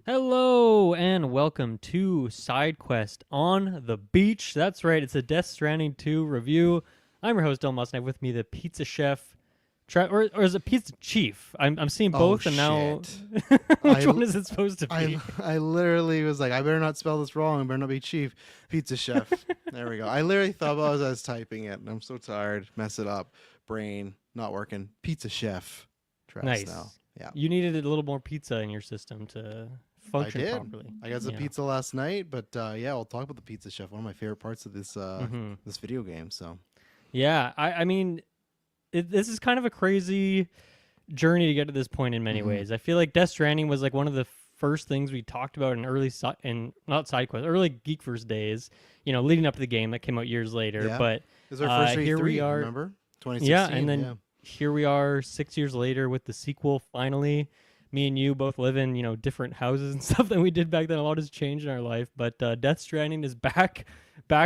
Hello and welcome to Sidequest on the beach. That's right, it's a Death Stranding 2 review. I'm your host, Dylan Musk, and I have with me the pizza chef, or is it pizza chief? I'm seeing Oh both, and now shit! which I one is it supposed to be? I literally was like, I better not spell this wrong. I better not be chief pizza chef. There we go. I literally thought about it as I was typing it, and I'm so tired. Mess it up. Brain not working. Pizza chef. Trust now. Nice. Yeah, You needed a little more pizza in your system to I function did. properly. I got some Yeah. pizza last night, but yeah, I'll talk about the pizza chef. One of my favorite parts of this hmm this video game. So Yeah. I mean, this is kind of a crazy journey to get to this point in many hmm ways. I feel like Death Stranding was like one of the first things we talked about in not SideQuest, early Geekverse days, leading up to the game that came out years later. yeah, But this is our first here we E3. are. Remember Yeah, and 2016? then Yeah. here we are 6 years later with the sequel finally. Me and you both live in, different houses and stuff than we did back then. A lot has changed in our life, but Death Stranding is back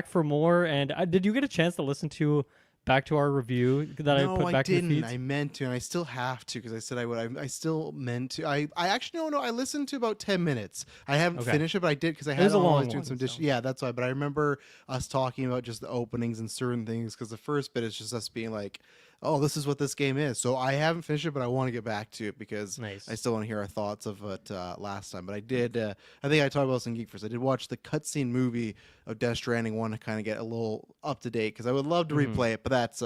for more. And did you get a chance to listen to back to our review that I No, put I back in the didn't. feeds? I meant to, and I still have to because I said I would. I still meant to. I actually no. I listened to about 10 minutes. I haven't Okay, finished it, but I did because I it had was it a on while I long was doing some one, dish. so Yeah, that's why. But I remember us talking about just the openings and certain things because the first bit is just us being like, "Oh, this is what this game is." So I haven't finished it, but I want to get back to it because I nice. still want to hear our thoughts of it last time. But I did. I think I talked about this in Geek First. I did watch the cutscene movie of Death Stranding one to kind of get a little up to date because I would love to hmm replay it, but that's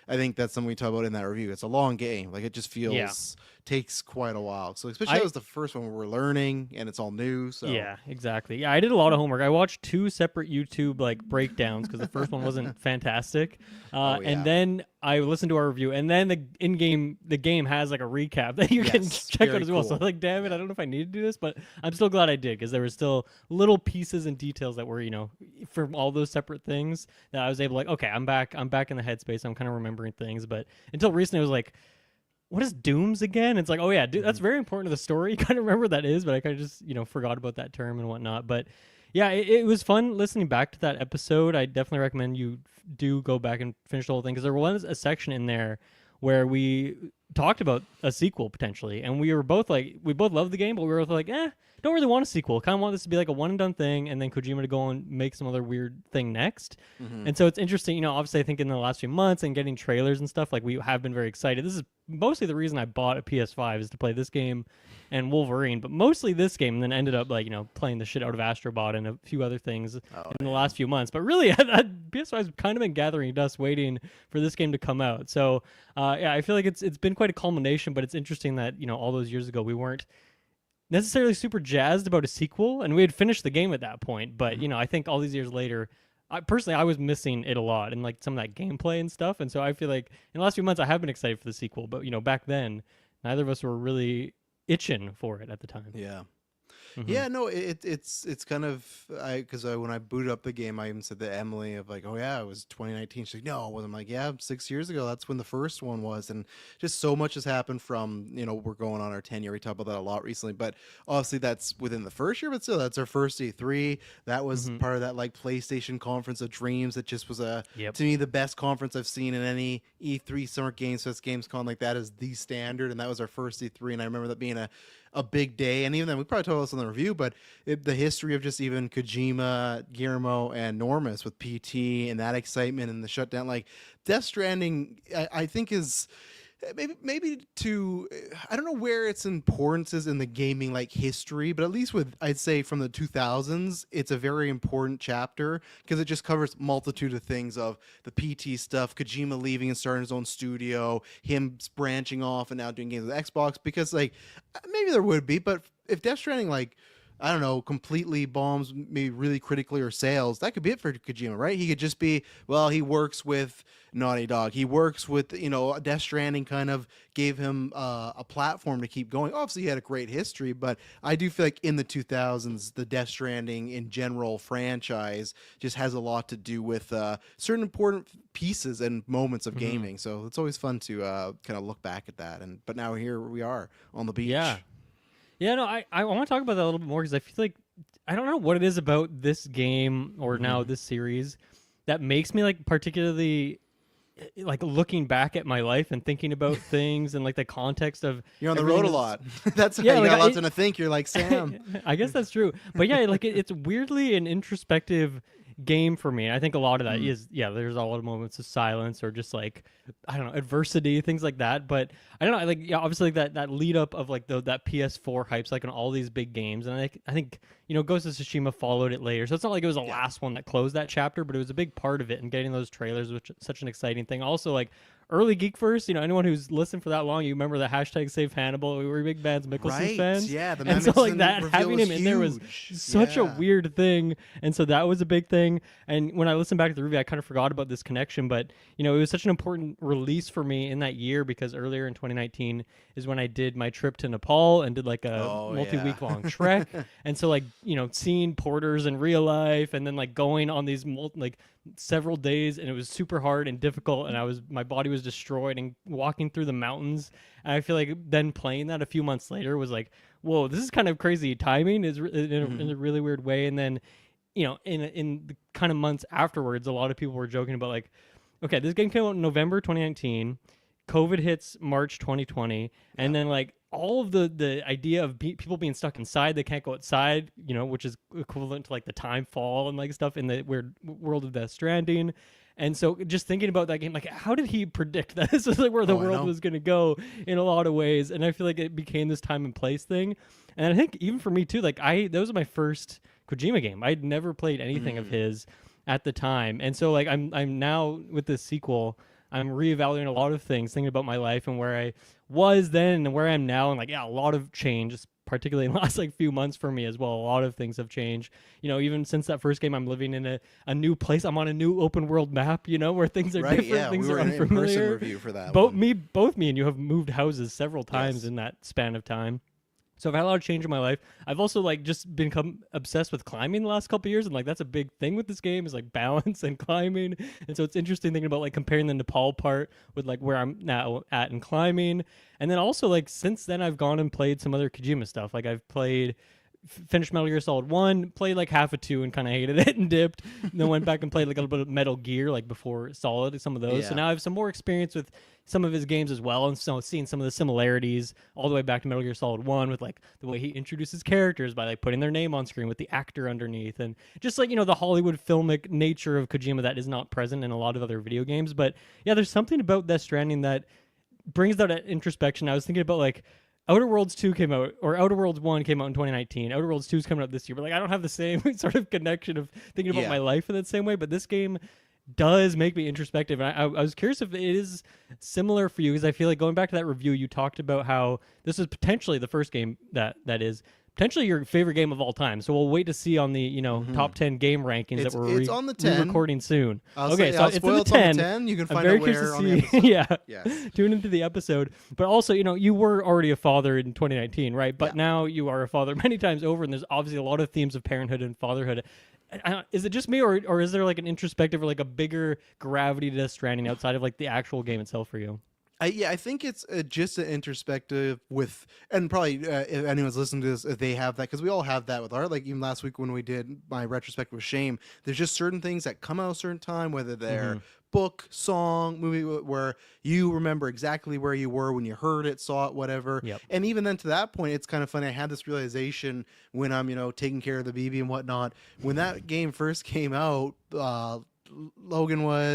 I think that's something we talk about in that review. It's a long game. Like it just Yeah. feels takes quite a while. So especially that I was the first one where we're learning and it's all new. So Yeah, exactly. Yeah, I did a lot of homework. I watched two separate YouTube like breakdowns because the first one wasn't fantastic, oh and yeah. then I listened to our review, and then the game has like a recap that you can Yes. check out Very as well. So cool. like, damn it, I Yeah. don't know if I need to do this, but I'm still glad I did because there were still little pieces and details that were from all those separate things that I was able like, okay, I'm back in the headspace. I'm kind of remembering things, but until recently, I was like, what is dooms again? It's like, oh yeah, that's hmm very important to the story. You kind of remember what that is, but I kind of just forgot about that term and whatnot. But yeah, it was fun listening back to that episode. I definitely recommend you do go back and finish the whole thing because there was a section in there where we talked about a sequel potentially, and we were both like, we both loved the game, but we were both like, don't really want a sequel. Kind of want this to be like a one and done thing, and then Kojima to go and make some other weird thing next. hmm And so it's interesting, obviously I think in the last few months and getting trailers and stuff, like we have been very excited. This is mostly the reason I bought a PS5 is to play this game and Wolverine, but mostly this game, and then ended up like, playing the shit out of Astrobot and a few other things Oh in the yeah. last few months. But really, PS5's kind of been gathering dust waiting for this game to come out. So yeah, I feel like it's been quite a culmination, but it's interesting that, all those years ago we weren't necessarily super jazzed about a sequel, and we had finished the game at that point. But hmm I think all these years later, I was missing it a lot and like some of that gameplay and stuff. And so I feel like in the last few months I have been excited for the sequel, but back then neither of us were really itching for it at the time. Yeah. hmm Yeah, no, it's kind of I because when I booted up the game, I even said to Emily of like, oh yeah, it was 2019. She's like, no, it wasn't. I'm like, yeah, 6 years ago. That's when the first one was, and just so much has happened from we're going on our 10 year. We talked about that a lot recently, but obviously that's within the first year, but still that's our first E3. That was hmm part of that like PlayStation conference of dreams. That just was Yep. to me the best conference I've seen in any E3 Summer Games Fest Gamescom. Like that is the standard, and that was our first E3, and I remember that being a big day. And even then, we probably told us in the review, but the history of just even Kojima, Guillermo, and Normus with PT and that excitement and the shutdown, like Death Stranding, I think is maybe to I don't know where its importance is in the gaming like history, but at least with I'd say from the 2000s, it's a very important chapter because it just covers multitude of things of the PT stuff, Kojima leaving and starting his own studio, him branching off and now doing games with Xbox. Because like maybe there would be, but if Death Stranding like I don't know, completely bombs maybe really critically or sales, that could be it for Kojima, right? He could just be, well, he works with Naughty Dog. He works with, Death Stranding kind of gave him a platform to keep going. Obviously, he had a great history, but I do feel like in the 2000s, the Death Stranding in general franchise just has a lot to do with certain important pieces and moments of hmm gaming. So it's always fun to kind of look back at that. But now here we are on the Yeah. beach. Yeah, no, I want to talk about that a little bit more because I feel like I don't know what it is about this game or now hmm this series that makes me like particularly like looking back at my life and thinking about things and like the context of You're on the everything road a that's- lot. That's how Yeah, you like got lots to think. You're like Sam. I guess that's true. But yeah, like it's weirdly an introspective game for me. I think a lot of that is, yeah, there's a lot of moments of silence or just like, I don't know, adversity, things like that. But I don't know, like, yeah, obviously like that lead up of like that PS4 hypes, like on all these big games. And I think, you know, Ghost of Tsushima followed it later. So it's not like it was the last one that closed that chapter, but it was a big part of it. And getting those trailers, which is such an exciting thing. Also, like, early Geek First, you know, anyone who's listened for that long, you remember the hashtag Save Hannibal. We were big Vance Mikkelsen Right, fans. yeah, the and so like Mamiksen that reveal having was him in there was huge. such a Yeah. weird thing. And so that was a big thing. And when I listened back to the review, I kind of forgot about this connection, but you know, it was such an important release for me in that year because earlier in 2019 is when I did my trip to Nepal and did like a multi-week long trek. And so like, you know, seeing porters in real life and then like going on these like several days, and it was super hard and difficult, and my body was destroyed, and walking through the mountains. And I feel like then playing that a few months later was like, whoa, this is kind of crazy timing is in a really weird way. And then, you know, in the kind of months afterwards, a lot of people were joking about like, okay, this game came out in November 2019, COVID hits March 2020, and then like all of the idea of people being stuck inside, they can't go outside, you know, which is equivalent to like the time fall and like stuff in the weird world of Death Stranding. And so just thinking about that game, like how did he predict that this is like where the world was going to go in a lot of ways? And I feel like it became this time and place thing. And I think even for me too, like that was my first Kojima game. I'd never played anything of his at the time. And so like I'm now with this sequel, I'm reevaluating a lot of things, thinking about my life and where I was then and where I am now. And like, yeah, a lot of change, particularly in the last like few months for me as well. A lot of things have changed. You know, even since that first game, I'm living in a new place. I'm on a new open world map, you know, where things are different, Yeah, things we were are in unfamiliar. in-person review for that. Both me and you have moved houses several times in that span of time. So I've had a lot of change in my life. I've also like just become obsessed with climbing the last couple of years, and like that's a big thing with this game is like balance and climbing. And so it's interesting thinking about like comparing the Nepal part with like where I'm now at in climbing. And then also like since then I've gone and played some other Kojima stuff. Like I've played finished Metal Gear Solid 1, played like half of 2 and kind of hated it and dipped. And then went back and played like a little bit of Metal Gear like before Solid, some of those. So now I have some more experience with some of his games as well, and so seeing some of the similarities all the way back to Metal Gear Solid 1 with like the way he introduces characters by like putting their name on screen with the actor underneath, and just like, you know, the Hollywood filmic nature of Kojima that is not present in a lot of other video games. But yeah, there's something about Death Stranding that brings out that introspection. I was thinking about like Outer Worlds 2 came out, or Outer Worlds 1 came out in 2019. Outer Worlds 2 is coming out this year, but like I don't have the same sort of connection of thinking about my life in that same way. But this game does make me introspective. And I was curious if it is similar for you, because I feel like going back to that review, you talked about how this is potentially the first game that is potentially your favorite game of all time. So we'll wait to see on the, you know, top 10 game rankings that we're on the 10. recording soon. So it's in the 10. You can I'm find very out curious where to on the see. episode. Yeah. Yes. Tune into the episode. But also, you know, you were already a father in 2019, right? But now you are a father many times over, and there's obviously a lot of themes of parenthood and fatherhood. Is it just me, or is there like an introspective or like a bigger gravity to Death Stranding outside of like the actual game itself for you? I think it's just an introspective with, and probably if anyone's listening to this, if they have that, because we all have that with art. Like even last week when we did my retrospective with Shame, there's just certain things that come out a certain time, whether they're book, song, movie, where you remember exactly where you were when you heard it, saw it, whatever. Yep. And even then to that point, it's kind of funny. I had this realization when I'm, you know, taking care of the baby and whatnot. When that game first came out,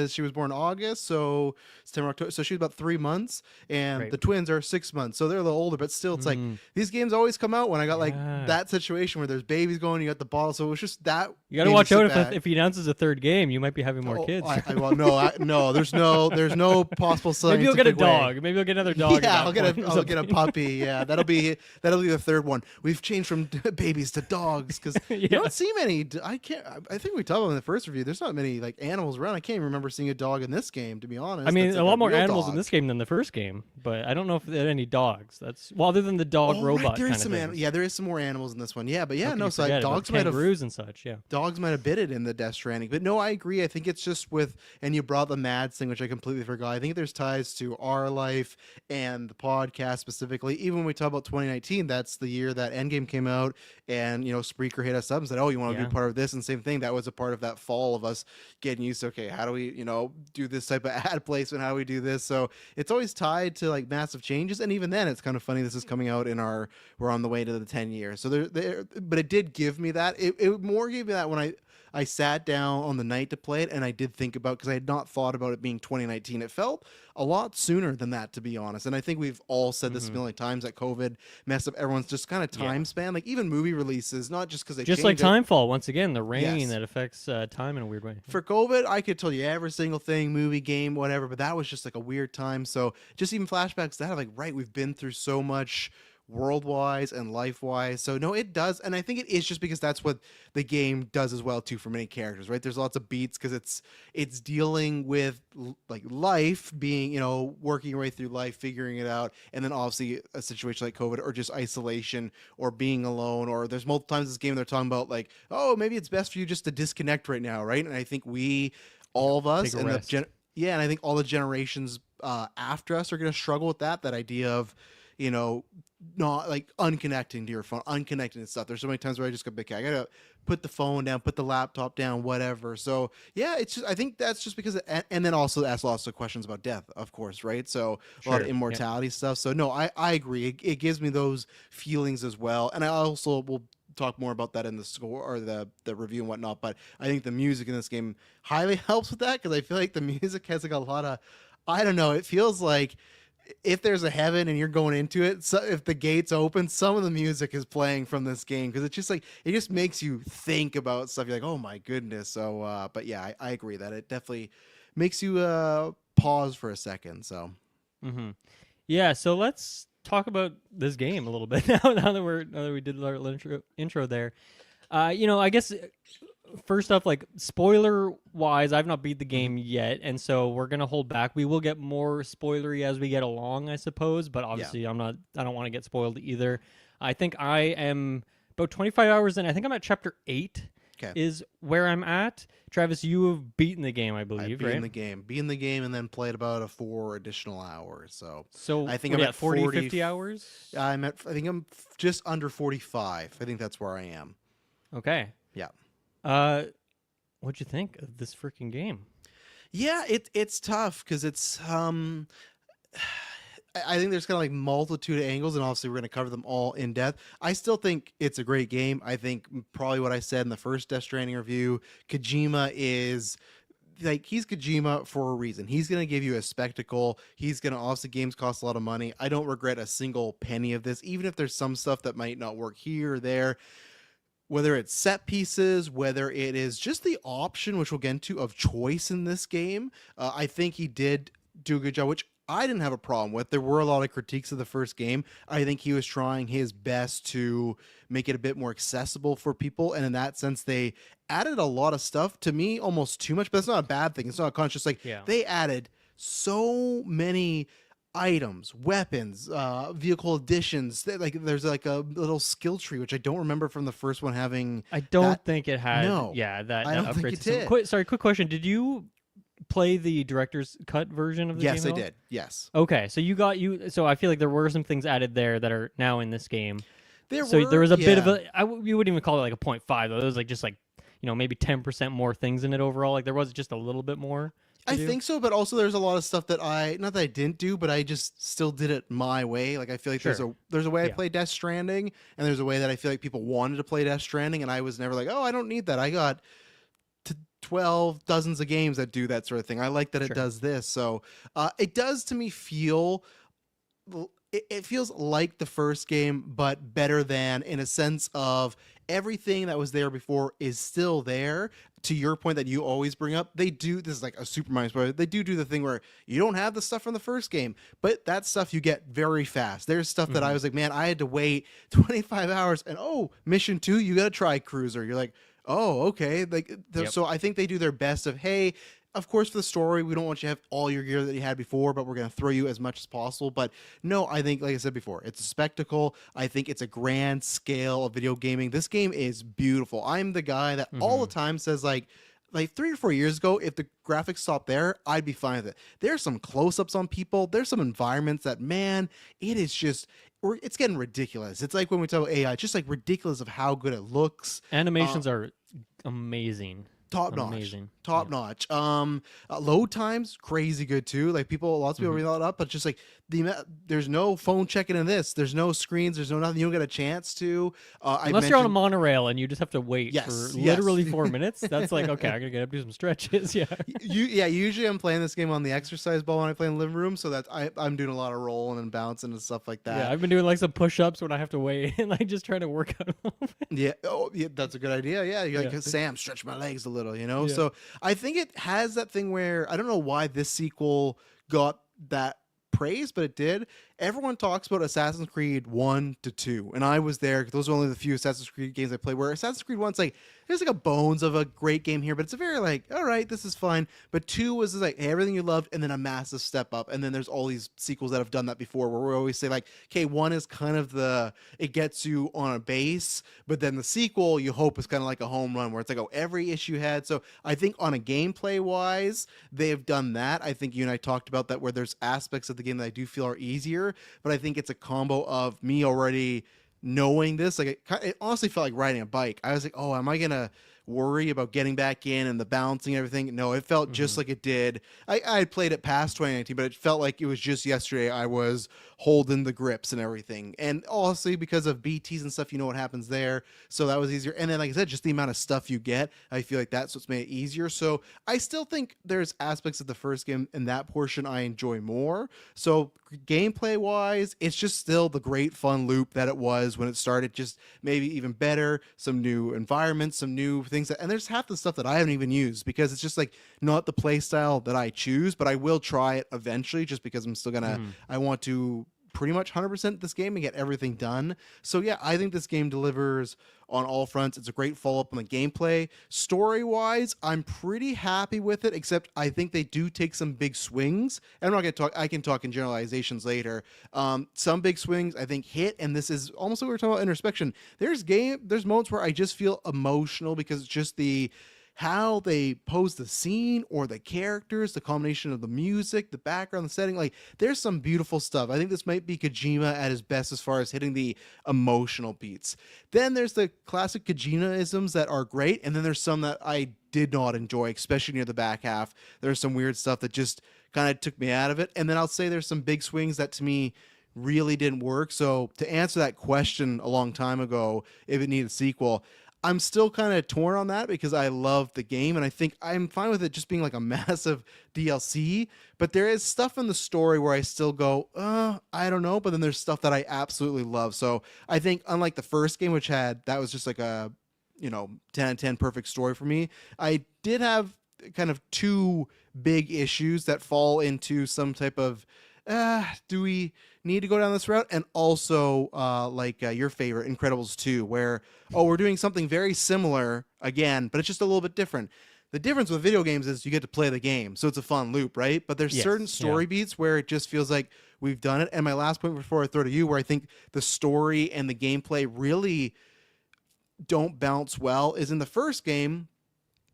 she was born August, so September, October, so she was about 3 months, and the twins are 6 months, so they're a little older, but still, it's like these games always come out when I got like that situation where there's babies going, you got the bottle, so it was just that. You got to watch out if he announces a third game, you might be having more kids. No, there's no possible. Maybe you'll get a dog. Maybe you'll get another dog. Yeah, I'll get a puppy. Yeah, that'll be the third one. We've changed from babies to dogs because you don't see many. I think we talked about in the first review. There's not many like animals around. I can't even remember seeing a dog in this game, to be honest. I mean, like a lot more animals dog in this game than the first game, but I don't know if there are any dogs. That's other than the dog robot. Right, there is kind of some there is some more animals in this one. Yeah, but dogs might have kangaroos and such. Yeah, dogs might have bit it in the Death Stranding. But no, I agree. I think it's just with, and you brought the Mads thing, which I completely forgot. I think there's ties to our life and the podcast specifically. Even when we talk about 2019, that's the year that Endgame came out, and you know, Spreaker hit us up and said, "Oh, you want to be part of this?" And same thing. That was a part of that fall of us getting used to, okay, how do we, do this type of ad placement? How do we do this? So it's always tied to like massive changes. And even then, it's kind of funny. This is coming out we're on the way to the 10 years. So but it did give me that. It more gave me that when I sat down on the night to play it, and I did think about, because I had not thought about it being 2019. It felt a lot sooner than that, to be honest. And I think we've all said this a million times, that COVID messed up everyone's just kind of time span. Like even movie releases, not just because they just like changed it. Timefall, once again, the rain Yes. that affects time in a weird way. For COVID, I could tell you every single thing, movie, game, whatever, but that was just like a weird time. So just even flashbacks to that, I'm like, right, we've been through so much world-wise and life-wise. So no, it does. And I think it is just because that's what the game does as well too for many characters, right? There's lots of beats because it's dealing with like life, being, working your way through life, figuring it out, and then obviously a situation like COVID or just isolation or being alone, or there's multiple times in this game they're talking about like, oh, maybe it's best for you just to disconnect right now, right? And I think all of us, and and I think all the generations after us are going to struggle with that idea of, not like unconnecting to your phone, unconnecting and stuff. There's so many times where I just go, okay, I gotta put the phone down, put the laptop down, whatever. So yeah, it's just, I think that's just because, and then also ask lots of questions about death, of course, right? So a lot of immortality stuff. So no, I agree. It gives me those feelings as well. And I also will talk more about that in the score or the review and whatnot. But I think the music in this game highly helps with that, because I feel like the music has like a lot of, I don't know, it feels like if there's a heaven and you're going into it, so if the gates open, some of the music is playing from this game, because it's just like, it just makes you think about stuff. You're like, oh my goodness. So but yeah, I agree that it definitely makes you pause for a second. So yeah, so let's talk about this game a little bit now that we did our intro there. I guess first off, like spoiler wise, I've not beat the game yet, and so we're gonna hold back. We will get more spoilery as we get along, I suppose, but obviously I don't want to get spoiled either. I think I am about 25 hours in. I think I'm at chapter 8 is where I'm at. Travis, you have beaten the game, I believe, right? Beaten the game and then played about 4 additional hours. So I think I'm at 40, 50 hours. I think I'm just under 45. I think that's where I am. Okay. Yeah. What'd you think of this freaking game? Yeah, it's tough because it's I think there's kind of like multitude of angles, and obviously we're going to cover them all in depth. I still think it's a great game. I think probably what I said in the first Death Stranding review, Kojima is like, he's Kojima for a reason. He's going to give you a spectacle. He's going to, obviously games cost a lot of money. I don't regret a single penny of this, even if there's some stuff that might not work here or there. Whether it's set pieces, whether it is just the option, which we'll get into, of choice in this game, I think he did do a good job, which I didn't have a problem with. There were a lot of critiques of the first game. I think he was trying his best to make it a bit more accessible for people, and in that sense, they added a lot of stuff, to me, almost too much, but it's not a bad thing. It's not conscious. They added so many items, weapons, vehicle additions. There's like a little skill tree, which I don't remember from the first one having. I don't think it had. No, that I don't upgrade think it system. Quick question: did you play the director's cut version of the game? Yes, I did. Yes. Okay, so so I feel like there were some things added there that are now in this game. There was a bit of you wouldn't even call it like a 0.5 though. It was like just like maybe 10% more things in it overall. Like there was just a little bit more. I think so, but also there's a lot of stuff that not that I didn't do, but I just still did it my way. Like I feel like there's a way I play Death Stranding, and there's a way that I feel like people wanted to play Death Stranding, and I was never like, oh, I don't need that. I got 12 dozens of games that do that sort of thing. I like that it does this. So it does to me feel, it feels like the first game, but better than, in a sense of everything that was there before is still there. To your point that you always bring up, they do, this is like a Super Mario spoiler, they do the thing where you don't have the stuff from the first game, but that stuff you get very fast. There's stuff that I was like, man, I had to wait 25 hours, and mission 2, you got to try Cruiser. You're like, oh, okay. So I think they do their best of, hey, of course, for the story, we don't want you to have all your gear that you had before, but we're going to throw you as much as possible. But no, I think, like I said before, it's a spectacle. I think it's a grand scale of video gaming. This game is beautiful. I'm the guy that all the time says, like 3 or 4 years ago, if the graphics stopped there, I'd be fine with it. There's some close-ups on people. There's some environments that, man, it is just, it's getting ridiculous. It's like when we talk about AI, it's just like ridiculous of how good it looks. Animations are amazing. Top notch. top Yeah. notch. Load times crazy good too. Like lots of people Hmm. really load up, but just like there's no phone checking in this. There's no screens. There's no nothing. You don't get a chance to. I Unless you're on a mentioned monorail and you just have to wait for yes. literally 4 minutes, that's like, okay, I gotta get up, do some stretches. Yeah. Usually I'm playing this game on the exercise ball when I play in the living room, so that I'm doing a lot of rolling and bouncing and stuff like Yeah, that. I've been doing like some push-ups when I have to wait, and I just try to work out a little bit. Yeah. Oh, yeah. That's a good idea. Yeah. You're Yeah, like Sam, stretch my legs a little. yeah. So I think it has that thing where I don't know why this sequel got that praise, but it did. Everyone talks about Assassin's Creed 1 to 2, and I was there. Those are only the few Assassin's Creed games I played. Where Assassin's Creed 1's like there's like a bones of a great game here, but it's a very like all right, this is fine. But 2 was just like everything you loved, and then a massive step up. And then there's all these sequels that have done that before, where we always say like, okay, 1 is kind of it gets you on a base, but then the sequel you hope is kind of like a home run, where it's like oh every issue you had. So I think on a gameplay wise, they have done that. I think you and I talked about that, where there's aspects of the game that I do feel are easier, but I think it's a combo of me already knowing this. Like it honestly felt like riding a bike. I was like, oh, am I gonna worry about getting back in and the balancing and everything? No, it felt just Hmm. like it did. I had played it past 2019, but it felt like it was just yesterday. I was holding the grips and everything, and honestly, because of BTs and stuff, you know what happens there. So that was easier. And then, like I said, just the amount of stuff you get, I feel like that's what's made it easier. So I still think there's aspects of the first game in that portion I enjoy more. So gameplay wise, it's just still the great fun loop that it was when it started, just maybe even better, some new environments, some new things and there's half the stuff that I haven't even used because it's just like not the play style that I choose, but I will try it eventually just because I'm still gonna Hmm. I want to pretty much 100% this game and get everything done. So yeah, I think this game delivers on all fronts. It's a great follow-up on the gameplay. Story-wise, I'm pretty happy with it, except I think they do take some big swings. And I'm not going to talk, I can talk in generalizations later. Some big swings I think hit, and this is almost what we were talking about introspection. There's moments where I just feel emotional because it's just how they pose the scene or the characters, the combination of the music, the background, the setting. Like, there's some beautiful stuff. I think this might be Kojima at his best as far as hitting the emotional beats. Then there's the classic Kojima-isms that are great, and then there's some that I did not enjoy, especially near the back half. There's some weird stuff that just kind of took me out of it. And then I'll say there's some big swings that to me really didn't work. So to answer that question a long time ago, if it needed a sequel, I'm still kind of torn on that because I love the game and I think I'm fine with it just being like a massive DLC. But there is stuff in the story where I still go, I don't know. But then there's stuff that I absolutely love. So I think unlike the first game, which that was just like a 10 out of 10 perfect story for me, I did have kind of two big issues that fall into some type of do we need to go down this route? And also, your favorite, Incredibles 2, where, we're doing something very similar again, but it's just a little bit different. The difference with video games is you get to play the game, so it's a fun loop, right? But there's certain Yes. Yeah. story beats where it just feels like we've done it. And my last point before I throw to you, where I think the story and the gameplay really don't bounce well, is in the first game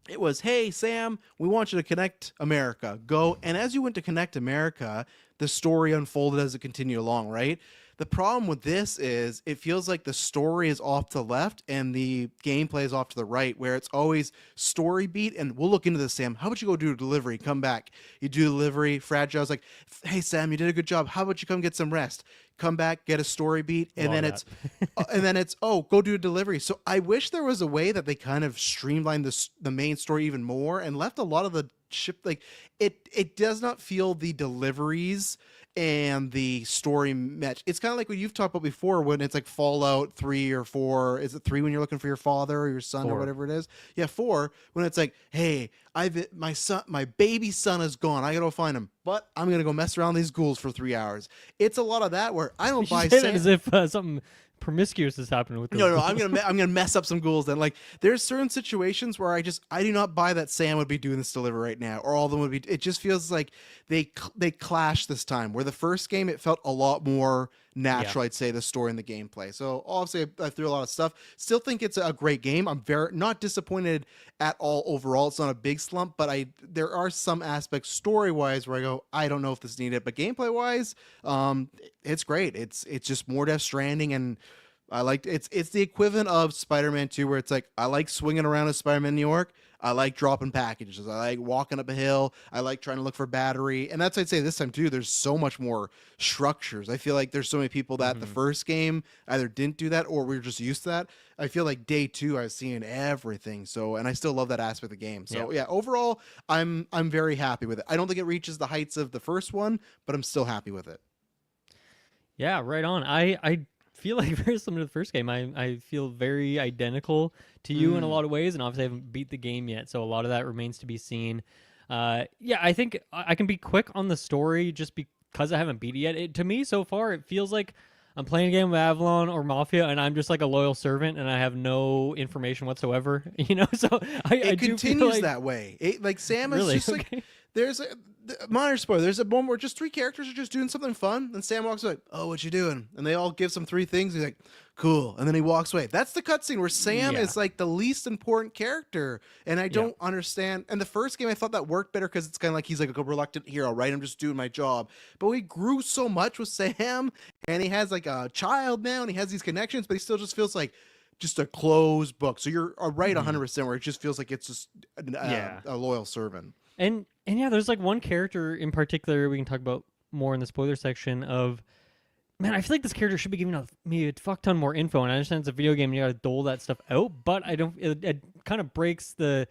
it was, hey, Sam, we want you to connect America. Go. And as you went to connect America, the story unfolded as it continued along, right? The problem with this is it feels like the story is off to the left and the gameplay is off to the right, where it's always story beat. And we'll look into this, Sam. How about you go do a delivery? Come back. You do delivery. Fragile's like, hey, Sam, you did a good job. How about you come get some rest? Come back, get a story beat, and Love then that. it's go do a delivery. So I wish there was a way that they kind of streamlined the main story even more and left a lot of the ship like it does not feel the deliveries and the story match. It's kind of like what you've talked about before when it's like Fallout 3 or 4. Is it 3 when you're looking for your father or your son or 4. whatever it is? Yeah, 4 when it's like, hey, my baby son is gone. I gotta go find him, but I'm gonna go mess around these ghouls for 3 hours. It's a lot of that where I don't You buy say that as Sam. if something promiscuous is happening with those No, I'm ghouls. gonna mess up some ghouls. Then, like, there's certain situations where I do not buy that Sam would be doing this delivery right now, or all of them would be. It just feels like they clash this time. Where the first game it felt a lot more natural, Yeah. I'd say, the story and the gameplay. So obviously I threw a lot of stuff. Still think it's a great game. I'm very not disappointed at all overall. It's not a big slump, but there are some aspects story wise where I go, I don't know if this needed, but gameplay wise, it's great. It's just more Death Stranding and I liked it's the equivalent of Spider-Man 2 where it's like I like swinging around as Spider-Man New York. I like dropping packages. I like walking up a hill. I like trying to look for battery. And that's what I'd say this time too. There's so much more structures. I feel like there's so many people that the first game either didn't do that or we are just used to that. I feel like day 2 I was seeing everything. So and I still love that aspect of the game. So yeah, overall I'm very happy with it. I don't think it reaches the heights of the first one, but I'm still happy with it. Yeah, right on. I feel like very similar to the first game. I feel very identical to you in a lot of ways, and obviously I haven't beat the game yet, so a lot of that remains to be seen. Yeah, I think I can be quick on the story just because I haven't beat it yet. To me, so far, it feels like I'm playing a game of Avalon or Mafia, and I'm just like a loyal servant, and I have no information whatsoever. You know, so I do continues feel like, that way. Like Sam is really just okay. like there's a minor spoiler. There's a moment where just 3 characters are just doing something fun, and Sam walks away. Oh, what you doing? And they all give some 3 things. He's like, cool, and then he walks away. That's the cutscene where Sam is like the least important character, and I don't understand. And the first game, I thought that worked better because it's kind of like he's like a reluctant hero, right? I'm just doing my job. But we grew so much with Sam, and he has like a child now, and he has these connections, but he still just feels like just a closed book. So you're right 100% where it just feels like it's just a loyal servant. And yeah, there's like one character in particular we can talk about more in the spoiler section of, man, I feel like this character should be giving me a fuck ton more info, and I understand it's a video game and you gotta dole that stuff out, but I don't, it kind of breaks the,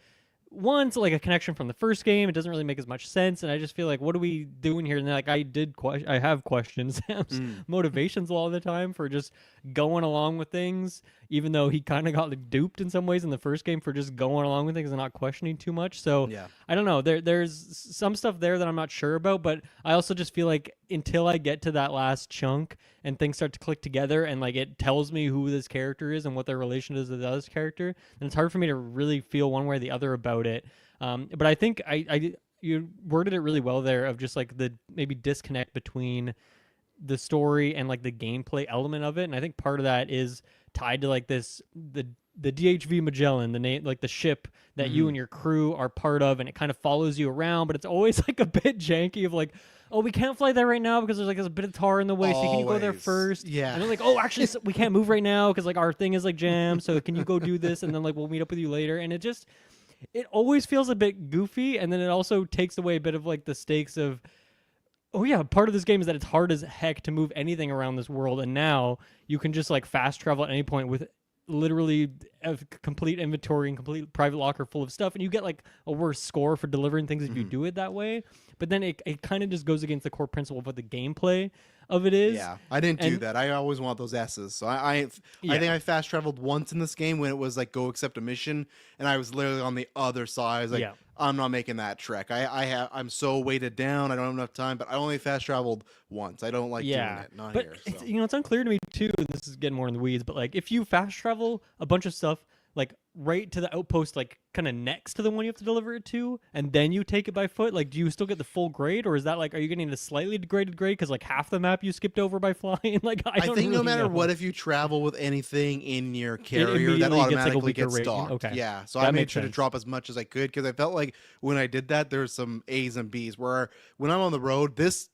one's like a connection from the first game. It doesn't really make as much sense, and I just feel like, what are we doing here? And like, I have questioned Sam's motivations a lot of the time for just going along with things, even though he kind of got like, duped in some ways in the first game for just going along with things and not questioning too much. So yeah. I don't know. There's some stuff there that I'm not sure about, but I also just feel like until I get to that last chunk and things start to click together and like it tells me who this character is and what their relation is to the other character, then it's hard for me to really feel one way or the other about it. But I think you worded it really well there of just like the maybe disconnect between the story and like the gameplay element of it, and I think part of that is tied to like the DHV Magellan, the name, like the ship that you and your crew are part of, and it kind of follows you around, but it's always like a bit janky of like, oh, we can't fly there right now because there's a bit of tar in the way, so can you go there first? Yeah. And they're like, oh, actually, we can't move right now because like our thing is like jammed, so can you go do this, and then like we'll meet up with you later. And it always feels a bit goofy, and then it also takes away a bit of like the stakes of, oh yeah, part of this game is that it's hard as heck to move anything around this world, and now you can just like fast travel at any point with literally a complete inventory and complete private locker full of stuff, and you get like a worse score for delivering things if you do it that way. But then it kind of just goes against the core principle of what the gameplay of it is. Yeah, I didn't do that. I always want those S's. So I think I fast traveled once in this game when it was like go accept a mission, and I was literally on the other side. I was like, I'm not making that trek. I'm so weighted down. I don't have enough time. But I only fast traveled once. I don't like doing it. Not but here. So. It's unclear to me too. And this is getting more in the weeds. But like, if you fast travel a bunch of stuff like right to the outpost, like kind of next to the one you have to deliver it to, and then you take it by foot, like do you still get the full grade, or is that like, are you getting a slightly degraded grade because like half the map you skipped over by flying? Like I think no matter what, if you travel with anything in your carrier, that automatically gets stocked. Okay. Yeah, so that I made sure sense. to drop as much as I could because I felt like when I did that, there's some A's and B's. Where when I'm on the road, this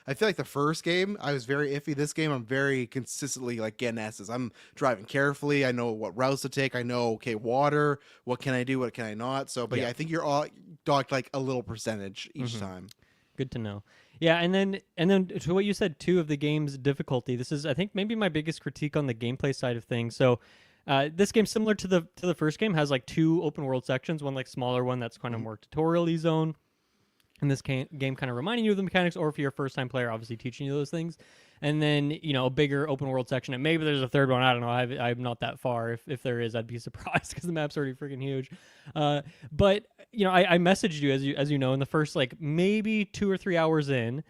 I feel like the first game I was very iffy. This game I'm very consistently like getting S's. I'm driving carefully. I know what routes to take. I know water. What can I do? What can I not? So, but yeah, I think you're all docked like a little percentage each time. Good to know. Yeah, and then to what you said too of the game's difficulty. This is, I think, maybe my biggest critique on the gameplay side of things. So, this game, similar to the first game, has like 2 open world sections. One like smaller one that's kind of more tutorial-y zone. And this game kind of reminding you of the mechanics, or if you're a first-time player, obviously teaching you those things. And then, a bigger open world section. And maybe there's a third one. I don't know. I'm not that far. If there is, I'd be surprised because the map's already freaking huge. But, I messaged you, as you know, in the first, like, maybe 2 or 3 hours in,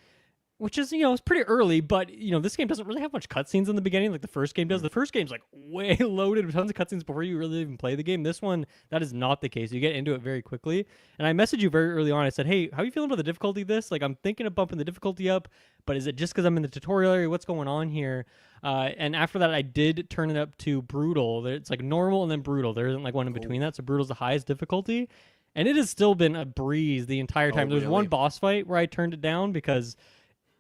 which is, it's pretty early, but, this game doesn't really have much cutscenes in the beginning like the first game does. The first game's, like, way loaded with tons of cutscenes before you really even play the game. This one, that is not the case. You get into it very quickly. And I messaged you very early on. I said, hey, how are you feeling about the difficulty of this? Like, I'm thinking of bumping the difficulty up, but is it just because I'm in the tutorial area? What's going on here? And after that, I did turn it up to brutal. It's, like, normal and then brutal. There isn't, like, one in between that, so brutal's the highest difficulty. And it has still been a breeze the entire time. There was one boss fight where I turned it down because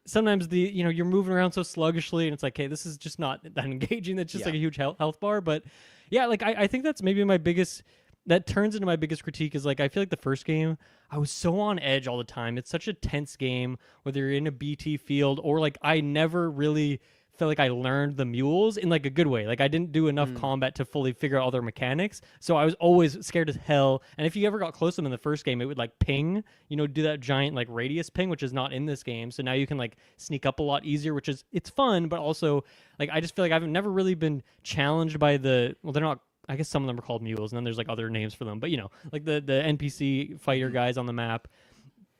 sometimes you're moving around so sluggishly, and it's like, hey, this is just not that engaging. That's just Yeah. like a huge health bar. But yeah, like I think that's maybe my biggest. That turns into my biggest critique is like I feel like the first game I was so on edge all the time. It's such a tense game, whether you're in a BT field or like I never really felt like I learned the mules in like a good way. Like I didn't do enough combat to fully figure out all their mechanics. So I was always scared as hell. And if you ever got close to them in the first game, it would like ping, do that giant like radius ping, which is not in this game. So now you can like sneak up a lot easier, which is it's fun, but also like I just feel like I've never really been challenged by they're not, I guess some of them are called mules, and then there's like other names for them. But like the NPC fighter guys on the map,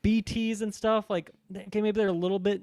BTs and stuff. Like okay, maybe they're a little bit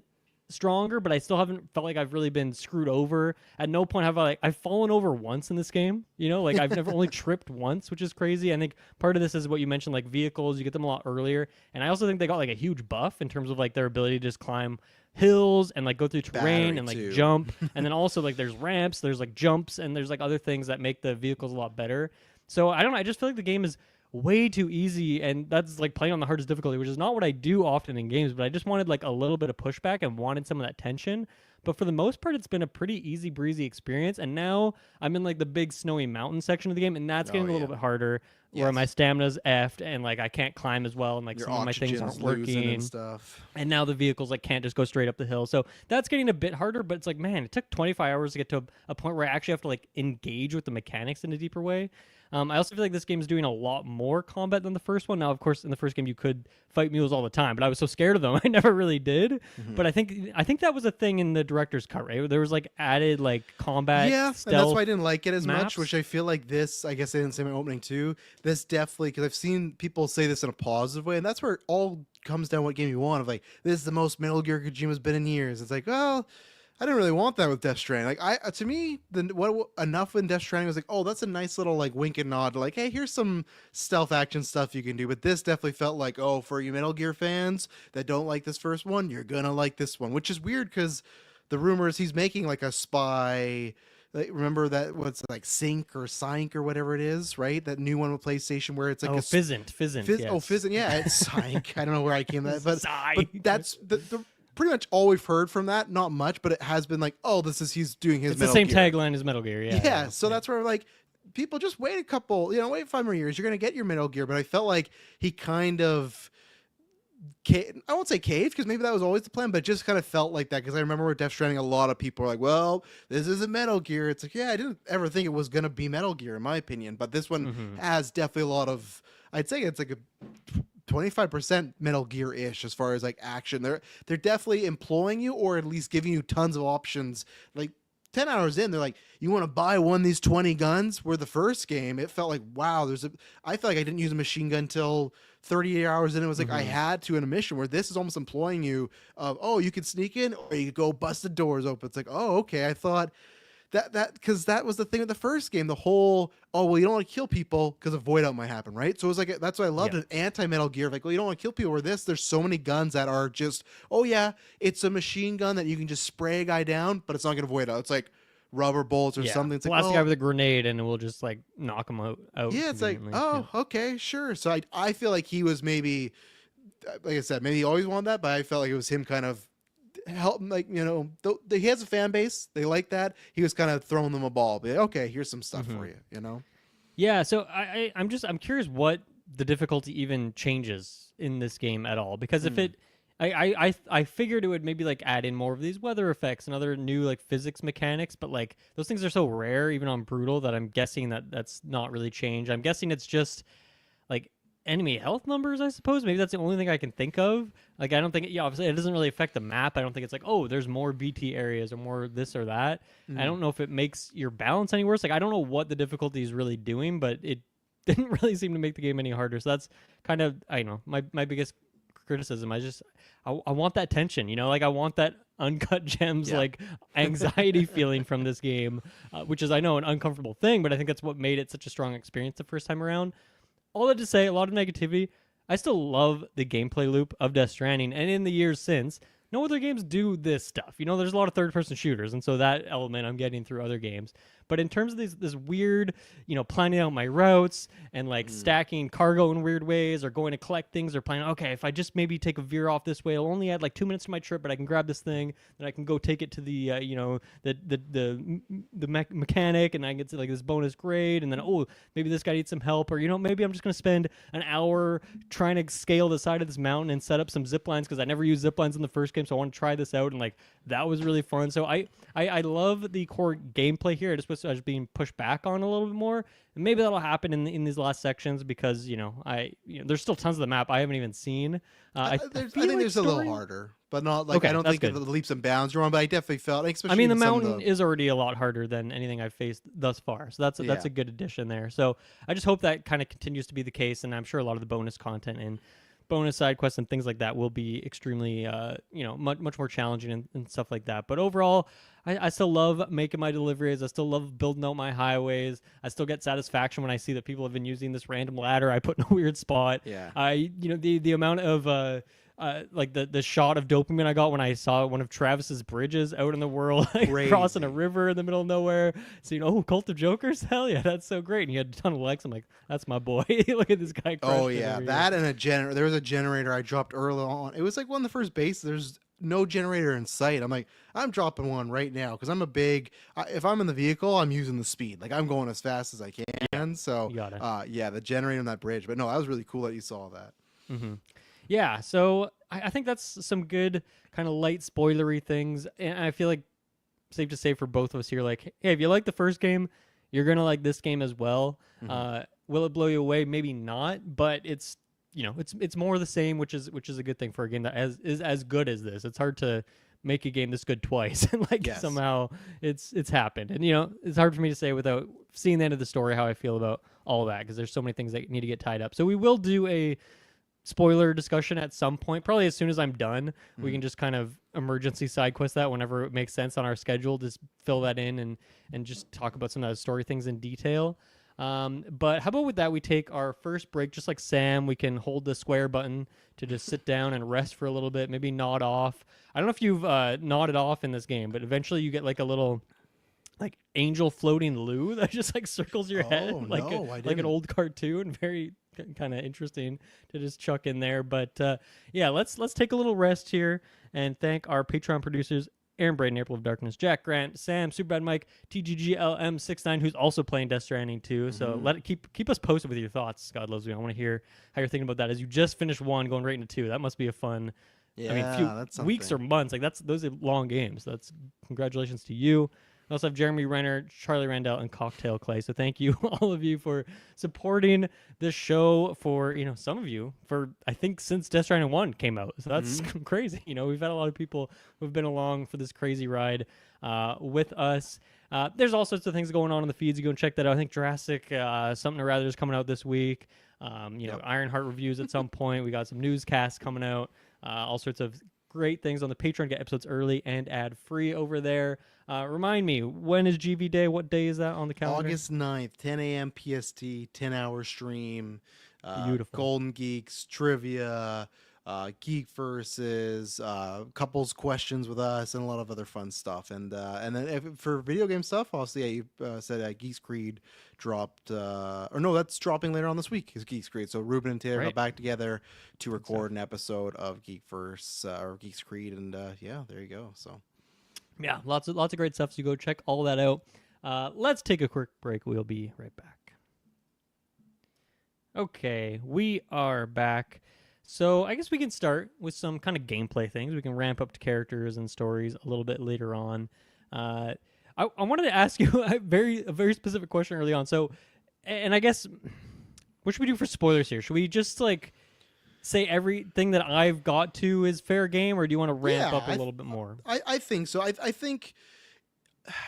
stronger, but I still haven't felt like I've really been screwed over. At no point have I've fallen over once in this game. Like I've never only tripped once, which is crazy. I think part of this is what you mentioned, like vehicles, you get them a lot earlier, and I also think they got like a huge buff in terms of like their ability to just climb hills and like go through terrain and like too. jump, and then also like there's ramps, there's like jumps, and there's like other things that make the vehicles a lot better. So I don't know, I just feel like the game is way too easy, and that's like playing on the hardest difficulty, which is not what I do often in games, but I just wanted like a little bit of pushback and wanted some of that tension. But for the most part, it's been a pretty easy breezy experience, and now I'm in like the big snowy mountain section of the game, and that's getting a little bit harder, where my stamina's effed and like I can't climb as well, and like some of my things aren't working and stuff. And now the vehicles like can't just go straight up the hill, so that's getting a bit harder. But it's like, man, it took 25 hours to get to a point where I actually have to like engage with the mechanics in a deeper way. I also feel like this game is doing a lot more combat than the first one. Now, of course, in the first game you could fight mules all the time, but I was so scared of them, I never really did. But I think that was a thing in the director's cut, right? There was like added like combat. Yeah, and that's why I didn't like it as maps. much. Which I feel like this. I guess I didn't say my opening too. This definitely, because I've seen people say this in a positive way, and that's where it all comes down. What game you want? Of like, this is the most Metal Gear Kojima's been in years. It's like, well, I didn't really want that with Death Stranding. Like to me, what enough in Death Stranding was like, oh, that's a nice little like wink and nod to like, hey, here's some stealth action stuff you can do. But this definitely felt like, oh, for you Metal Gear fans that don't like this first one, you're gonna like this one, which is weird because the rumors he's making like a spy. Like, remember that what's like Sync or Sync or whatever it is, right? That new one with PlayStation where it's like Fizzant. Yes. Oh, Fizzant, yeah, it's Sync. I don't know where I came that, but that's the pretty much all we've heard from that. Not much, but it has been like, oh, he's doing his. It's Metal the same Gear. tagline as Metal Gear, yeah. Yeah, so that's where like people just wait a couple, wait 5 more years. You're gonna get your Metal Gear, but I felt like he kind of. I won't say caved because maybe that was always the plan, but it just kind of felt like that because I remember with Death Stranding, a lot of people were like, "Well, this isn't Metal Gear." It's like, yeah, I didn't ever think it was gonna be Metal Gear, in my opinion, but this one has definitely a lot of. I'd say it's like a 25% Metal Gear ish as far as like action. They're definitely employing you or at least giving you tons of options. Like 10 hours in, they're like, you want to buy one of these 20 guns? Where the first game, it felt like, wow, I felt like I didn't use a machine gun until 38 hours in. It was like I had to in a mission where this is almost employing you of, oh, you could sneak in or you could go bust the doors open. It's like, oh, okay. I thought that because that was the thing with the first game, the whole, oh, well, you don't want to kill people because a void out might happen, right? So it was like, that's why I loved an anti-Metal Gear. Like, well, you don't want to kill people. Where there's so many guns that are just, oh yeah, it's a machine gun that you can just spray a guy down, but it's not going to void out. It's like rubber bullets or something. It's blast like, the guy with a grenade and we'll just like knock him out. Yeah, it's like, oh, okay, sure. So I feel like he was maybe, like I said, maybe he always wanted that, but I felt like it was him kind of help, like, he has a fan base. They like that. He was kind of throwing them a ball. But okay, here's some stuff for you. Yeah. So I'm curious what the difficulty even changes in this game at all, because if it. I figured it would maybe like add in more of these weather effects and other new like physics mechanics, but like those things are so rare even on brutal that I'm guessing that's not really changed. I'm guessing it's just like enemy health numbers, I suppose. Maybe that's the only thing I can think of. Like I don't think obviously it doesn't really affect the map. I don't think it's like, oh, there's more BT areas or more this or that. I don't know if it makes your balance any worse. Like I don't know what the difficulty is really doing, but it didn't really seem to make the game any harder. So that's kind of, I don't know, my biggest criticism. I want that tension, like I want that uncut gems, like anxiety feeling from this game, which is, I know, an uncomfortable thing, but I think that's what made it such a strong experience the first time around. All that to say, a lot of negativity. I still love the gameplay loop of Death Stranding, and in the years since, no other games do this stuff. There's a lot of third-person shooters, and so that element I'm getting through other games. But in terms of this weird, planning out my routes and like Mm. stacking cargo in weird ways, or going to collect things, or planning, okay, if I just maybe take a veer off this way, I'll only add like 2 minutes to my trip, but I can grab this thing, then I can go take it to the, the mechanic, and I get to like this bonus grade, and then maybe this guy needs some help, or maybe I'm just gonna spend an hour trying to scale the side of this mountain and set up some zip lines because I never used zip lines in the first game, so I want to try this out, and like that was really fun. So I love the core gameplay here. I just wish I was being pushed back on a little bit more, and maybe that'll happen in these last sections because there's still tons of the map I haven't even seen. I think there's a little harder, but not like Okay, I don't that's think good. the leaps and bounds are on. But I definitely felt, especially I mean, the in some of mountain the is already a lot harder than anything I've faced thus far, so that's Yeah. a good addition there. So I just hope that kind of continues to be the case, and I'm sure a lot of the bonus content and bonus side quests and things like that will be extremely, much more challenging and stuff like that. But overall, I still love making my deliveries. I still love building out my highways. I still get satisfaction when I see that people have been using this random ladder I put in a weird spot. Yeah. The amount of like the shot of dopamine I got when I saw one of Travis's bridges out in the world, like, crossing a Crazy. river in the middle of nowhere. So Cult of Jokers, hell yeah, that's so great. And he had a ton of likes. I'm like, that's my boy. Look at this guy. Oh crushed it yeah, over that and a generator. There was a generator I dropped early on. It was like one of the first bases. There's no generator in sight. I'm like, I'm dropping one right now because I'm a big. If I'm in the vehicle, I'm using the speed. Like I'm going as fast as I can. So You got it. yeah, the generator on that bridge. But no, that was really cool that you saw that. Mm-hmm. Yeah, so I think that's some good kind of light spoilery things, and I feel like safe to say for both of us here, like, hey, if you like the first game, you're gonna like this game as well. Mhm. Will it blow you away? Maybe not, but it's more of the same, which is a good thing for a game that is as good as this. It's hard to make a game this good twice, and like Yes. somehow it's happened, and it's hard for me to say without seeing the end of the story how I feel about all of that because there's so many things that need to get tied up. So we will do a spoiler discussion at some point, probably as soon as I'm done. We can just kind of emergency side quest that whenever it makes sense on our schedule, just fill that in and just talk about some of those story things in detail. But how about with that, we take our first break, just like Sam. We can hold the square button to just sit down and rest for a little bit, maybe nod off. I don't know if you've nodded off in this game, but eventually you get like a little like angel floating loo that just like circles your head Oh, like no, I like an didn't. old cartoon. Very kind of interesting to just chuck in there. But yeah, let's take a little rest here and thank our Patreon producers: Aaron Braden, April of Darkness, Jack Grant, Sam, Superbad Mike, TGGLM69, who's also playing Death Stranding too. So keep us posted with your thoughts. God loves you. I want to hear how you're thinking about that as you just finished one, going right into two. That must be a fun. Yeah, I mean, that's few weeks or something. months. Like those are long games. That's congratulations to you. We also have Jeremy Renner, Charlie Randall, and Cocktail Clay. So thank you, all of you, for supporting this show. For some of you, for I think since Death Stranding 1 came out. So that's crazy. We've had a lot of people who've been along for this crazy ride with us. There's all sorts of things going on in the feeds. You go and check that out. I think Jurassic Something or Rather is coming out this week. Ironheart reviews at some point. We got some newscasts coming out. All sorts of great things on the Patreon. Get episodes early and ad free over there. Remind me, when is GV Day? What day is that on the calendar? August 9th, 10 a.m. PST, 10-hour stream. Beautiful. Golden Geeks, trivia, Geek Versus, couples questions with us, and a lot of other fun stuff. And then for video game stuff, obviously, yeah, you said Geeks Creed dropped, or no, that's dropping later on this week, is Geeks Creed. So Ruben and Taylor Right. got back together to record an episode of Geek Verse, or Geeks Creed, and yeah, there you go. So. Yeah, lots of great stuff. So you go check all that out. Let's take a quick break. We'll be right back. Okay, we are back. So I guess we can start with some kind of gameplay things. We can ramp up to characters and stories a little bit later on. I wanted to ask you a very specific question early on. So, and I guess what should we do for spoilers here? Should we just like say everything that I've got to is fair game, or do you want to ramp up a little bit more? I think so. I think,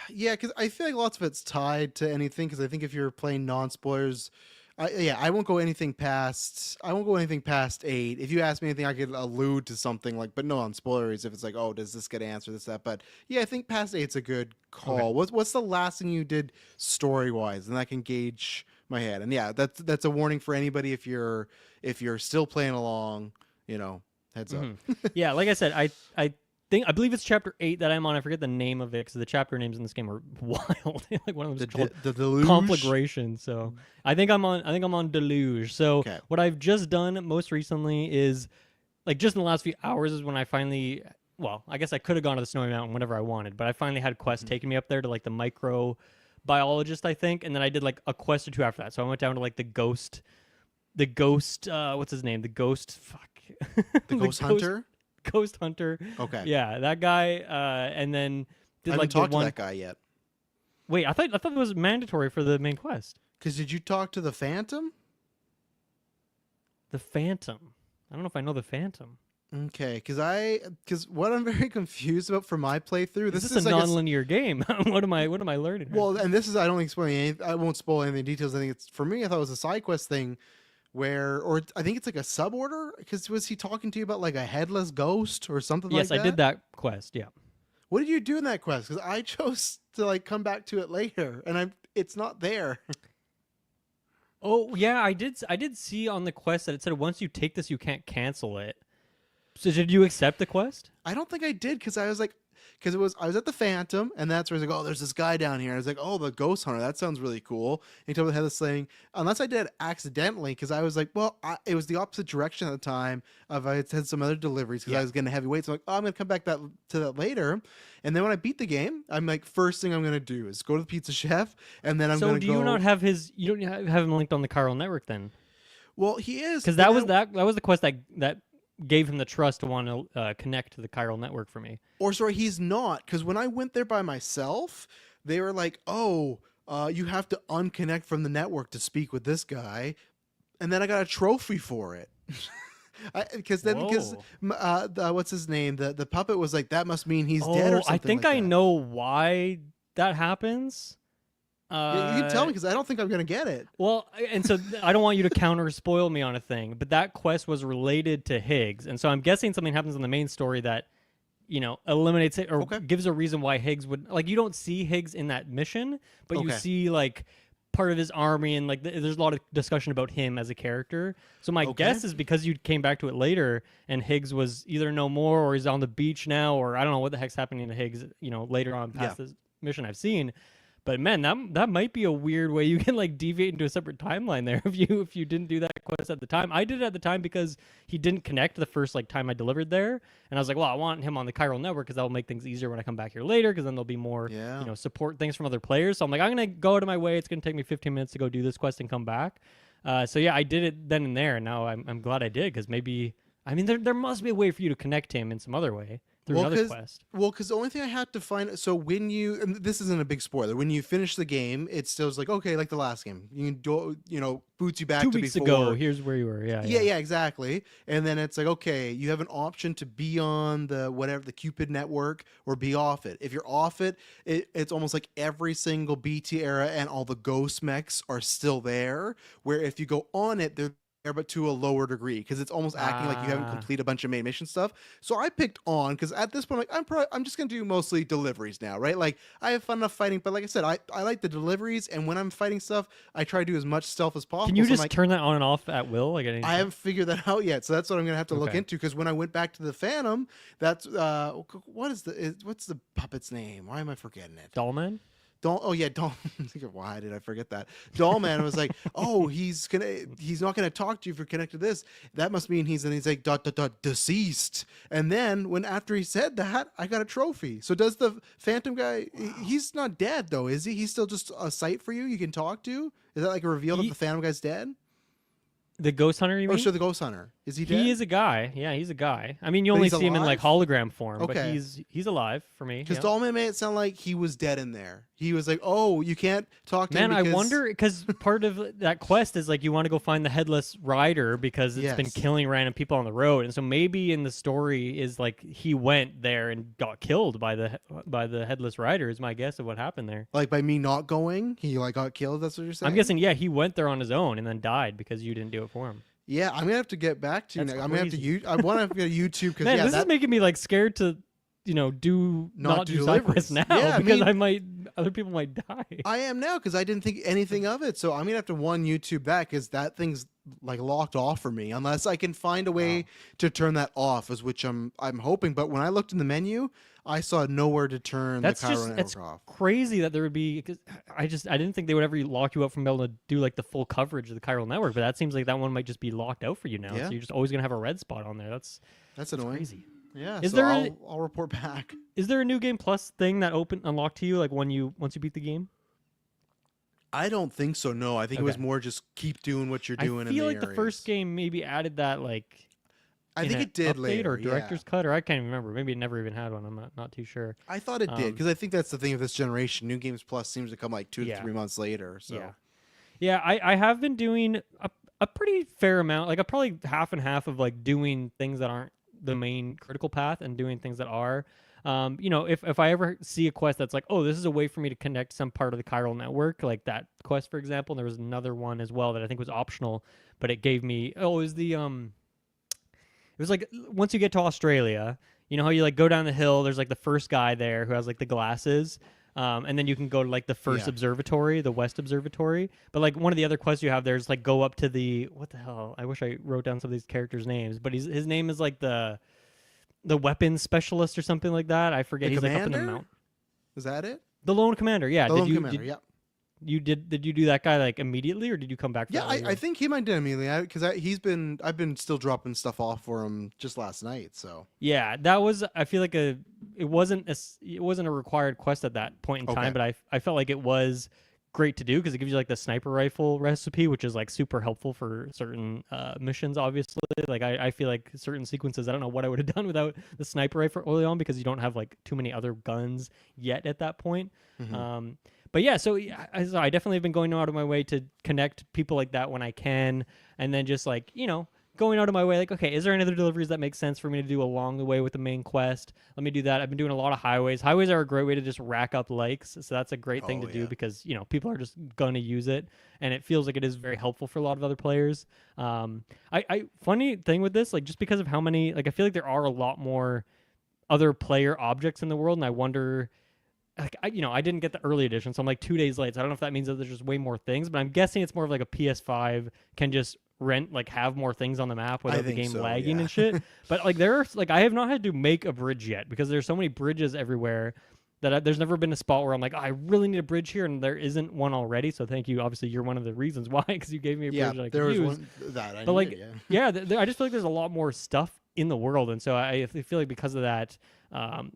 yeah, because I feel like lots of it's tied to anything. Because I think if you're playing non-spoilers, I won't go anything past. I won't go anything past 8. If you ask me anything, I could allude to something like, but no on spoilers. If it's like, oh, does this get answered? This that. But yeah, I think past 8's a good call. Okay. What's the last thing you did story wise, and that can gauge my head. And yeah, that's a warning for anybody if you're still playing along. Heads up. Yeah, like I said, I I believe it's chapter 8 that I'm on. I forget the name of it because the chapter names in this game are wild. Like one of them is called The deluge. conflagration. So I think I'm on deluge. So Okay. what I've just done most recently is like just in the last few hours is when I finally, well, I guess I could have gone to the Snowy Mountain whenever I wanted, but I finally had quest taking me up there to like the microbiologist, I think, and then I did like a quest or two after that. So I went down to like the ghost, what's his name? The ghost, fuck, The ghost hunter. ghost hunter. Okay. Yeah, that guy. And then did I like haven't talked the one. to that guy yet. Wait, I thought it was mandatory for the main quest. Because did you talk to the Phantom? The Phantom. I don't know if I know the Phantom. Okay, because what I'm very confused about for my playthrough, This this is is a like non-linear game. What am I learning? Here? well, and this is I don't explain anything. I won't spoil any of the details. I think it's for me. I thought it was a side quest thing, or I think it's like a sub order. Because was he talking to you about like a headless ghost or something like yes, that? I did that quest. Yeah. What did you do in that quest? Because I chose to like come back to it later, and it's not there. Oh yeah, I did see on the quest that it said once you take this, you can't cancel it. So did you accept the quest? I don't think I did because I was like, I was at the Phantom, and that's where he's like, oh, there's this guy down here. And I was like, oh, the ghost hunter. That sounds really cool. And he told me the headless thing. Unless I did it accidentally, because I was like, well, it was the opposite direction at the time. I had some other deliveries because I was getting heavy weights. So I'm like, oh, I'm gonna come back to that later. And then when I beat the game, I'm like, first thing I'm gonna do is go to the pizza chef, and then I'm gonna go. So do you not have his? You don't have him linked on the chiral network then? Well, he is Because that was the quest that gave him the trust to want to connect to the chiral network for me. Or sorry, he's not. Because when I went there by myself, they were like, oh, you have to unconnect from the network to speak with this guy. And then I got a trophy for it. Because what's his name? The puppet was like, that must mean he's dead or something. I think like I that. know why that happens. Yeah, you can tell me because I don't think I'm going to get it. Well, and so I don't want you to counter spoil me on a thing, but that quest was related to Higgs. And so I'm guessing something happens in the main story that, eliminates it or gives a reason why Higgs would, like, you don't see Higgs in that mission, but you see, like, part of his army and, like, there's a lot of discussion about him as a character. So my guess is because you came back to it later and Higgs was either no more or he's on the beach now, or I don't know what the heck's happening to Higgs, later on past this mission I've seen. But man, that might be a weird way you can like deviate into a separate timeline there if you didn't do that quest at the time. I did it at the time because he didn't connect the first like time I delivered there, and I was like, well, I want him on the chiral network because that will make things easier when I come back here later because then there'll be more support things from other players. So I'm like, I'm gonna go out of my way. It's gonna take me 15 minutes to go do this quest and come back. So yeah, I did it then and there, and now I'm glad I did because maybe there must be a way for you to connect him in some other way. Another quest. Well, because the only thing I had to find, so when you, and this isn't a big spoiler, when you finish the game, it still's like, okay, like the last game, you can do, boots you back 2 to weeks before. ago. Here's where you were. Yeah, exactly. And then it's like, okay, you have an option to be on the Cupid network or be off it. If you're off it, it's almost like every single BT era and all the ghost mechs are still there. Where if you go on it, they're there, but to a lower degree, because it's almost acting like you haven't completed a bunch of main mission stuff. So I picked on because at this point, like I'm just gonna do mostly deliveries now, right? Like I have fun enough fighting, but like I said, I like the deliveries, and when I'm fighting stuff, I try to do as much stealth as possible. Can you so just turn that on and off at will? Like I haven't figured that out yet, so that's what I'm gonna have to look into. Because when I went back to the Phantom, that's what's the puppet's name? Why am I forgetting it? Dollman? Doll. Why did I forget that? Dollman was like, oh, he's not gonna talk to you if you're connected to this. That must mean he's like ... deceased. And then after he said that, I got a trophy. So does the Phantom guy? He's not dead though, is he? He's still just a sight for you. You can talk to. Is that like a reveal that the Phantom guy's dead? The ghost hunter, you mean? Oh, sure, the ghost hunter. Is he dead? He is a guy. Yeah, he's a guy. I mean, you only see him in like hologram form, but he's alive for me. Because Dollman made it sound like he was dead in there. He was like, "Oh, you can't talk to him." Man, I wonder because part of that quest is like you want to go find the headless rider because it's been killing random people on the road, and so maybe in the story is like he went there and got killed by the headless rider. Is my guess of what happened there. Like by me not going, he like got killed. That's what you're saying. I'm guessing. Yeah, he went there on his own and then died because you didn't do it for him. Yeah, I'm gonna have to get back to you. I'm gonna have to. I want to go to YouTube because this is making me like scared to, not do Sidequest now because other people might die. I am now because I didn't think anything of it. So I'm gonna have to YouTube that because that thing's like locked off for me unless I can find a way Wow. to turn that off, is which I'm hoping. But when I looked in the menu, I saw nowhere to turn the Cairo That's network off. crazy that there would be, because I didn't think they would ever lock you up from being able to do like the full coverage of the chiral network, but that seems like that one might just be locked out for you now. So Yeah, you're just always gonna have a red spot on there. that's That's annoying. crazy. Yeah, Is so there I'll report back. is there a new game plus thing that unlocked to you like once you beat the game? I don't think so. No, I think it was Okay. more just keep doing what you're I doing in feel the like the first areas. game maybe added that like I in think an it did update or later. Yeah, director's cut, or I can't even remember. Maybe it never even had one. I'm not too sure. I thought it did Um, because I think that's the thing of this generation. New Games Plus seems to come like 2 to yeah, 3 months later. yeah, So yeah. I have been doing a pretty fair amount, like a probably half and half of like doing things that aren't the main critical path and doing things that are. If I ever see a quest that's like, oh, this is a way for me to connect some part of the chiral network, like that quest, for example. And there was another one as well that I think was optional, but it gave me, oh, it was it was like once you get to Australia, you know how you like go down the hill. There's like the first guy there who has like the glasses, and then you can go to like the first yeah, observatory, the West Observatory. But like one of the other quests you have there is like go up to the what the hell? I wish I wrote down some of these characters' names, but his name is like the weapons specialist or something like that. I forget. the He's like up in the commander, mountain. is that it? The lone commander. Yeah. The lone commander. Yeah. Did you do that guy like immediately, or did you come back for Yeah, that I later? think he might do immediately because I've been still dropping stuff off for him just last night. So Yeah, that was. I feel like it wasn't it wasn't a required quest at that point in okay, time, but I felt like it was great to do because it gives you like the sniper rifle recipe, which is like super helpful for certain missions. Obviously, like I feel like certain sequences, I don't know what I would have done without the sniper rifle early on because you don't have like too many other guns yet at that point. hmm But yeah, so I definitely have been going out of my way to connect people like that when I can, and then just like going out of my way, like, okay, is there any other deliveries that make sense for me to do along the way with the main quest? Let me do that. I've been doing a lot of highways. Highways are a great way to just rack up likes, so that's a great thing oh to do yeah, because people are just gonna use it, and it feels like it is very helpful for a lot of other players. I funny thing with this, like, just because of how many, like, I feel like there are a lot more other player objects in the world, and I wonder like I didn't get the early edition, so I'm like 2 days late. So I don't know if that means that there's just way more things, but I'm guessing it's more of like a PS5 can just rent like have more things on the map I without the think game so. lagging Yeah, and shit. But like there are like I have not had to make a bridge yet because there's so many bridges everywhere that there's never been a spot where I'm like, oh, I really need a bridge here, and there isn't one already. So thank you. Obviously, you're one of the reasons why because you gave me a yeah. bridge that I There could was use. one that I But needed. like, Yeah. yeah, I just feel like there's a lot more stuff in the world, and so I feel like because of that,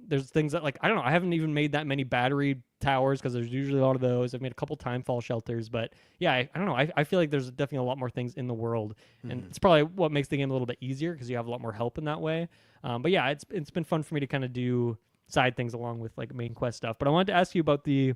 there's things that like I don't know. I haven't even made that many battery towers because there's usually a lot of those. I've made a couple timefall shelters, but yeah, I don't know. I feel like there's definitely a lot more things in the world, and hmm it's probably what makes the game a little bit easier because you have a lot more help in that way. But yeah, it's been fun for me to kind of do side things along with like main quest stuff. But I wanted to ask you about the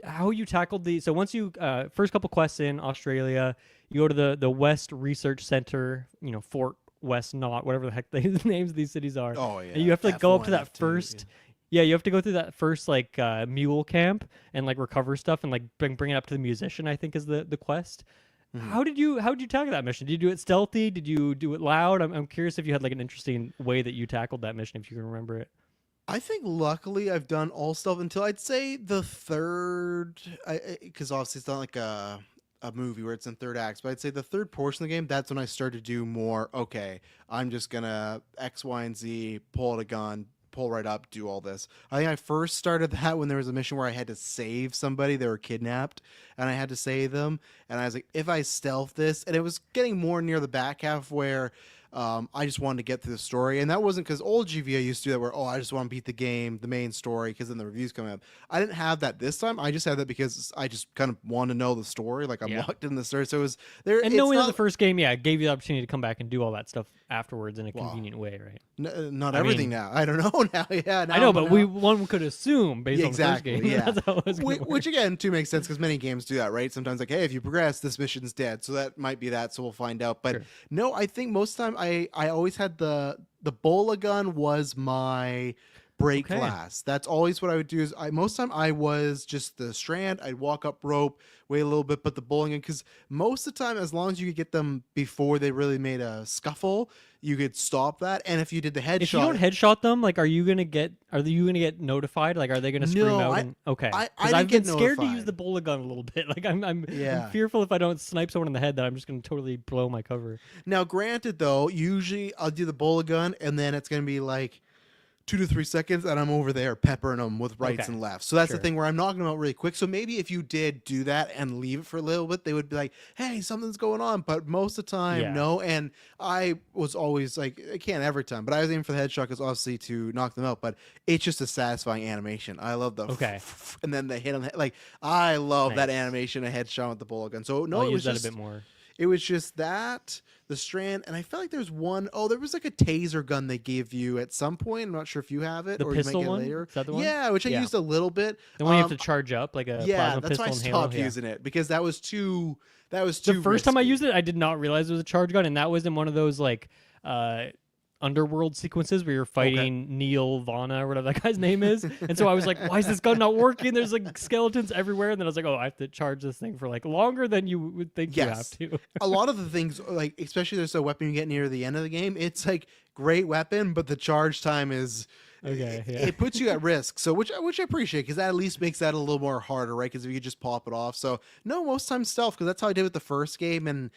how you tackled the so once you first couple quests in Australia, you go to the West Research Center, Fort West Knot, whatever the heck the names of these cities are, Oh and you yeah, have to like go up F1, to that F2, first. Yeah, you have to go through that first like mule camp and like recover stuff and like bring it up to the musician. I think is the quest. yeah. Mhm. How did you tackle that mission? Did you do it stealthy? Did you do it loud? I'm curious if you had like an interesting way that you tackled that mission if you can remember it. I think luckily I've done all stuff until I'd say the third, because obviously it's not like a movie where it's in third acts, but I'd say the third portion of the game, that's when I started to do more, okay, I'm just gonna X, Y, and Z, pull out a gun, pull right up, do all this. I think I first started that when there was a mission where I had to save somebody, they were kidnapped, and I had to save them, and I was like, if I stealth this, and it was getting more near the back half where I just wanted to get through the story, and that wasn't because old GVA used to do that where I just want to beat the game, the main story, because then the reviews come up. I didn't have that this time. I just had that because I just kind of want to know the story, like I'm Yeah. locked in the story. So it was there. And It's knowing that not the first game, yeah, gave you the opportunity to come back and do all that stuff afterwards in a Wow. convenient way, right? not I everything mean, now. I don't know now. Yeah, now I know, I'm but one could assume based Yeah, on the first exactly, game, yeah. that's how it was going to Which again too makes sense because many games do that, right? Sometimes like, hey, if you progress, this mission's dead, so that might be that. So we'll find out. But Sure. no, I think most of the time I always had the bola gun was my break Okay. glass. That's always what I would do. Is most time I was just the strand. I'd walk up rope, wait a little bit, put the bowling in, because most of the time, as long as you could get them before they really made a scuffle, you could stop that. And if you did the If you don't headshot, headshot them, like, are you gonna get notified? Like, are they gonna scream no, out? I And okay, I because didn't I've been get scared to use notified. the bullet gun a little bit. Like, I'm Yeah. fearful if I don't snipe someone in the head that I'm just gonna totally blow my cover. Now, granted, though, usually I'll do the bullet gun, and then it's gonna be like 2 to 3 seconds, and I'm over there peppering them with rights Okay, and lefts. So that's the sure. thing where I'm knocking them out really quick. So maybe if you did do that and leave it for a little bit, they would be like, "Hey, something's going on." But most of the time, Yeah. no. And I was always like, I can't every time, but I was aiming for the headshot because obviously to knock them out. But it's just a satisfying animation. I love the Okay. and then they hit on the, like I love that Nice. animation of headshot with the bullet gun. So no, I'll it use was that a just bit more. it was just that, the strand, and I felt like there's one oh there was like a taser gun they gave you at some point. I'm not sure if you have it The or you might pistol get it one? later. Is that the one? Yeah, which I Yeah. used a little bit. The one you have to charge up, like a Yeah, plasma that's why pistol I and Halo. stopped Yeah. using it because that was too The first time I risky. used it, I did not realize it was a charge gun, and that was in one of those like uh underworld sequences where you're fighting Neil Vana or whatever that guy's name is. And so I was like, why is this gun not working? There's like skeletons everywhere. And then I was like, oh, I have to charge this thing for like longer than you would think Yes. you have to. A lot of the things, like especially there's a weapon you get near the end of the game, it's like great weapon, but the charge time is Okay, yeah. it puts you at risk. So which I appreciate because that at least makes that a little more harder, right? Because if you could just pop it off. So no, most times stealth because that's how I did with the first game, and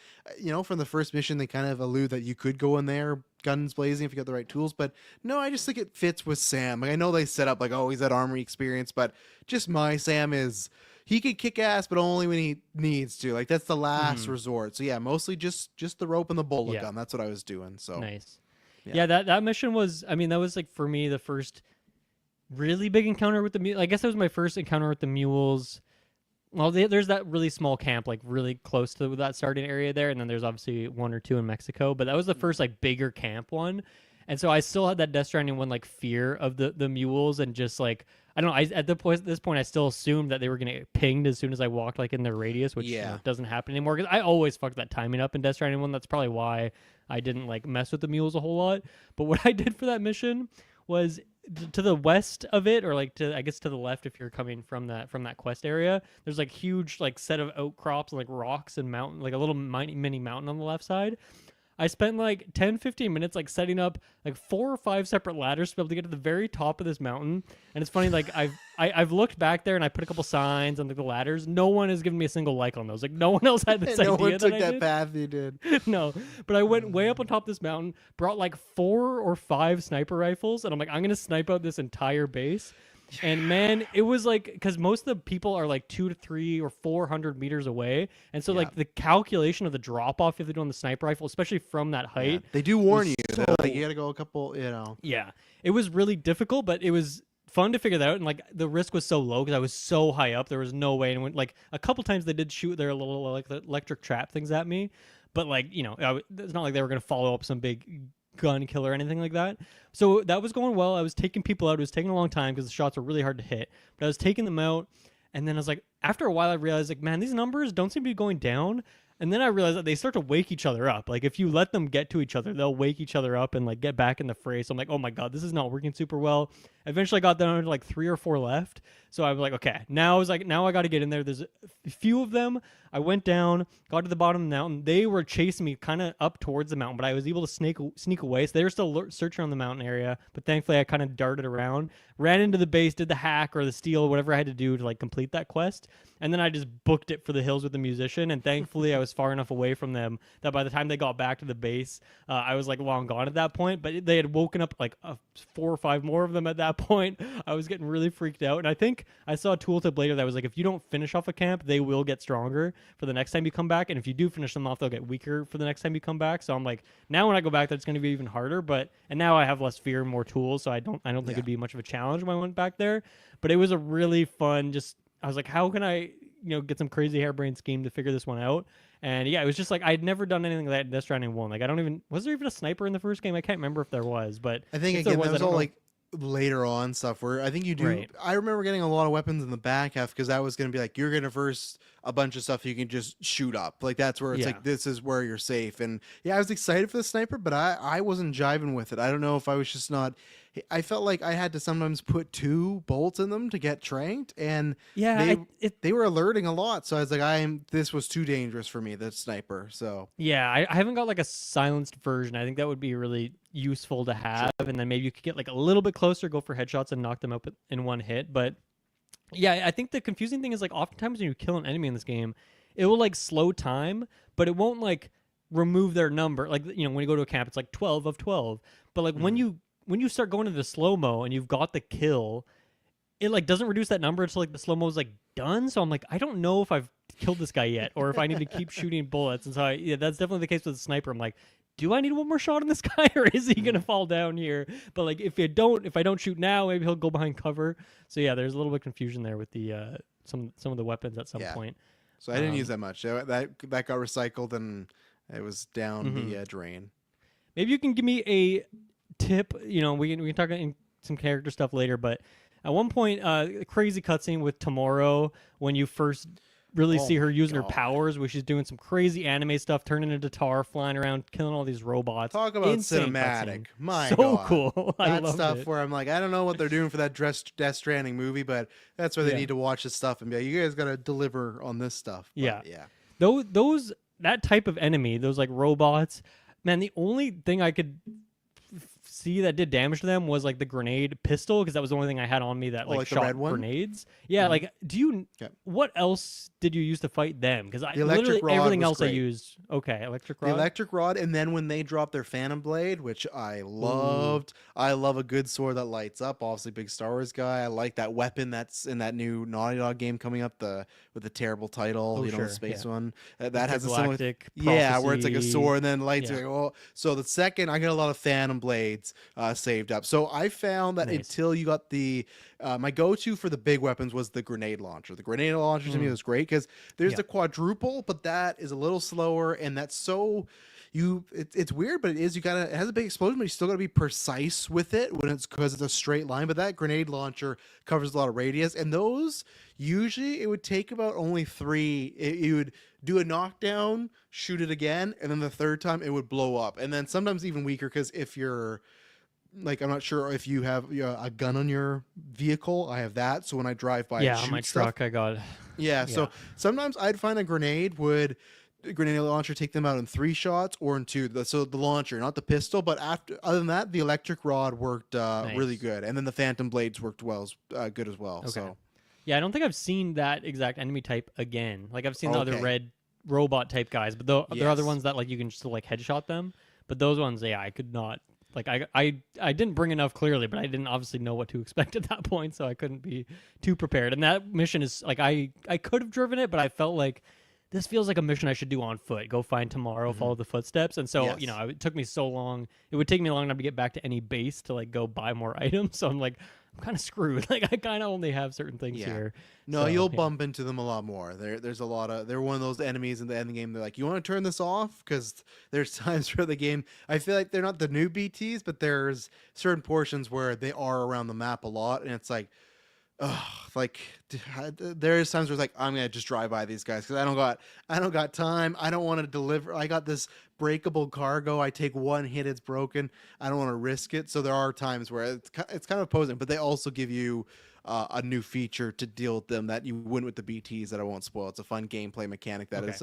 from the first mission they kind of allude that you could go in there guns blazing if you got the right tools. But no, I just think it fits with Sam. Like I know they set up like oh he's that armory experience, but just my Sam is. He could kick ass, but only when he needs to. Like that's the last resort. So yeah, mostly just the rope and the bullet Yeah. gun. That's what I was doing. So Nice. Yeah. Yeah, that mission was, I mean, that was like for me the first really big encounter with the mule. I guess it was my first encounter with the mules. Well, there's that really small camp, like really close to that starting area there, and then there's obviously one or two in Mexico. But that was the first like bigger camp one, and so I still had that Death Stranding one like fear of the mules and just like I don't know. At this point I still assumed that they were gonna get pinged as soon as I walked like in their radius, which Yeah. doesn't happen anymore because I always fucked that timing up in Death Stranding one. That's probably why I didn't like mess with the mules a whole lot. But what I did for that mission was to the west of it, or like to I guess to the left if you're coming from that quest area. There's like huge like set of outcrops and like rocks and mountain, like a little mini mountain on the left side. I spent like 10-15 minutes like setting up like 4 or 5 separate ladders to be able to get to the very top of this mountain. And it's funny, like I've looked back there and I put a couple signs on like the ladders. No one has given me a single like on those. Like no one else had this no idea one took I that did. path you did. No, but I went way up on top of this mountain, brought like 4 or 5 sniper rifles, and I'm like, I'm gonna snipe out this entire base. And man, it was like because most of the people are like 200 to 300 or 400 meters away, and so Yeah. like the calculation of the drop off if they're doing the sniper rifle, especially from that height, Yeah. They do warn was you. so- Though. Like you got to go a couple. yeah, it was really difficult, but it was fun to figure that out. And like the risk was so low because I was so high up, there was no way. And when, like a couple times they did shoot their little like electric trap things at me, but like it's not like they were gonna follow up some big gun kill or anything like that. So that was going well. I was taking people out. It was taking a long time because the shots were really hard to hit, but I was taking them out. And then I was like, after a while, I realized like, man, these numbers don't seem to be going down. And then I realized that they start to wake each other up. Like if you let them get to each other, they'll wake each other up and like get back in the fray. So I'm like, oh my God, this is not working super well. Eventually I got down to like 3 or 4 left. So I was like, okay, now I got to get in there. There's a few of them. I went down, got to the bottom of the mountain. They were chasing me kind of up towards the mountain, but I was able to sneak away. So they were still searching on the mountain area. But thankfully I kind of darted around, ran into the base, did the hack or the steal, whatever I had to do to like complete that quest. And then I just booked it for the hills with the musician. And thankfully I was far enough away from them that by the time they got back to the base, I was like long gone at that point. But they had woken up like 4 or 5 more of them at that point. I was getting really freaked out. And I think I saw a tooltip later that was like, if you don't finish off a camp, they will get stronger for the next time you come back. And if you do finish them off, they'll get weaker for the next time you come back. So I'm like, now when I go back, that's going to be even harder. And now I have less fear and more tools. So I don't think it'd be much of a challenge when I went back there. But it was a really fun, I was like, how can I, get some crazy harebrained scheme to figure this one out? And yeah, it was just like I'd never done anything like that in Death Stranding 1. Like was there even a sniper in the first game? I can't remember if there was, but I think if again there that was I don't all know. like later on stuff where I think you do. Right. I remember getting a lot of weapons in the back half because that was going to be like you're going to first a bunch of stuff you can just shoot up. Like that's where it's Yeah. like this is where you're safe. And yeah, I was excited for the sniper, but I wasn't jiving with it. I don't know if I was just not. I felt like I had to sometimes put 2 bolts in them to get tranked, and Yeah, they it they were alerting a lot. So I was like, this was too dangerous for me, the sniper. So yeah, I haven't got like a silenced version. I think that would be really useful to have, sure. and then maybe you could get like a little bit closer, go for headshots, and knock them out in one hit. But yeah, I think the confusing thing is like oftentimes when you kill an enemy in this game, it will like slow time, but it won't like remove their number. Like when you go to a camp, it's like 12 of 12. But like Mhm. when you start going into slow mo and you've got the kill, it like doesn't reduce that number until like the slow mo is like done. So I'm like, I don't know if I've killed this guy yet, or if I need to keep shooting bullets. And so yeah, that's definitely the case with the sniper. I'm like, do I need one more shot on this guy, or is he gonna fall down here? But like, if I don't shoot now, maybe he'll go behind cover. So yeah, there's a little bit of confusion there with the some of the weapons at some Yeah. point. So I didn't use that much. That got recycled and it was down the drain. Maybe you can give me a tip. We can talk in some character stuff later, but at one point, crazy cutscene with Tomorrow when you first really Oh see her my using her God. powers, where she's doing some crazy anime stuff, turning into tar, flying around, killing all these robots. Talk about Insane cinematic. cutscene. My So God. cool. I That loved stuff it. where I'm like, I don't know what they're doing for that Death Stranding movie, but that's where they Yeah. need to watch this stuff and be like, you guys got to deliver on this stuff. But Yeah. yeah. Those that type of enemy, those like robots, man. The only thing I could see that did damage to them was like the grenade pistol, because that was the only thing I had on me that Oh, like like the shot red one? grenades. Yeah, Mhm. like do you? Okay. What else did you use to fight them? Because I The electric literally rod everything was else I great. used. Okay, electric The rod. electric rod, and then when they dropped their Phantom Blade, which I Ooh. loved. I love a good sword that lights up. Obviously, big Star Wars guy. I like that weapon that's in that new Naughty Dog game coming up, with the terrible title, Oh, the sure, space yeah. one. That has a similar. Intergalactic Yeah, where it's like a prophecy. sword and then lights. Yeah. Like, oh, so the second I got a lot of Phantom Blades saved up. So I found that Nice. until you got my go-to for the big weapons was the grenade launcher. The grenade launcher to me was great because there's Yeah. the quadruple, but that is a little slower, and that's so it's weird, but it has a big explosion, but you still gotta be precise with it when it's because it's a straight line. But that grenade launcher covers a lot of radius, and those usually it would take about only 3. You would do a knockdown, shoot it again, and then the third time it would blow up, and then sometimes even weaker because if you're like, I'm not sure if you have a gun on your vehicle. I have that, so when I drive by, Yeah, and on my shoot stuff. truck I got. Yeah, so sometimes I'd find a grenade launcher take them out in 3 shots or in 2. So the launcher, not the pistol, but other than that, the electric rod worked really Nice. good, and then the Phantom Blades worked good as well. Okay. So Yeah, I don't think I've seen that exact enemy type again. Like I've seen the other Okay. red robot type guys, but there are other Yes. ones that like you can just like headshot them. But those ones, yeah, I could not. Like I didn't bring enough clearly, but I didn't obviously know what to expect at that point, so I couldn't be too prepared. And that mission is like I could have driven it, but I felt like this feels like a mission I should do on foot. Go find Tomorrow, follow the footsteps. And so, Yes. it took me so long. It would take me long enough to get back to any base to like go buy more items. So I'm like, I'm kind of screwed. Like I kind of only have certain things Yeah. here. no, So, you'll yeah. bump into them a lot more. There's a lot of they're one of those enemies in the end game. They're like, you want to turn this off because there's times where the game. I feel like they're not the new BTS, but there's certain portions where they are around the map a lot, and it's like. Like there's times where it's like I'm gonna just drive by these guys because I don't got time. I don't want to deliver. I got this breakable cargo. I take one hit, it's broken. I don't want to risk it. So there are times where it's kind of opposing, but they also give you a new feature to deal with them that you wouldn't with the BTS that I won't spoil. It's a fun gameplay mechanic that is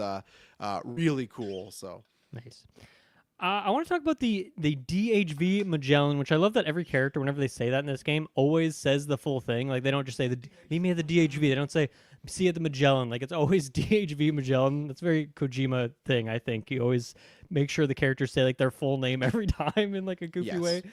really cool. So Nice. I want to talk about the DHV Magellan, which I love that every character, whenever they say that in this game, always says the full thing. Like they don't just say meet me at the DHV. They don't say see you at the Magellan. Like it's always DHV Magellan. That's a very Kojima thing. I think you always make sure the characters say like their full name every time in like a goofy Yes. way.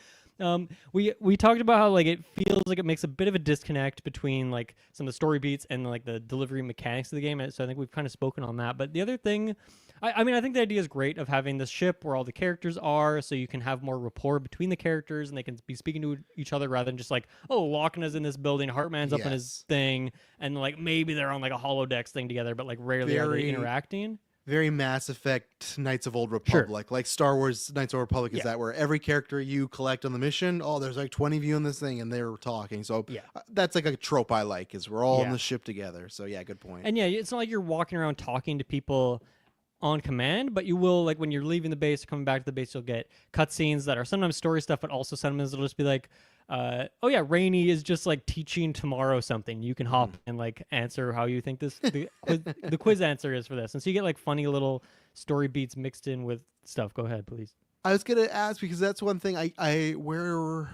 We talked about how like it feels like it makes a bit of a disconnect between like some of the story beats and like the delivery mechanics of the game. So I think we've kind of spoken on that. But the other thing, I mean, I think the idea is great of having this ship where all the characters are, so you can have more rapport between the characters and they can be speaking to each other rather than just like, oh, Lochna's in this building, Heartman's up in his Yes. thing, and like maybe they're on like a holodecks thing together, but like rarely are they Very- interacting. very Mass Effect Knights of Old Sure. Republic, like Star Wars Knights of Old Republic is Yeah. that where every character you collect on the mission, oh, there's like 20 of you in this thing and they're talking. So Yeah. that's like a trope I like is we're all on Yeah. the ship together. So yeah, good point. And yeah, it's not like you're walking around talking to people on command, but you will, like, when you're leaving the base, coming back to the base, you'll get cutscenes that are sometimes story stuff, but also sometimes it'll just be like, oh yeah, Rainy is just like teaching tomorrow something. You can hop and like answer how you think the quiz answer is for this, and so you get like funny little story beats mixed in with stuff. Go ahead, please. I was gonna ask because that's one thing I where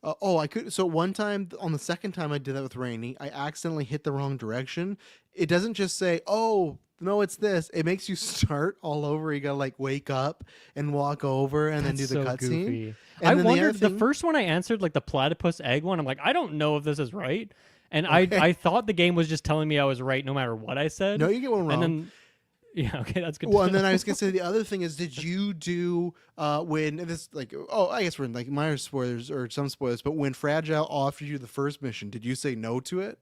I could. So one time on the second time I did that with Rainy, I accidentally hit the wrong direction. It doesn't just say, "Oh no, it's this." It makes you start all over. You gotta like wake up and walk over and then do the cutscene. Goofy. And I then wondered the the first one I answered, like the platypus egg one. I'm like, I don't know if this is right, and Okay. I thought the game was just telling me I was right no matter what I said. No, you get one wrong. And then yeah, okay, that's good. Well, and then I was gonna say the other thing is, did you do when this like I guess we're in like minor spoilers or some spoilers, but when Fragile offered you the first mission, did you say no to it?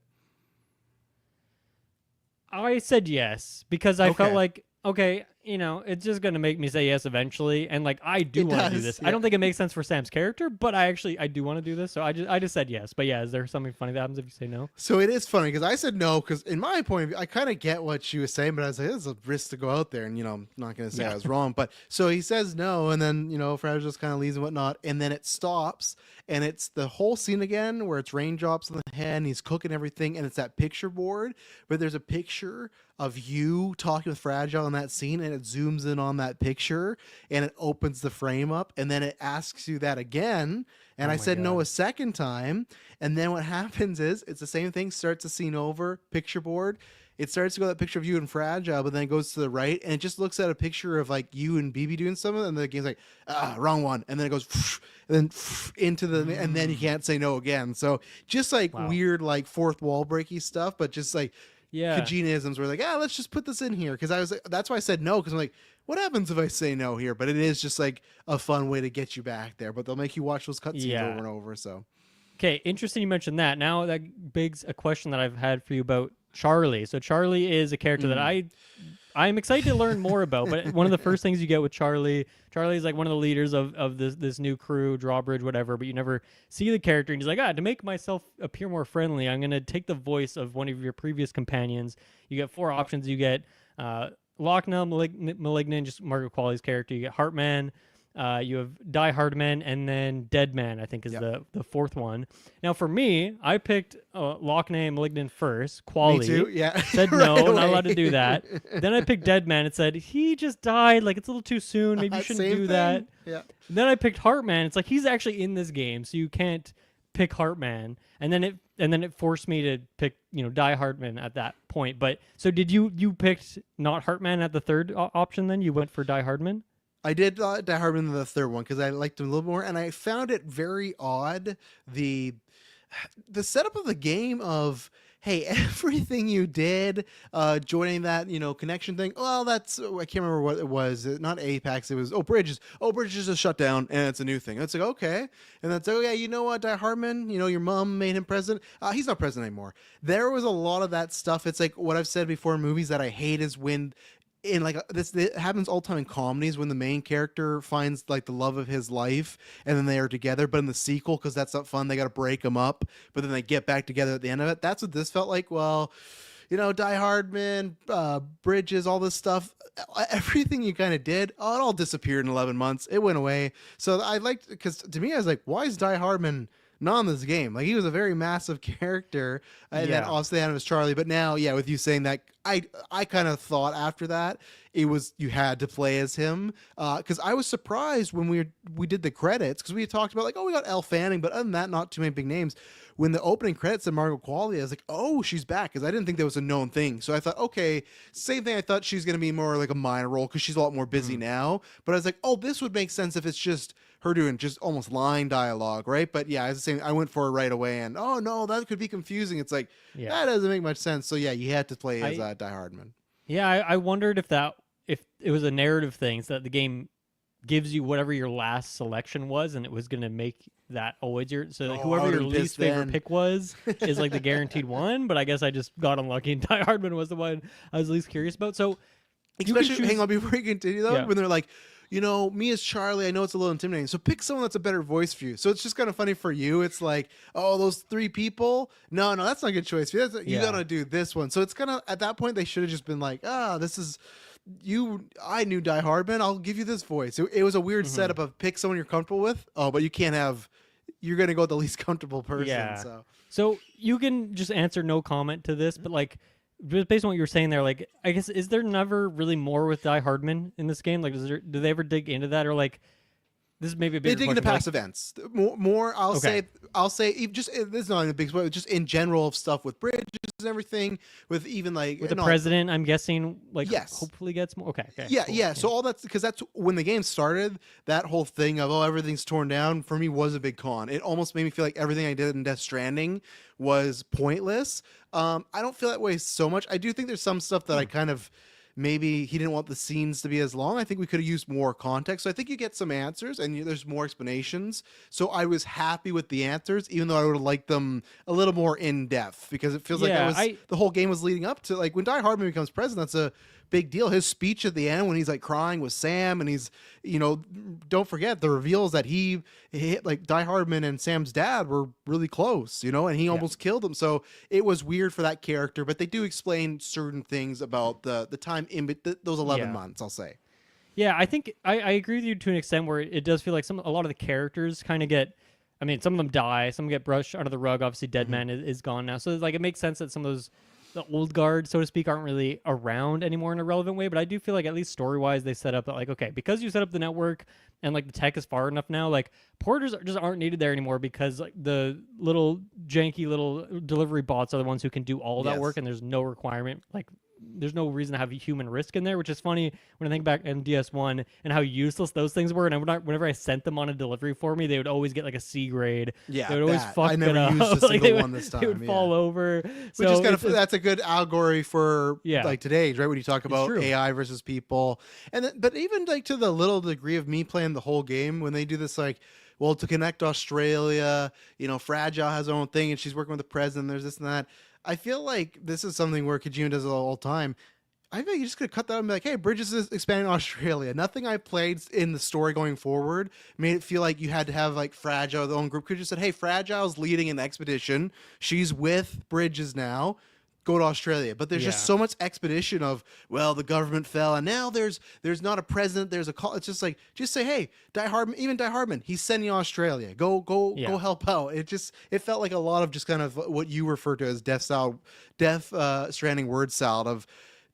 I said yes because I felt Okay. like, okay, it's just gonna make me say yes eventually, and like I do It want to do does, this. yeah. I don't think it makes sense for Sam's character, but I do want to do this, so I just said yes. But yeah, is there something funny that happens if you say no? So it is funny because I said no because in my point of view, I kind of get what she was saying, but I was like, "This is a risk to go out there," and I'm not gonna say Yeah. I was wrong. But so he says no, and then Fragile just kind of leaves and whatnot, and then it stops, and it's the whole scene again where it's raindrops on the head, and he's cooking everything, and it's that picture board, but there's a picture of you talking with Fragile in that scene, and it zooms in on that picture, and it opens the frame up, and then it asks you that again, and Oh I my said no God. a second time, and then what happens is it's the same thing, starts the scene over, picture board, it starts to go that picture of you and Fragile, but then it goes to the right, and it just looks at a picture of like you and BB doing something, and the game's like, wrong one, and then it goes, and then into the, and then you can't say no again. So just like Wow. weird like fourth wall breaky stuff, but just like Yeah. Kojina-isms were like, let's just put this in here because I was like, that's why I said no because I'm like, what happens if I say no here? But it is just like a fun way to get you back there. But they'll make you watch those cutscenes Yeah. over and over. So Okay, interesting you mentioned that. Now that begs a question that I've had for you about Charlie. So Charlie is a character that I'm excited to learn more about. But one of the first things you get with Charlie is like one of the leaders of this new crew, drawbridge, whatever. But you never see the character, and he's like, to make myself appear more friendly, I'm gonna take the voice of one of your previous companions. You get 4 options. You get Lochner, Malignant, just Margaret Qualley's character. You get Heartman. You have Die Hard Man, and then Dead Man, I think is Yep. the fourth one. Now for me, I picked Lochner Malignant first. Qualley me too. Yeah. said Right no, not away. allowed to do that. Then I picked Dead Man. It said he just died. Like it's a little too soon. Maybe you shouldn't Same do thing. that. Yeah. Then I picked Heartman. It's like he's actually in this game, so you can't pick Heartman. And then it forced me to pick Die Hardman at that point. But so did you picked not Heartman at the third option? Then you went for Die Hardman. I did Die Hardman in the third one because I liked him a little more, and I found it very odd the setup of the game of, hey, everything you did, joining that connection thing. Well, that's I can't remember what it was. Not Apex. It was Bridges. Bridges is shut down, and it's a new thing. It's like okay, and that's yeah. You know what, Die Hardman? Your mom made him president. He's not president anymore. There was a lot of that stuff. It's like what I've said before in movies that I hate is when. In like this, it happens all the time in comedies when the main character finds like the love of his life and then they are together. But in the sequel, because that's not fun, they got to break them up. But then they get back together at the end of it. That's what this felt like. Well, Die Hardman, Bridges, all this stuff, everything you kind of did, it all disappeared in 11 months. It went away. So I liked because to me, I was like, why is Die Hardman not in this game? Like he was a very massive character, and then obviously they had him as Charlie. But now, yeah, with you saying that, I kind of thought after that it was you had to play as him because I was surprised when we did the credits because we had talked about like we got Elle Fanning, but other than that, not too many big names. When the opening credits said Margot Qualley, I was like, oh, she's back because I didn't think that was a known thing. So I thought, okay, same thing. I thought she's gonna be more like a minor role because she's a lot more busy now. But I was like, oh, this would make sense if it's just her doing just almost line dialogue, right? But yeah, I was saying I went for it right away, and oh no, that could be confusing. It's like that doesn't make much sense. So yeah, you had to play as Die Hardman. Yeah, I wondered if it was a narrative thing, so that the game gives you whatever your last selection was, and it was going to make that always your whoever your least favorite pick was is like the guaranteed one. But I guess I just got unlucky, and Die Hardman was the one I was least curious about. So You can Especially, choose. hang on before you continue though, Yeah. when they're like, me as Charlie, I know it's a little intimidating. So pick someone that's a better voice for you. So it's just kind of funny for you. It's like, oh, those three people. No, that's not a good choice. You Yeah. gotta do this one. So it's kind of at that point they should have just been like, this is you. I knew Die Hardman. I'll give you this voice. It was a weird Hmm. setup of pick someone you're comfortable with. Oh, but you can't have. You're gonna go with the least comfortable person. Yeah. So So you can just answer no comment to this, but like, just based on what you were saying there, like, I guess is there never really more with Die Hardman in this game? Like, do they ever dig into that, or like, this is maybe a they bigger dig into question, but past events. More. okay, I'll say. Just this is not a big spoiler. Just in general of stuff with bridges and everything. With even like with the no, president, I'm guessing, like, yes, hopefully gets more. Okay, okay, yeah, cool. yeah. So all that's because that's when the game started. That whole thing of everything's torn down for me was a big con. It almost made me feel like everything I did in Death Stranding was pointless. I don't feel that way so much. I do think there's some stuff that I kind of maybe he didn't want the scenes to be as long. I think we could have used more context. So I think you get some answers and there's more explanations. So I was happy with the answers, even though I would have liked them a little more in depth because it feels like that Yeah, was the whole game was leading up to like when Die Hardman becomes president. That's a big deal. His speech at the end when he's like crying with Sam and he's, don't forget the reveals that he hit like Die Hardman and Sam's dad were really close, and he yeah, almost killed him. So it was weird for that character, but they do explain certain things about the time in those 11 yeah. months, I'll say. Yeah, I think I agree with you to an extent where it does feel like a lot of the characters kind of get. I mean, some of them die, some get brushed under the rug. Obviously, Mhm. Deadman is gone now, so like it makes sense that some of those the old guard, so to speak, aren't really around anymore in a relevant way. But I do feel like at least story wise, they set up that like okay, because you set up the network and like the tech is far enough now, like porters just aren't needed there anymore because like the little janky little delivery bots are the ones who can do all that Yes. work, and there's no requirement like there's no reason to have a human risk in there, which is funny when I think back in DS1 and how useless those things were. And whenever I sent them on a delivery for me, they would always get like a C grade. Yeah, They would always that. fuck I it never up. used a Like single they would, one this they would time. fall Yeah. over. Which is So kind of that's a good allegory for yeah, like today, right? When you talk about true. AI versus people, and but even like to the little degree of me playing the whole game when they do this like. Well, to connect Australia, Fragile has her own thing, and she's working with the president. There's this and that. I feel like this is something where Kojima does it all the time. I think you just could cut that and be like, hey, Bridges is expanding in Australia. Nothing I played in the story going forward made it feel like you had to have like Fragile, the own group. Could just said, hey, Fragile's leading an expedition. She's with Bridges now. Go to Australia. But there's just Yeah, so much expedition of, well, the government fell and now there's not a president, there's a call. It's just like just say, hey, Die Hardman, he's sending you Australia. Go yeah, help out. It felt like a lot of just kind of what you refer to as death stranding word salad of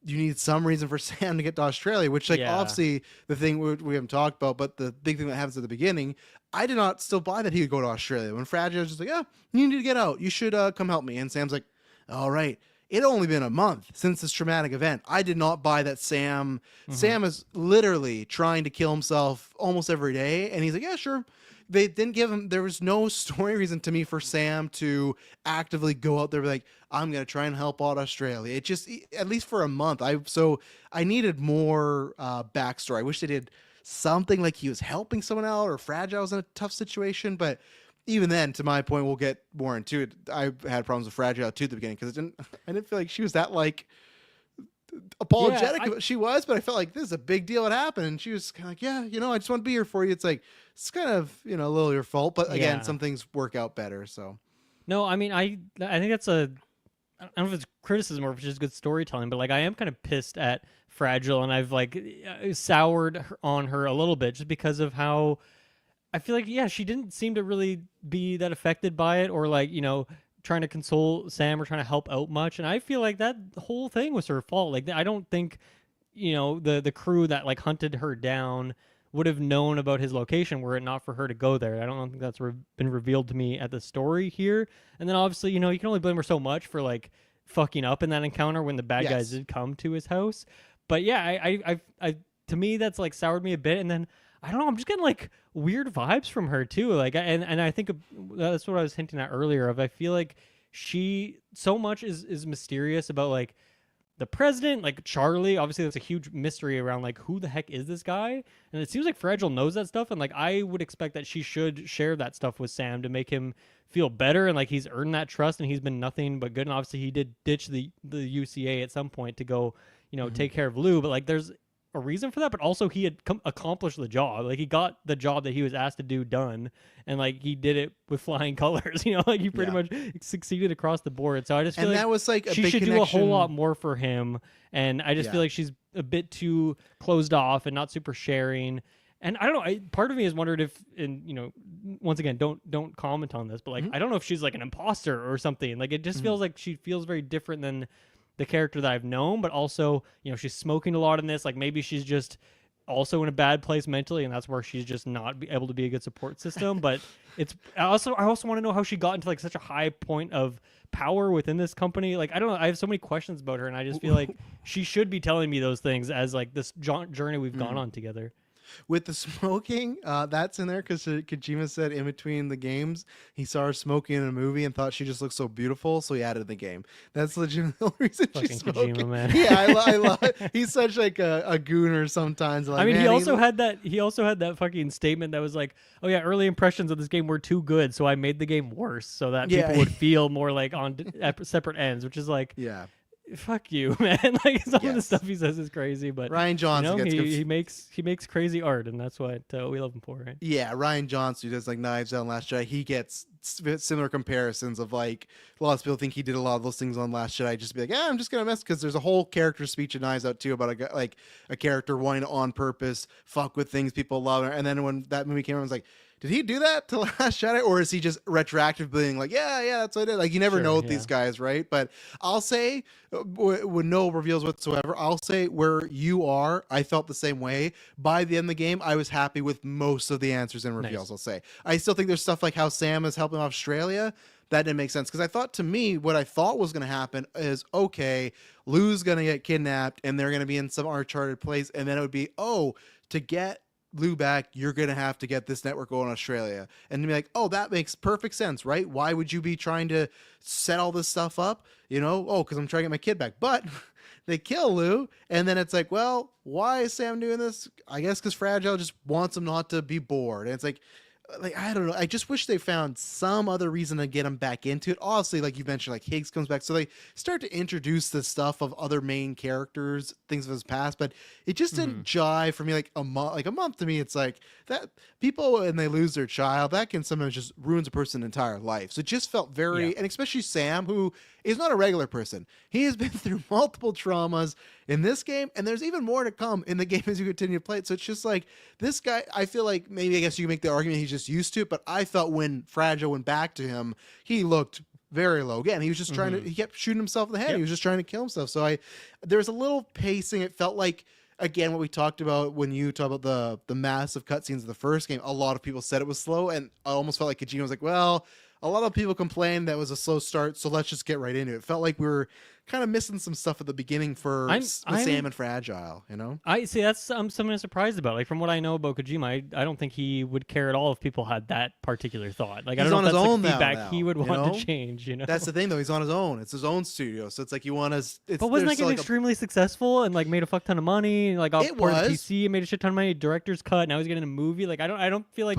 you need some reason for Sam to get to Australia, which like yeah, obviously the thing we haven't talked about, but the big thing that happens at the beginning, I did not still buy that he would go to Australia. When Fragile was just like, yeah, you need to get out. You should come help me. And Sam's like, all right. It had only been a month since this traumatic event. I did not buy that hmm, Sam is literally trying to kill himself almost every day. And he's like, yeah, sure. They didn't give him, there was no story reason to me for Sam to actively go out there and be like, I'm going to try and help out Australia. It just, at least for a month. So I needed more backstory. I wish they did something like he was helping someone out or Fragile was in a tough situation. But even then, to my point, we'll get more into it. I had problems with Fragile too at the beginning because I didn't feel like she was that like yeah. apologetic. She was, but I felt like this is a big deal. It happened, and she was kind of like, yeah, I just want to be here for you. It's like it's kind of a little your fault, but again, Yeah. some things work out better. So No, I mean, I think that's I don't know if it's criticism or if it's just good storytelling, but like I am kind of pissed at Fragile, and I've like soured on her a little bit just because of how I feel like yeah, she didn't seem to really be that affected by it or like, trying to console Sam or trying to help out much. And I feel like that whole thing was her fault. Like I don't think, the crew that like hunted her down would have known about his location were it not for her to go there. I don't think that's been revealed to me at the story here. And then obviously, you can only blame her so much for like fucking up in that encounter when the bad guys yes, did come to his house. But yeah, to me that's like soured me a bit. And then I don't know. I'm just getting like weird vibes from her too. Like, and I think that's what I was hinting at earlier. Of I feel like she so much is mysterious about like the president, like Charlie. Obviously, that's a huge mystery around like who the heck is this guy. And it seems like Fragile knows that stuff. And like I would expect that she should share that stuff with Sam to make him feel better. And like he's earned that trust, and he's been nothing but good. And obviously, he did ditch the UCA at some point to go take care of Lou, but like there's a reason for that, but also he had accomplished the job. Like he got the job that he was asked to do done, and like he did it with flying colors. Like he pretty much succeeded across the board. So I just feel and like that was like a she big should connection. do a whole lot more for him, and I just feel like she's a bit too closed off and not super sharing. And I don't know. Part of me has wondered if, and once again, don't comment on this, but like I don't know if she's like an imposter or something. Like it just feels like she feels very different than the character that I've known, but also, she's smoking a lot in this. Like maybe she's just also in a bad place mentally, and that's where she's just not able to be a good support system. But I also want to know how she got into like such a high point of power within this company. Like I don't know, I have so many questions about her, and I just feel like she should be telling me those things as like this journey we've gone on together. With the smoking, that's in there because Kojima said in between the games he saw her smoking in a movie and thought she just looked so beautiful, so he added the game. That's legitimately the reason Fucking she's smoking. Kojima, man. Yeah, I love. He's such like a gooner sometimes. Like, I mean, man, he also had that fucking statement that was like, "Oh yeah, early impressions of this game were too good, so I made the game worse so that people would feel more like on separate ends," which is like, yeah. Fuck you, man. Like some of the stuff he says is crazy, but Ryan Johnson gets he makes crazy art, and that's what we love him for, right? Yeah, Ryan Johnson, who does like Knives Out and Last Jedi, he gets similar comparisons of like lots of people think he did a lot of those things on Last Jedi. Just be like, I'm just gonna mess, because there's a whole character speech in Knives Out too about a character wanting to on purpose fuck with things people love, and then when that movie came out, I was like, did he do that to Last Jedi, or is he just retroactive being like, yeah, that's what I did? Like, you never know with these guys, right? But I'll say, with no reveals whatsoever, I'll say where you are, I felt the same way. By the end of the game, I was happy with most of the answers and reveals, I'll say. I still think there's stuff like how Sam is helping Australia. That didn't make sense, because I thought, to me, what I thought was going to happen is, okay, Lou's going to get kidnapped, and they're going to be in some uncharted place, and then it would be, to get Lou back, you're gonna have to get this network going in Australia, and to be like, that makes perfect sense, right? Why would you be trying to set all this stuff up? Because I'm trying to get my kid back. But they kill Lou, and then it's like, well, why is Sam doing this? I guess because Fragile just wants him not to be bored, and it's like I don't know. I just wish they found some other reason to get him back into it. Obviously, like you mentioned, like Higgs comes back, so they start to introduce the stuff of other main characters, things of his past. But it just didn't jive for me. Like a month to me, it's like that people when they lose their child, that can sometimes just ruins a person's entire life. So it just felt very, and especially Sam, who is not a regular person. He has been through multiple traumas in this game, and there's even more to come in the game as you continue to play it. So it's just like this guy, I feel like maybe, I guess you can make the argument he's just used to it, but I felt when Fragile went back to him, he looked very low again. He was just trying to, he kept shooting himself in the head. He was just trying to kill himself. So there was a little pacing. It felt like, again, what we talked about when you talk about the massive cutscenes of the first game, a lot of people said it was slow, and I almost felt like Kojima was like, well, a lot of people complained that was a slow start, so let's just get right into it. It felt like we were kind of missing some stuff at the beginning for Sam and Fragile, I see, that's I'm something surprised about. Like, from what I know about Kojima, I don't think he would care at all if people had that particular thought. Like, he's I don't know if that's own like feedback now, he would want to change, That's the thing, though. He's on his own. It's his own studio, so it's like you want to... But wasn't that game extremely successful and like made a fuck ton of money? Like, it was. PC, made a shit ton of money, director's cut, now he's getting a movie. Like, I don't feel like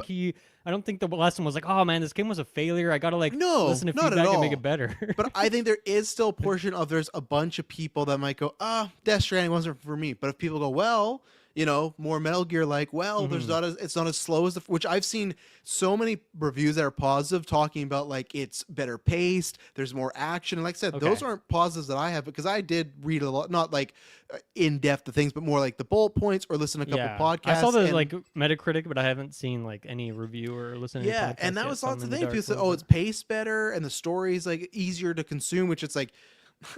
I don't think the last one was like, oh man, this game was a failure, I gotta listen to feedback and make it better. But I think there is still a portion of, there's a bunch of people that might go, Death Stranding wasn't for me. But if people go, well, more Metal Gear, like, well, there's it's not as slow as which I've seen so many reviews that are positive, talking about like it's better paced, there's more action, and like I said, those aren't positives that I have, because I did read a lot, not like in depth the things, but more like the bullet points or listen to a couple podcasts. I saw the like Metacritic, but I haven't seen like any review or listened to any podcasts and that yet, was so lots of things. People said, it's paced better and the story is like easier to consume, which it's like,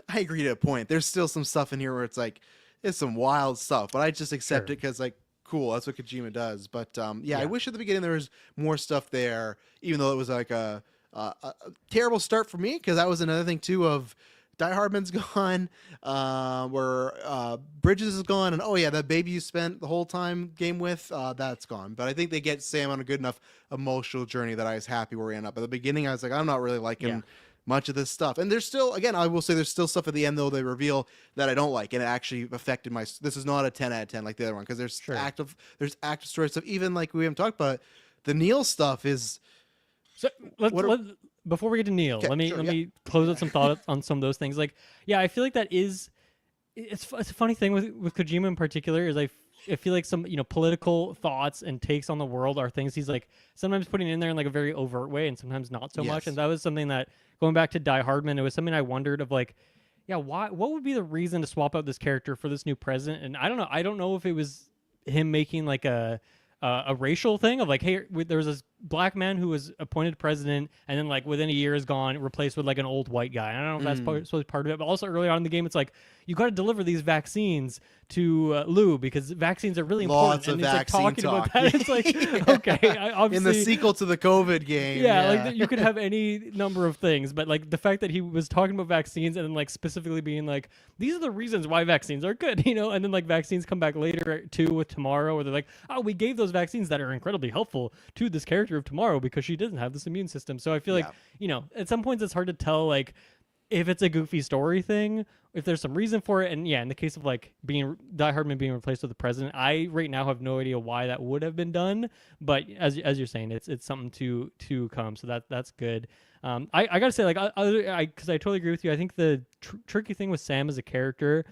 I agree to a point. There's still some stuff in here where it's like, it's some wild stuff, but I just accept it because, like, cool, that's what Kojima does. But I wish at the beginning there was more stuff there, even though it was like a terrible start for me, because that was another thing too of Die Hardman's gone, where Bridges is gone, and that baby you spent the whole time game with, that's gone. But I think they get Sam on a good enough emotional journey that I was happy where we end up. At the beginning, I was like, I'm not really liking much of this stuff, and there's still, again, I will say there's still stuff at the end though they reveal that I don't like, and it actually affected my. This is not a 10 out of 10 like the other one, because there's active story stuff. Even like we haven't talked about it, the Neil stuff is. So before we get to Neil, let me close out some thoughts on some of those things. Like, I feel like that is it's a funny thing with Kojima in particular is I feel like some political thoughts and takes on the world are things he's like sometimes putting in there in like a very overt way and sometimes not so much. And Yes. that was something that going back to Die Hardman, it was something I wondered of like, yeah, why? What would be the reason to swap out this character for this new president? And I don't know. I don't know if it was him making like a racial thing of like, hey, there was this black man who was appointed president, and then like within a year is gone, replaced with like an old white guy. I don't know if that's part of it, but also early on in the game, it's like you got to deliver these vaccines to Lou because vaccines are really Lots important. of And it's like vaccine talking talk. about that. It's like okay, obviously In the sequel to the COVID game. yeah, like you could have any number of things, but like the fact that he was talking about vaccines and then like specifically being like, these are the reasons why vaccines are good, and then like vaccines come back later too with Tomorrow, where they're like, oh, we gave those vaccines that are incredibly helpful to this character of Tomorrow because she doesn't have this immune system. So I feel like, at some points it's hard to tell like if it's a goofy story thing, if there's some reason for it. And yeah, in the case of like being Die Hardman being replaced with the president, I right now have no idea why that would have been done. But as you're saying, it's something to come. So that's good. I gotta say like because I totally agree with you. I think the tricky thing with Sam as a character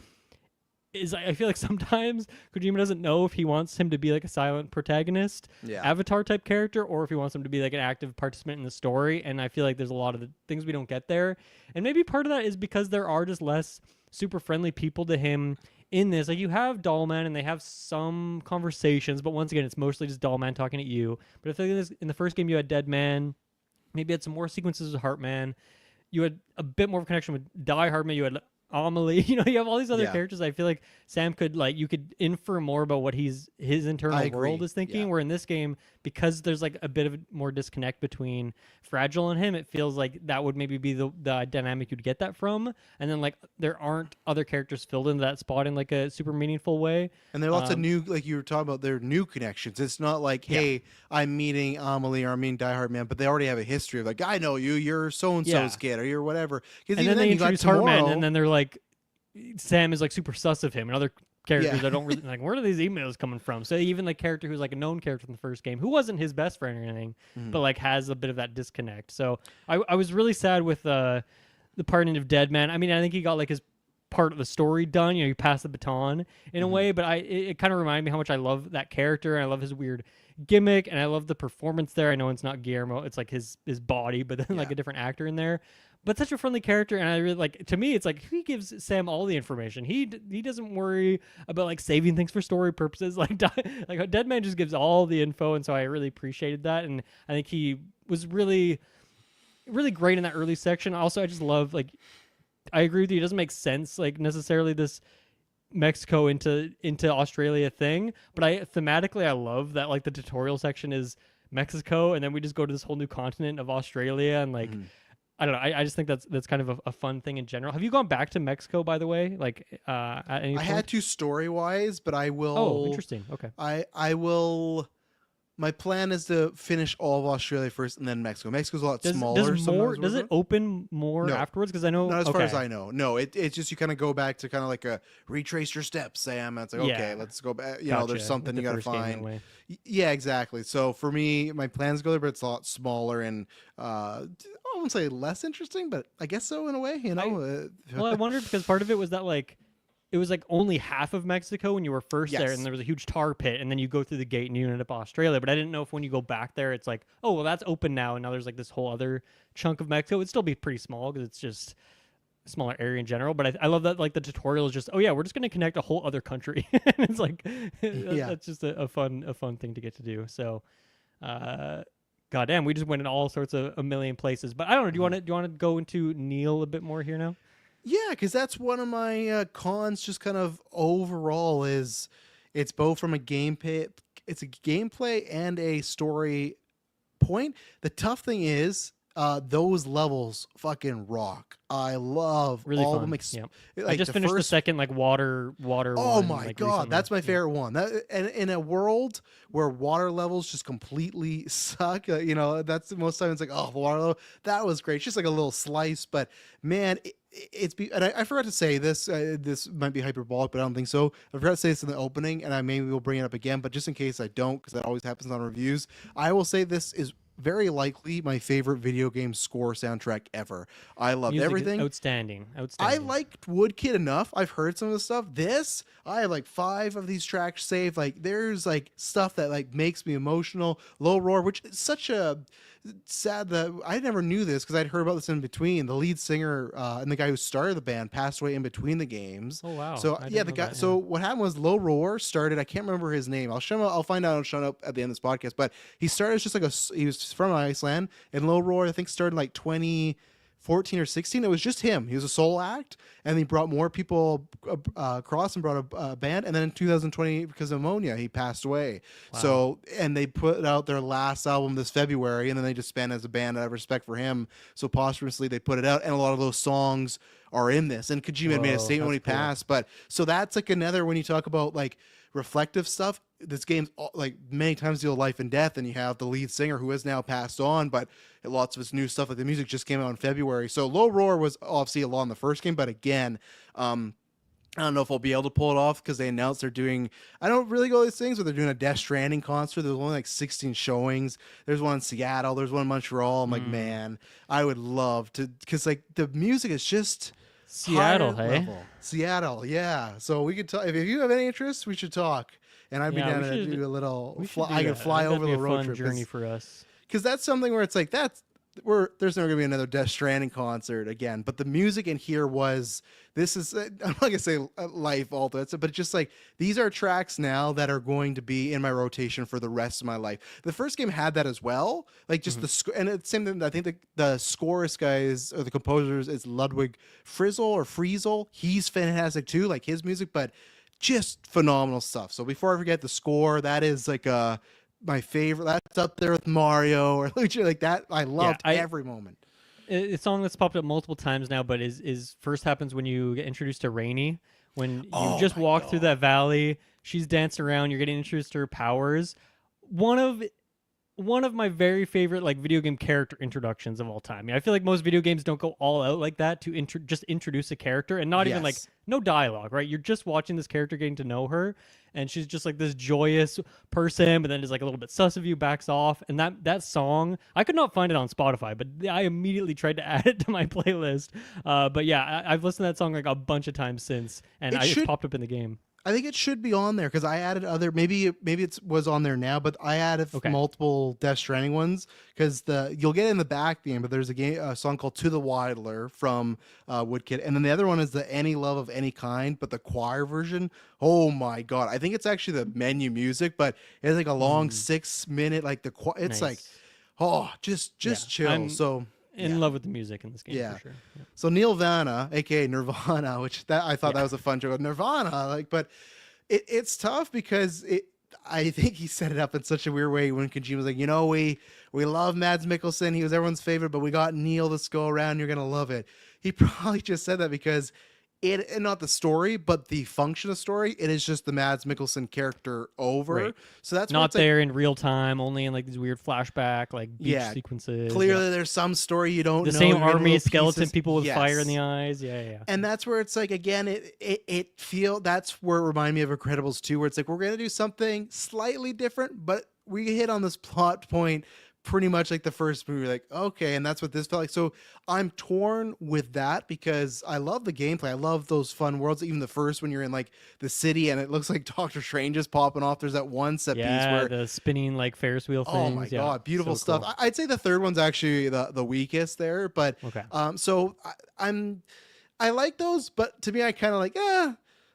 is I feel like sometimes Kojima doesn't know if he wants him to be like a silent protagonist, avatar type character, or if he wants him to be like an active participant in the story. And I feel like there's a lot of the things we don't get there. And maybe part of that is because there are just less super friendly people to him in this. Like you have Dollman and they have some conversations, but once again, it's mostly just Dollman talking at you. But I feel like in the first game you had Deadman, maybe you had some more sequences with Heartman. You had a bit more of a connection with Die Hardman. You had Amelie, you have all these other characters. I feel like Sam could you could infer more about what his internal world is thinking. Where in this game, because there's like a bit of more disconnect between Fragile and him, it feels like that would maybe be the dynamic you'd get that from. And then like there aren't other characters filled into that spot in like a super meaningful way. And there are lots of new, like you were talking about, there are new connections. It's not like, hey, I'm meeting Amelie or I'm meeting Die Hard Man, but they already have a history of like, I know you, you're so and so's kid, or you're whatever. And then they introduce Heartman, and then they're like, Sam is like super sus of him, and other characters I don't really like. Where are these emails coming from? So even the character who's like a known character in the first game, who wasn't his best friend or anything, but like has a bit of that disconnect. So I was really sad with the parting of Deadman. I mean, I think he got like his part of the story done. He passed the baton in a way, but it kind of reminded me how much I love that character and I love his weird gimmick and I love the performance there. I know it's not Guillermo, it's like his body, but then like a different actor in there. But such a friendly character, and I really like. To me, it's like he gives Sam all the information. He doesn't worry about like saving things for story purposes. Like Deadman just gives all the info, and so I really appreciated that. And I think he was really, really great in that early section. Also, I just love like. I agree with you. It doesn't make sense like necessarily this Mexico into Australia thing, but thematically I love that like the tutorial section is Mexico, and then we just go to this whole new continent of Australia, and like. I don't know. I just think that's kind of a fun thing in general. Have you gone back to Mexico, by the way? Like, at any point? I had to story wise, but I will. Oh, interesting. Okay. I will. My plan is to finish all of Australia first, and then Mexico. Mexico's a lot smaller. Does it open more afterwards? Because I know not as far as I know. No, it's just you kind of go back to kind of like a retrace your steps, Sam. It's like okay, let's go back. You know, there's something you got to find. Yeah, exactly. So for me, my plans go there, but it's a lot smaller and I wouldn't say less interesting, but I guess so in a way. You know. Well, I wondered because part of it was that like. It was like only half of Mexico when you were first there, and there was a huge tar pit, and then you go through the gate and you end up Australia. But I didn't know if when you go back there, it's like, oh, well, that's open now, and now there's like this whole other chunk of Mexico. It'd still be pretty small because it's just a smaller area in general. But I love that like the tutorial is just, oh yeah, we're just gonna connect a whole other country, and it's like, that's just a fun thing to get to do. So, goddamn, we just went in all sorts of a million places. But I don't know. Do you want to go into Neil a bit more here now? Yeah, because that's one of my cons. Just kind of overall is it's both from a gameplay, it's a gameplay and a story point. The tough thing is those levels fucking rock. I love really all fun. of them. Like I just finished the second like water. Oh one, my like, god, recently. that's my favorite one. And in a world where water levels just completely suck, that's most times it's like, oh, water level, that was great. It's just like a little slice, but man. And I forgot to say this. This might be hyperbolic, but I don't think so. I forgot to say this in the opening, and I maybe will bring it up again. But just in case I don't, because that always happens on reviews, I will say this is very likely my favorite video game score soundtrack ever. I loved Music is everything. outstanding. I Outstanding. liked Woodkid enough. I've heard some of the stuff. This, I have like 5 of these tracks saved. Like there's like stuff that like makes me emotional. Low Roar, which is such a sad that I never knew this because I'd heard about this in between. The lead singer and the guy who started the band passed away in between the games. Oh wow. So I yeah, didn't the know guy. that. So Yeah. what happened was Low Roar started. I can't remember his name. I'll find out. I'll show up at the end of this podcast. But he started as just like he was from Iceland, and Low Roar I think started like 2014 or 16. It was just him. He was a solo act, and he brought more people across and brought a band. And then in 2020, because of pneumonia, he passed away. Wow. So, and they put out their last album this February, and then they disbanded as a band out of respect for him. So posthumously, they put it out, and a lot of those songs are in this. And Kojima had made a Whoa, statement when he that's cool. passed. But so that's like another when you talk about like reflective stuff. This game's like many times deal with life and death, and you have the lead singer who has now passed on, but lots of his new stuff, like the music, just came out in February. So Low Roar was obviously a lot in the first game, but again, I don't know if I'll be able to pull it off because they announced they're doing. I don't really go to these things, but they're doing a Death Stranding concert. There's only like 16 showings. There's one in Seattle. There's one in Montreal. I'm like, man, I would love to because like the music is just Seattle, higher hey. level. Seattle, yeah. So we could talk if you have any interest, we should talk. And I'd be Yeah, down we to should. do a little. We should. I Do could that. fly I think over that'd the be a road fun trip journey for us. because that's something where it's like there's never gonna be another Death Stranding concert again. But the music in here was this is I'm not gonna say life all that, but it's just like these are tracks now that are going to be in my rotation for the rest of my life. The first game had that as well, like just the and it's same thing. I think the scorist guys or the composers is Ludwig Frizzle or Friesel. He's fantastic too, like his music, but just phenomenal stuff. So before I forget the score, that is like my favorite. That's up there with Mario or Luigi, like that. I Yeah, loved every moment. a song that's popped up multiple times now, but is first happens when you get introduced to Rainy. When you Oh just my walk through god. that valley, she's dancing around. You're getting introduced to her powers. One of one of my very favorite like video game character introductions of all time. I mean, I feel like most video games don't go all out like that to just introduce a character and not even like Yes. no dialogue, right? You're just watching this character getting to know her, and she's just like this joyous person, but then is like a little bit sus of you, backs off. And that song, I could not find it on Spotify, but I immediately tried to add it to my playlist. But yeah, I've listened to that song like a bunch of times since, and It it's should popped up in the game. I think it should be on there because I added other maybe it was on there now, but I added Okay. multiple Death Stranding ones because you'll get it in the back game, but there's a song called "To the Wilder" from Woodkid, and then the other one is the "Any Love of Any Kind," but the choir version. Oh my god! I think it's actually the menu music, but it's like a long 6 minute like it's like Nice. oh just Yeah, chill. I'm So in love with the music in this game Yeah. for sure. Yeah. So Neil Vana, aka Nirvana, which that I thought Yeah. that was a fun joke. Nirvana, like, but it's tough because I think he set it up in such a weird way when Kojima was like, we love Mads Mikkelsen, he was everyone's favorite, but we got Neil this go around, you're gonna love it. He probably just said that because and not the story, but the function of story, it is just the Mads Mikkelsen character over. Right. So that's where Not it's like, there in real time, only in like these weird flashback, like beach Yeah, sequences. clearly Yeah. there's some story you don't The know. same you're getting army little of skeleton pieces. people with fire in Yes. the eyes. Yeah, yeah. And that's where it's like again that's where it reminded me of Incredibles 2 where it's like we're gonna do something slightly different but we hit on this plot point pretty much like the first movie like okay, and that's what this felt like. So I'm torn with that because I love the gameplay, I love those fun worlds, even the first when you're in like the city and it looks like Doctor Strange is popping off. There's that one set piece Yeah, where the spinning like Ferris wheel things. oh my Yeah, god, beautiful so stuff. cool. I'd say the third one's actually the weakest there, but Okay. so I like those, but to me, I kind of like,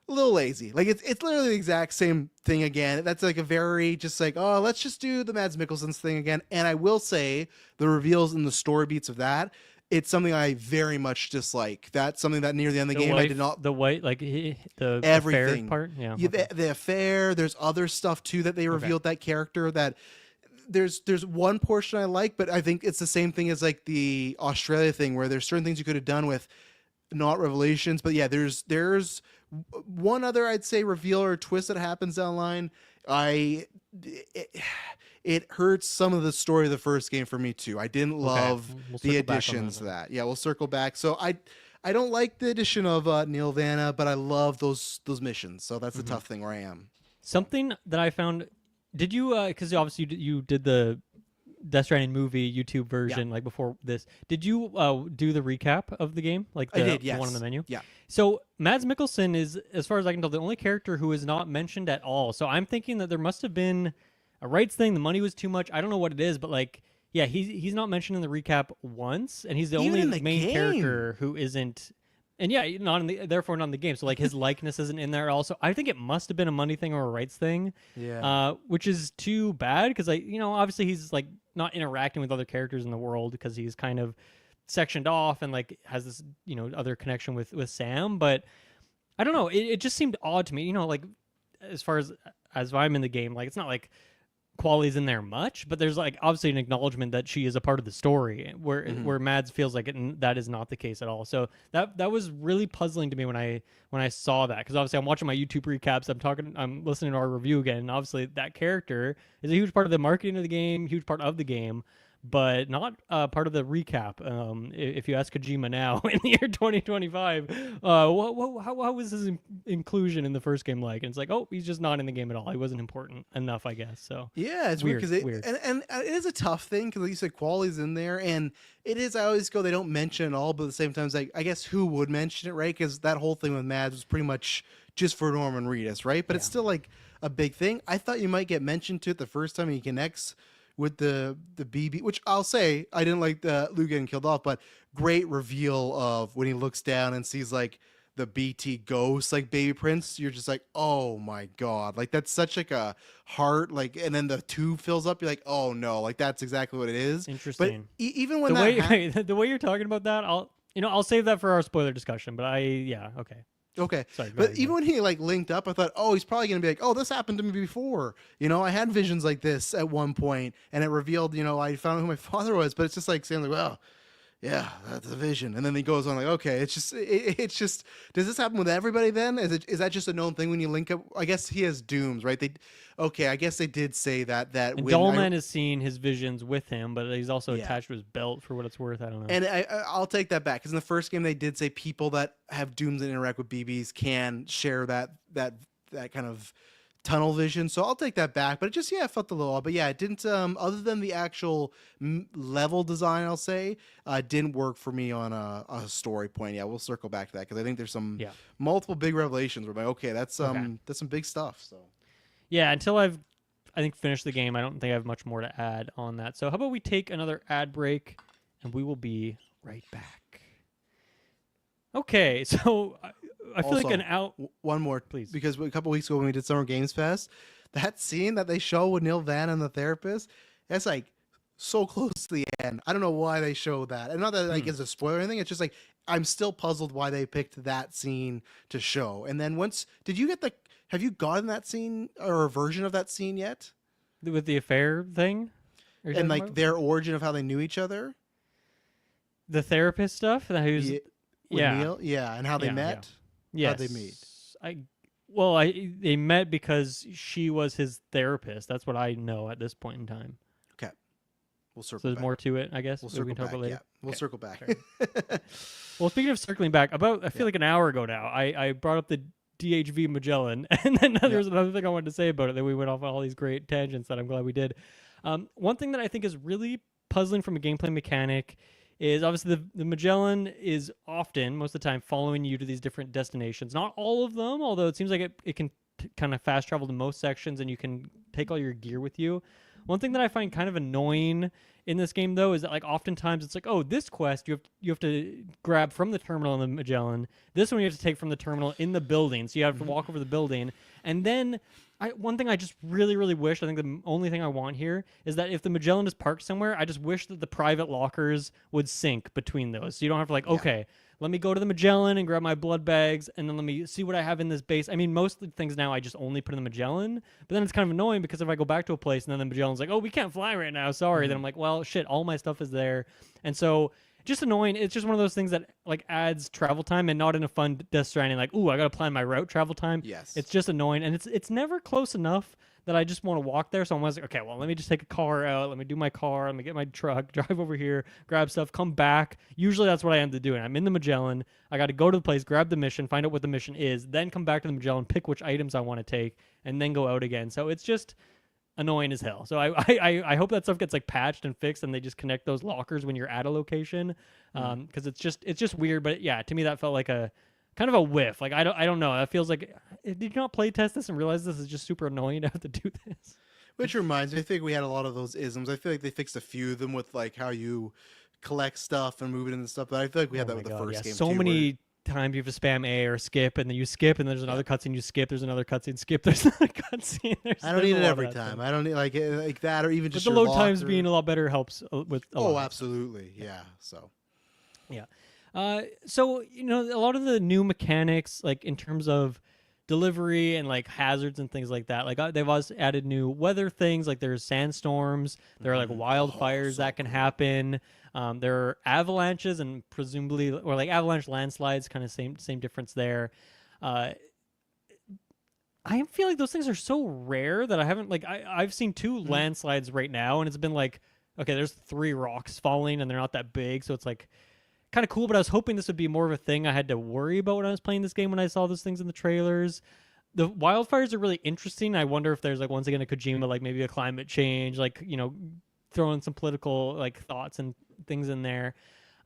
a little lazy. Like it's literally the exact same thing again. That's like a very just like, oh, let's just do the Mads Mikkelsen's thing again. And I will say the reveals and the story beats of that, it's something I very much dislike. That's something that near the end of the game I did not. The white like the Everything affair part. Yeah. Yeah, Okay. the affair. There's other stuff too that they revealed that character that. There's one portion I like, but I think it's the same thing as like the Australia thing where there's certain things you could have done with not revelations, but yeah, there's one other I'd say reveal or twist that happens down the line. It, it hurts some of the story of the first game for me too. I didn't love We'll the circle back on additions that to then. that. Yeah, we'll circle back. So I don't like the addition of Neil Vanna, but I love those missions. So that's the tough thing where I am. Something that I found. Did you? Because obviously you did the Death Stranding movie YouTube version, like before this. Did you do the recap of the game, like I did, the one on the yes. menu? Yeah. So Mads Mikkelsen is, as far as I can tell, the only character who is not mentioned at all. So I'm thinking that there must have been a rights thing. The money was too much. I don't know what it is, but like, yeah, he's not mentioned in the recap once, and he's the Even only in the main game. character who isn't. And yeah, not in the, therefore not in the game. So like his likeness isn't in there. Also, I think it must have been a money thing or a rights thing. Yeah. Which is too bad because obviously he's like not interacting with other characters in the world because he's kind of sectioned off and like has this other connection with Sam. But I don't know. It just seemed odd to me. Like as far as I'm in the game, like it's not like quality's in there much, but there's like obviously an acknowledgement that she is a part of the story where Mads feels like that is not the case at all. So that was really puzzling to me when I saw that, because obviously I'm watching my YouTube recaps, I'm listening to our review again, and obviously that character is a huge part of the marketing of the game, huge part of the game, but not part of the recap. If you ask Kojima now in the year 2025, how was his inclusion in the first game like? And it's like, oh, he's just not in the game at all. He wasn't important enough, I guess. So yeah, it's weird because and it is a tough thing because like you said, quality's in there, and it is. I always go, they don't mention it all, but at the same time, like I guess who would mention it, right? Because that whole thing with Mads was pretty much just for Norman Reedus, right? But it's still like a big thing. I thought you might get mentioned to it the first time he connects with the BB, which I'll say I didn't like the Luke getting killed off, but great reveal of when he looks down and sees like the BT ghost, like baby prince. You're just like, oh my god, like that's such like a heart, like, and then the tube fills up. You're like, oh no, like that's exactly what it is. Interesting. But even when the way you're talking about that, I'll save that for our spoiler discussion. But okay. Okay. Sorry, but even when he like linked up, I thought, oh, he's probably going to be like, oh, this happened to me before. I had visions like this at one point, and it revealed, I found out who my father was. But it's just like saying like, well, yeah, that's a vision. And then he goes on like, okay, it's just, does this happen with everybody then? Is that just a known thing when you link up? I guess he has dooms, right? I guess they did say that. And Dolman has seen his visions with him, but he's also attached to his belt for what it's worth. I don't know. And I'll take that back, because in the first game they did say people that have dooms and interact with BBs can share that kind of tunnel vision, so I'll take that back. But it just it felt a little odd. But yeah, it didn't other than the actual level design, I'll say didn't work for me on a story point. We'll circle back to that, because I think there's some multiple big revelations where I'm like, okay, that's some big stuff. So until I think finished the game, I don't think I have much more to add on that. So how about we take another ad break and we will be right back. Okay, so I feel also, like an out. One more, please, because a couple weeks ago when we did Summer Games Fest, that scene that they show with Neil Van and the therapist, that's like so close to the end. I don't know why they showed that, and not that like it's a spoiler or anything. It's just like I'm still puzzled why they picked that scene to show. And then have you gotten that scene or a version of that scene yet? With the affair thing, and like their origin of how they knew each other, the therapist stuff. That he was, Neil, and how they met. Yeah. How'd they meet? They met because she was his therapist. That's what I know at this point in time. Okay. We'll circle back. So there's back. more to it, I guess. We'll circle back. Later. Yeah. We'll circle back. Well, speaking of circling back, I feel like an hour ago now, I brought up the DHV Magellan, and then there's another thing I wanted to say about it. Then we went off on all these great tangents that I'm glad we did. One thing that I think is really puzzling from a gameplay mechanic is obviously the Magellan is often, most of the time, following you to these different destinations. Not all of them, although it seems like it can kind of fast travel to most sections, and you can take all your gear with you. One thing that I find kind of annoying in this game, though, is that like oftentimes it's like, oh, this quest you have to grab from the terminal in the Magellan. This one you have to take from the terminal in the building, so you have to walk over the building. And then one thing I just really, really wish, I think the only thing I want here is that if the Magellan is parked somewhere, I just wish that the private lockers would sync between those. So you don't have to like, okay, let me go to the Magellan and grab my blood bags, and then let me see what I have in this base. I mean, most of the things now I just only put in the Magellan, but then it's kind of annoying because if I go back to a place and then the Magellan's like, oh, we can't fly right now, sorry, then I'm like, well, shit, all my stuff is there. And so just annoying. It's just one of those things that like adds travel time, and not in a fun Death Stranding like, ooh, I got to plan my route travel time. Yes. It's just annoying, and it's never close enough that I just want to walk there. So I'm always like, okay, well, let me just take a car out. Let me do my car. Let me get my truck, drive over here, grab stuff, come back. Usually that's what I end up doing. I'm in the Magellan. I got to go to the place, grab the mission, find out what the mission is, then come back to the Magellan, pick which items I want to take, and then go out again. So it's just annoying as hell. So I hope that stuff gets like patched and fixed, and they just connect those lockers when you're at a location, because it's just weird. But yeah, to me that felt like a kind of a whiff. Like I don't know. That feels like, did you not play test this and realize this is just super annoying to have to do this? Which reminds me, I think we had a lot of those isms. I feel like they fixed a few of them with like how you collect stuff and move it and stuff. But I feel like we had that Oh with my the god, first yeah. game So too. many times you have to spam A or skip, and then you skip, and there's Yeah. another cutscene. You skip. There's another cutscene. Skip. There's another cutscene. I don't there's need a it lot of every that time. stuff. I don't need like that or even But just the your load times locker. being a lot better helps with a Oh, lot. absolutely. Yeah. So Yeah. So a lot of the new mechanics, like in terms of delivery and like hazards and things like that, like they've also added new weather things. Like there's sandstorms, there are like wildfires so that can cool. happen. There are avalanches and presumably, or like avalanche landslides, kind of same difference there. Uh, I feel like those things are so rare that I haven't like I've seen two Mhm. landslides right now, and it's been like, okay, there's three rocks falling and they're not that big, so it's like kind of cool. But I was hoping this would be more of a thing I had to worry about when I was playing this game, when I saw those things in the trailers. The wildfires are really interesting. I wonder if there's like, once again, a Kojima, like maybe a climate change, like throwing some political like thoughts and things in there.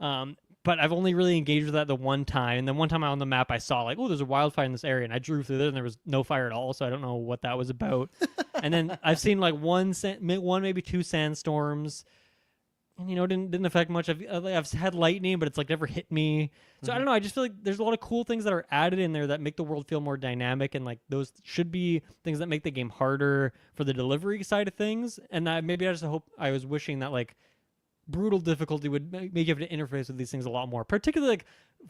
But I've only really engaged with that the one time, and then one time on the map I saw like, oh, there's a wildfire in this area, and I drew through there, and there was no fire at all. So I don't know what that was about. And then I've seen like one maybe two sandstorms, and didn't affect much. I've had lightning, but it's like never hit me. So I Mhm. don't know. I just feel like there's a lot of cool things that are added in there that make the world feel more dynamic, and like those should be things that make the game harder for the delivery side of things. And maybe I was wishing that like brutal difficulty would make you have to interface with these things a lot more, particularly like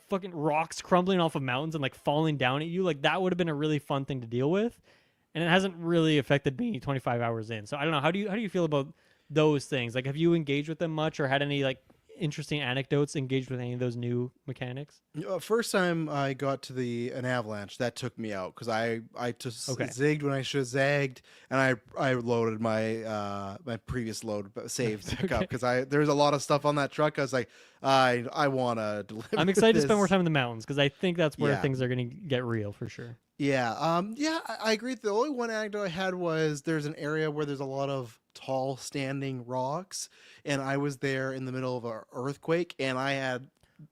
fucking rocks crumbling off of mountains and like falling down at you. Like that would have been a really fun thing to deal with, and it hasn't really affected me 25 hours in. So I don't know. How do you feel about those things? Like, have you engaged with them much, or had any like interesting anecdotes engaged with any of those new mechanics? First time I got to an avalanche, that took me out because I just Okay. zigged when I should have zagged, and I loaded my my previous load saved back up Okay. because there's a lot of stuff on that truck. I was like, I want to deliver I'm excited to spend more this. time in the mountains because I think that's where Yeah. things are going to get real for sure. Yeah, yeah, I agree. The only one anecdote I had was there's an area where there's a lot of tall standing rocks, and I was there in the middle of an earthquake, and I had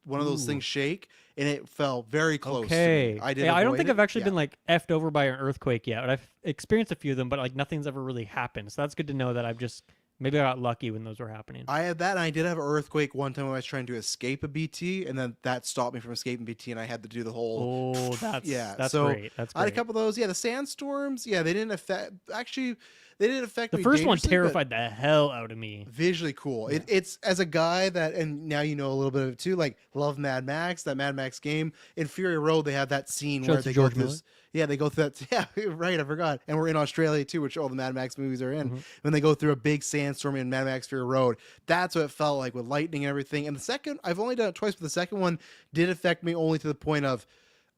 one of those Ooh. things shake, and it fell very close to me. Okay. I did Yeah, I don't avoid think it. I've actually Yeah. been like effed over by an earthquake yet. But I've experienced a few of them, but like nothing's ever really happened. So that's good to know that I've just maybe I got lucky when those were happening. I had that, and I did have an earthquake one time when I was trying to escape a BT, and then that stopped me from escaping BT, and I had to do the whole. Oh, that's Yeah, that's so great. That's I had a great. couple of those. Yeah, the sandstorms. Yeah, they didn't affect. Actually, they didn't affect The me first one dangerously, but terrified the hell out of me. visually cool. Yeah. It's as a guy that, and now you know a little bit of it too. Like love Mad Max, that Mad Max game in Fury Road. They have that scene Shout where out to they go George through Miller. this. Yeah, they go through that. Yeah, right. I forgot. And we're in Australia too, which all the Mad Max movies are in. Hmm. When they go through a big sandstorm in Mad Max Fury Road, that's what it felt like with lightning and everything. And the second, I've only done it twice, but the second one did affect me only to the point of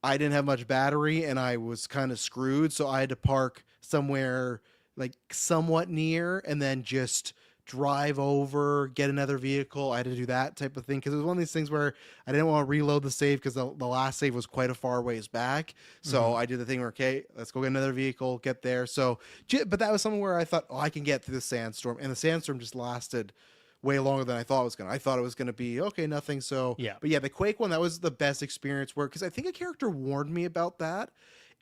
I didn't have much battery and I was kind of screwed. So I had to park somewhere like somewhat near and then just drive over, get another vehicle. I had to do that type of thing because it was one of these things where I didn't want to reload the save because the last save was quite a far ways back. So Hmm. I did the thing where, okay, let's go get another vehicle, get there. So, but that was something where I thought, oh, I can get through the sandstorm. And the sandstorm just lasted way longer than I thought it was going to. I thought it was going to be, okay, nothing. So, Yeah. but yeah, the Quake one, that was the best experience where, because I think a character warned me about that.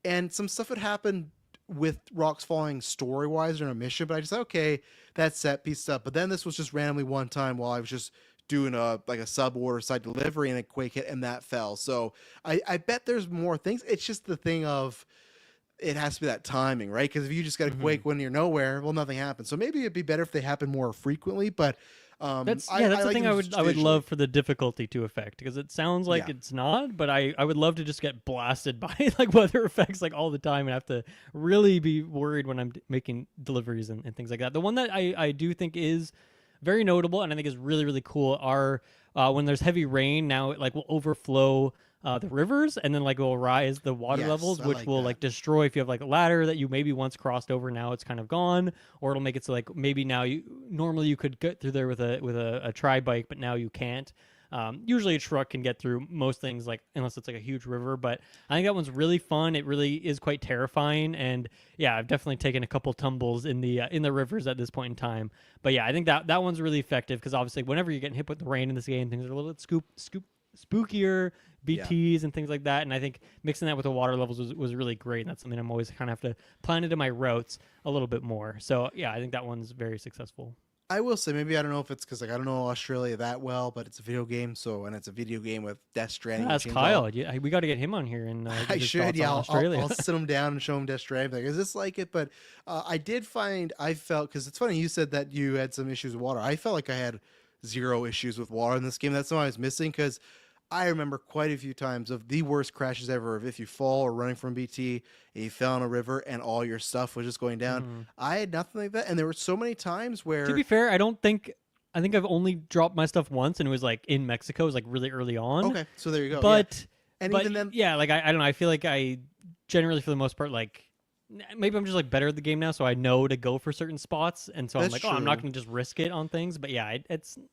And some stuff had happened with rocks falling story wise during a mission, but I just said, okay, that's set piece stuff. But then this was just randomly one time while I was just doing a sub order side delivery and a Quake hit and that fell. So I bet there's more things. It's just the thing of it has to be that timing, right? Because if you just got a Hmm. Quake when you're nowhere, well, nothing happens. So maybe it'd be better if they happen more frequently. But That's I that's the like thing them I just would visually. love for the difficulty to affect, because it sounds like Yeah. it's not, but I would love to just get blasted by like weather effects like all the time and have to really be worried when I'm making deliveries and things like that. The one that I do think is very notable and I think is really really cool are when there's heavy rain. Now it like will overflow the rivers, and then like it will rise the water Yes, levels, I which like will that. like destroy if you have like a ladder that you maybe once crossed over, now it's kind of gone, or it'll make it so like maybe now you normally you could get through there with a tri bike, but now you can't. Usually a truck can get through most things, like unless it's like a huge river. But I think that one's really fun. It really is quite terrifying, and yeah, I've definitely taken a couple tumbles in the rivers at this point in time. But yeah, I think that one's really effective because obviously whenever you're getting hit with the rain in this game, things are a little bit spookier, Yeah. BTs and things like that. And I think mixing that with the water levels was really great. And that's something I'm always kind of have to plan into my routes a little bit more. So yeah, I think that one's very successful. I will say, maybe I don't know if it's because like I don't know Australia that well, but it's a video game, and it's a video game with Death Stranding. That's Kyle. Yeah, we got to get him on here and I get his should, thoughts yeah. on Australia. I'll sit him down and show him Death Stranding. Like, is this like it? But I did find I felt because it's funny you said that you had some issues with water. I felt like I had zero issues with water in this game. That's what I was missing because I remember quite a few times of the worst crashes ever of if you fall or running from BT and you fell in a river and all your stuff was just going down. I had nothing like that, and there were so many times where. To be fair, I think I've only dropped my stuff once, and it was like in Mexico. It was like really early on. Okay, so there you go. But And but even then, yeah, like I don't know. I feel like I generally, for the most part, like maybe I'm just like better at the game now, so I know to go for certain spots, and so I'm That's like, oh, I'm not true. going to just risk it on things. But yeah, it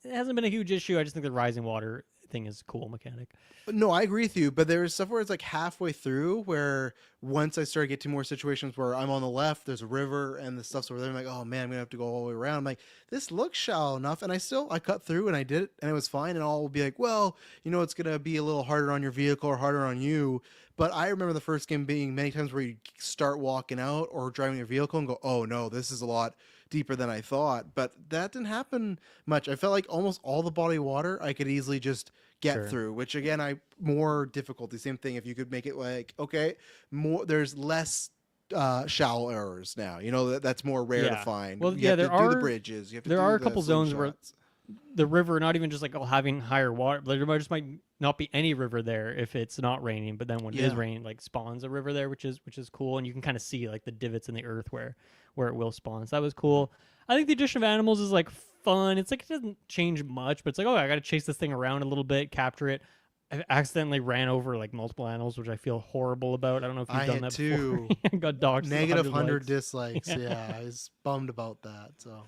hasn't been a huge issue. I just think the rising water thing is a cool mechanic. No, I agree with you, but there was stuff where it's like halfway through where once I started getting more situations where I'm on the left, there's a river and the stuff's over there. I'm like, oh man, I'm gonna have to go all the way around. I'm like, this looks shallow enough, and I cut through and I did it, and it was fine. And all will be like, well, it's gonna be a little harder on your vehicle or harder on you. But I remember the first game being many times where you start walking out or driving your vehicle and go, oh no, this is a lot deeper than I thought. But that didn't happen much. I felt like almost all the body of water I could easily just get Sure. through, which again, more difficulty. Same thing. If you could make it like, okay, there's less shallow errors now. That's more rare to Yeah. find. Well, You yeah, have to there do the are bridges. You have to there do are a the couple zones where slingshots. the river, not even just like having higher water, but there just might not be any river there if it's not raining. But then when it is Yeah. raining, like spawns a river there, which is cool, and you can kind of see like the divots in the earth where it will spawn. So that was cool. I think the addition of animals is like fun. It's like it doesn't change much, but it's like, oh, I got to chase this thing around a little bit, capture it. I accidentally ran over like multiple animals, which I feel horrible about. I don't know if you've I done had that too. before. I got docked Negative 100 100 dislikes. Yeah, I was bummed about that. So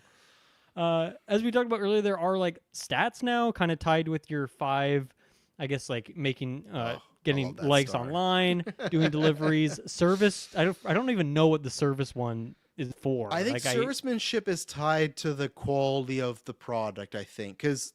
As we talked about earlier, there are like stats now kind of tied with your 5, I guess, like making I getting love that likes star. online, doing deliveries, service. I don't even know what the service one is for. I think like, servicemanship is tied to the quality of the product. I think because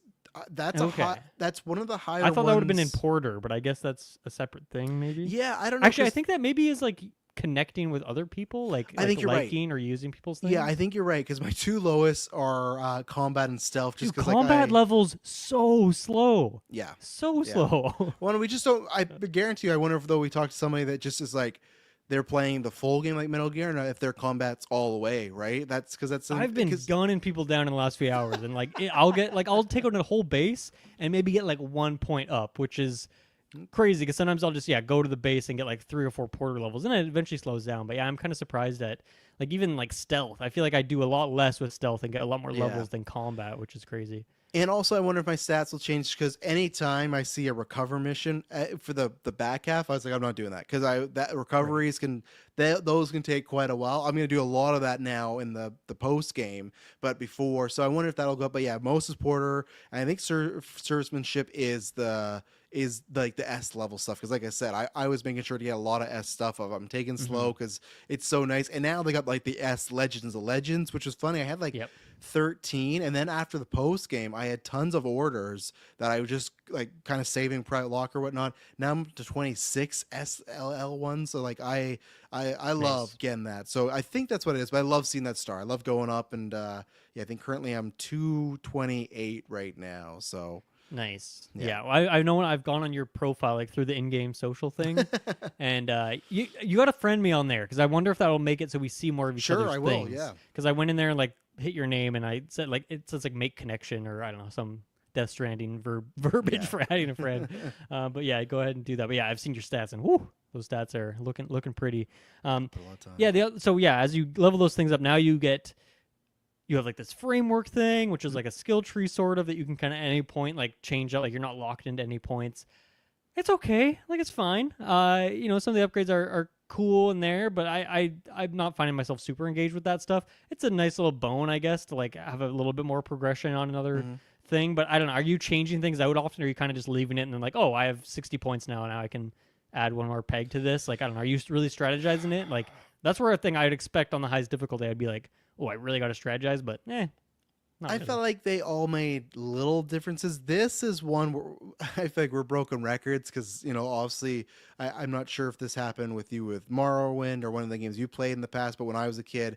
that's Okay. that's one of the higher. I thought that would have been in ones. Porter, but I guess that's a separate thing, maybe. Yeah, I don't know. Actually, I 'cause- think that maybe is like connecting with other people, like I think you're right. liking or using people's things. Yeah, I think you're right because my two lowest are combat and stealth. Just Dude, because combat levels so slow, Yeah. so Yeah. slow. Well, we just don't. I guarantee you. I wonder if though we talk to somebody that just is like they're playing the full game like Metal Gear, and if their combat's all the way, right? That's because that's. I've been gunning people down in the last few hours, and like I'll take out a whole base and maybe get like 1 point up, which is crazy because sometimes I'll just go to the base and get like 3 or 4 porter levels, and it eventually slows down. But yeah, I'm kind of surprised at like even like stealth. I feel like I do a lot less with stealth and get a lot more Yeah. levels than combat, which is crazy. And also, I wonder if my stats will change because anytime I see a recover mission for the back half, I was like, I'm not doing that because that recoveries those can take quite a while. I'm going to do a lot of that now in the post game, but before. So I wonder if that'll go up. But yeah, most is Porter. And I think servicemanship is like the S level stuff because like I said, I was making sure to get a lot of S stuff. I'm taking slow because it's so nice. And now they got like the S Legends of Legends, which was funny. I had like 13, and then after the post game I had tons of orders that I was just like kind of saving private locker whatnot. Now I'm up to 26 SLL ones, so like I love getting that. So I think that's what it is, but I love seeing that star. I love going up, and yeah, I think currently I'm 228 right now. So Nice. Yeah. Yeah. Well, I know when I've gone on your profile, like through the in-game social thing, and you got to friend me on there because I wonder if that'll make it so we see more of each Sure, other's I will, things. yeah. Because I went in there and like hit your name, and I said like it says like make connection or I don't know some Death Stranding verbiage Yeah. for adding a friend. But yeah, go ahead and do that. But yeah, I've seen your stats, and whoo, those stats are looking pretty. Put a lot of time. Yeah. So yeah, as you level those things up, now you have like this framework thing, which is like a skill tree sort of that you can kind of at any point like change out. Like you're not locked into any points. It's okay. Like it's fine. Some of the upgrades are cool in there, but I'm not finding myself super engaged with that stuff. It's a nice little bone, I guess, to like have a little bit more progression on another thing, but I don't know. Are you changing things out often, or are you kind of just leaving it and then like, oh, I have 60 points now I can add one more peg to this? Like, I don't know. Are you really strategizing it? Like, that's where a thing I'd expect on the highest difficulty. I'd be like, oh, I really got to strategize, but not I really. felt like they all made little differences. This is one where I feel like we're broken records because, obviously, I'm not sure if this happened with you with Morrowind or one of the games you played in the past, but when I was a kid,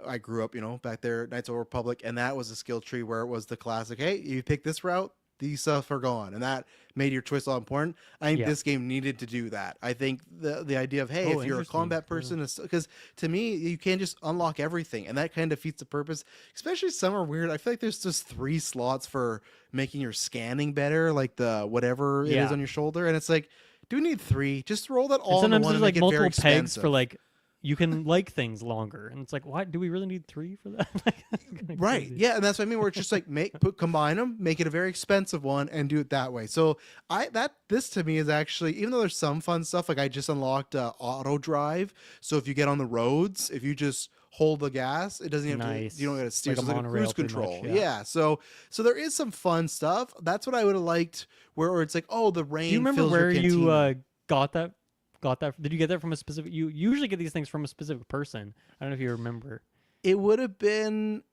I grew up, back there, Knights of the Republic, and that was a skill tree where it was the classic, hey, you pick this route, these stuff are gone. And that made your choice a lot important. I think Yeah. this game needed to do that. I think the idea of, hey, Oh, if you're a interesting. combat person, because to me, you can't just unlock everything. And that kind of defeats the purpose, especially some are weird. I feel like there's just 3 slots for making your scanning better, like the whatever it is Yeah. on your shoulder. And it's like, do we need 3? Just roll that And all into sometimes one there's and make like it very multiple pegs expensive. for like you can like things longer, and it's like, why do we really need 3 for that? Like, that's kinda Right. crazy. Yeah, and that's what I mean. Where it's just like combine them, make it a very expensive one, and do it that way. So this to me is actually, even though there's some fun stuff, like I just unlocked auto drive. So if you get on the roads, if you just hold the gas, it doesn't have Nice. to. You don't got to steer. Like a So it's like a monorail, cruise pretty much, control. yeah. Yeah. So there is some fun stuff. That's what I would have liked. Where it's like, oh, the rain. Do you remember fills where your you cantina. got that? Got that? Did you get that from a specific? You usually get these things from a specific person. I don't know if you remember. It would have been.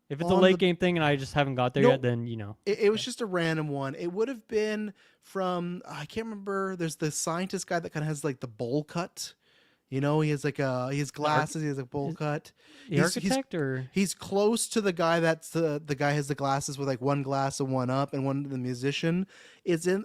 If it's a On late the- game thing and I just haven't got there No, yet, then It was just a random one. It would have been from I can't remember. There's the scientist guy that kind of has like the bowl cut. He has like he has glasses. He has a bowl cut. the architect or He's close to the guy that's the guy has the glasses with like one glass and one up, and one the musician. It's in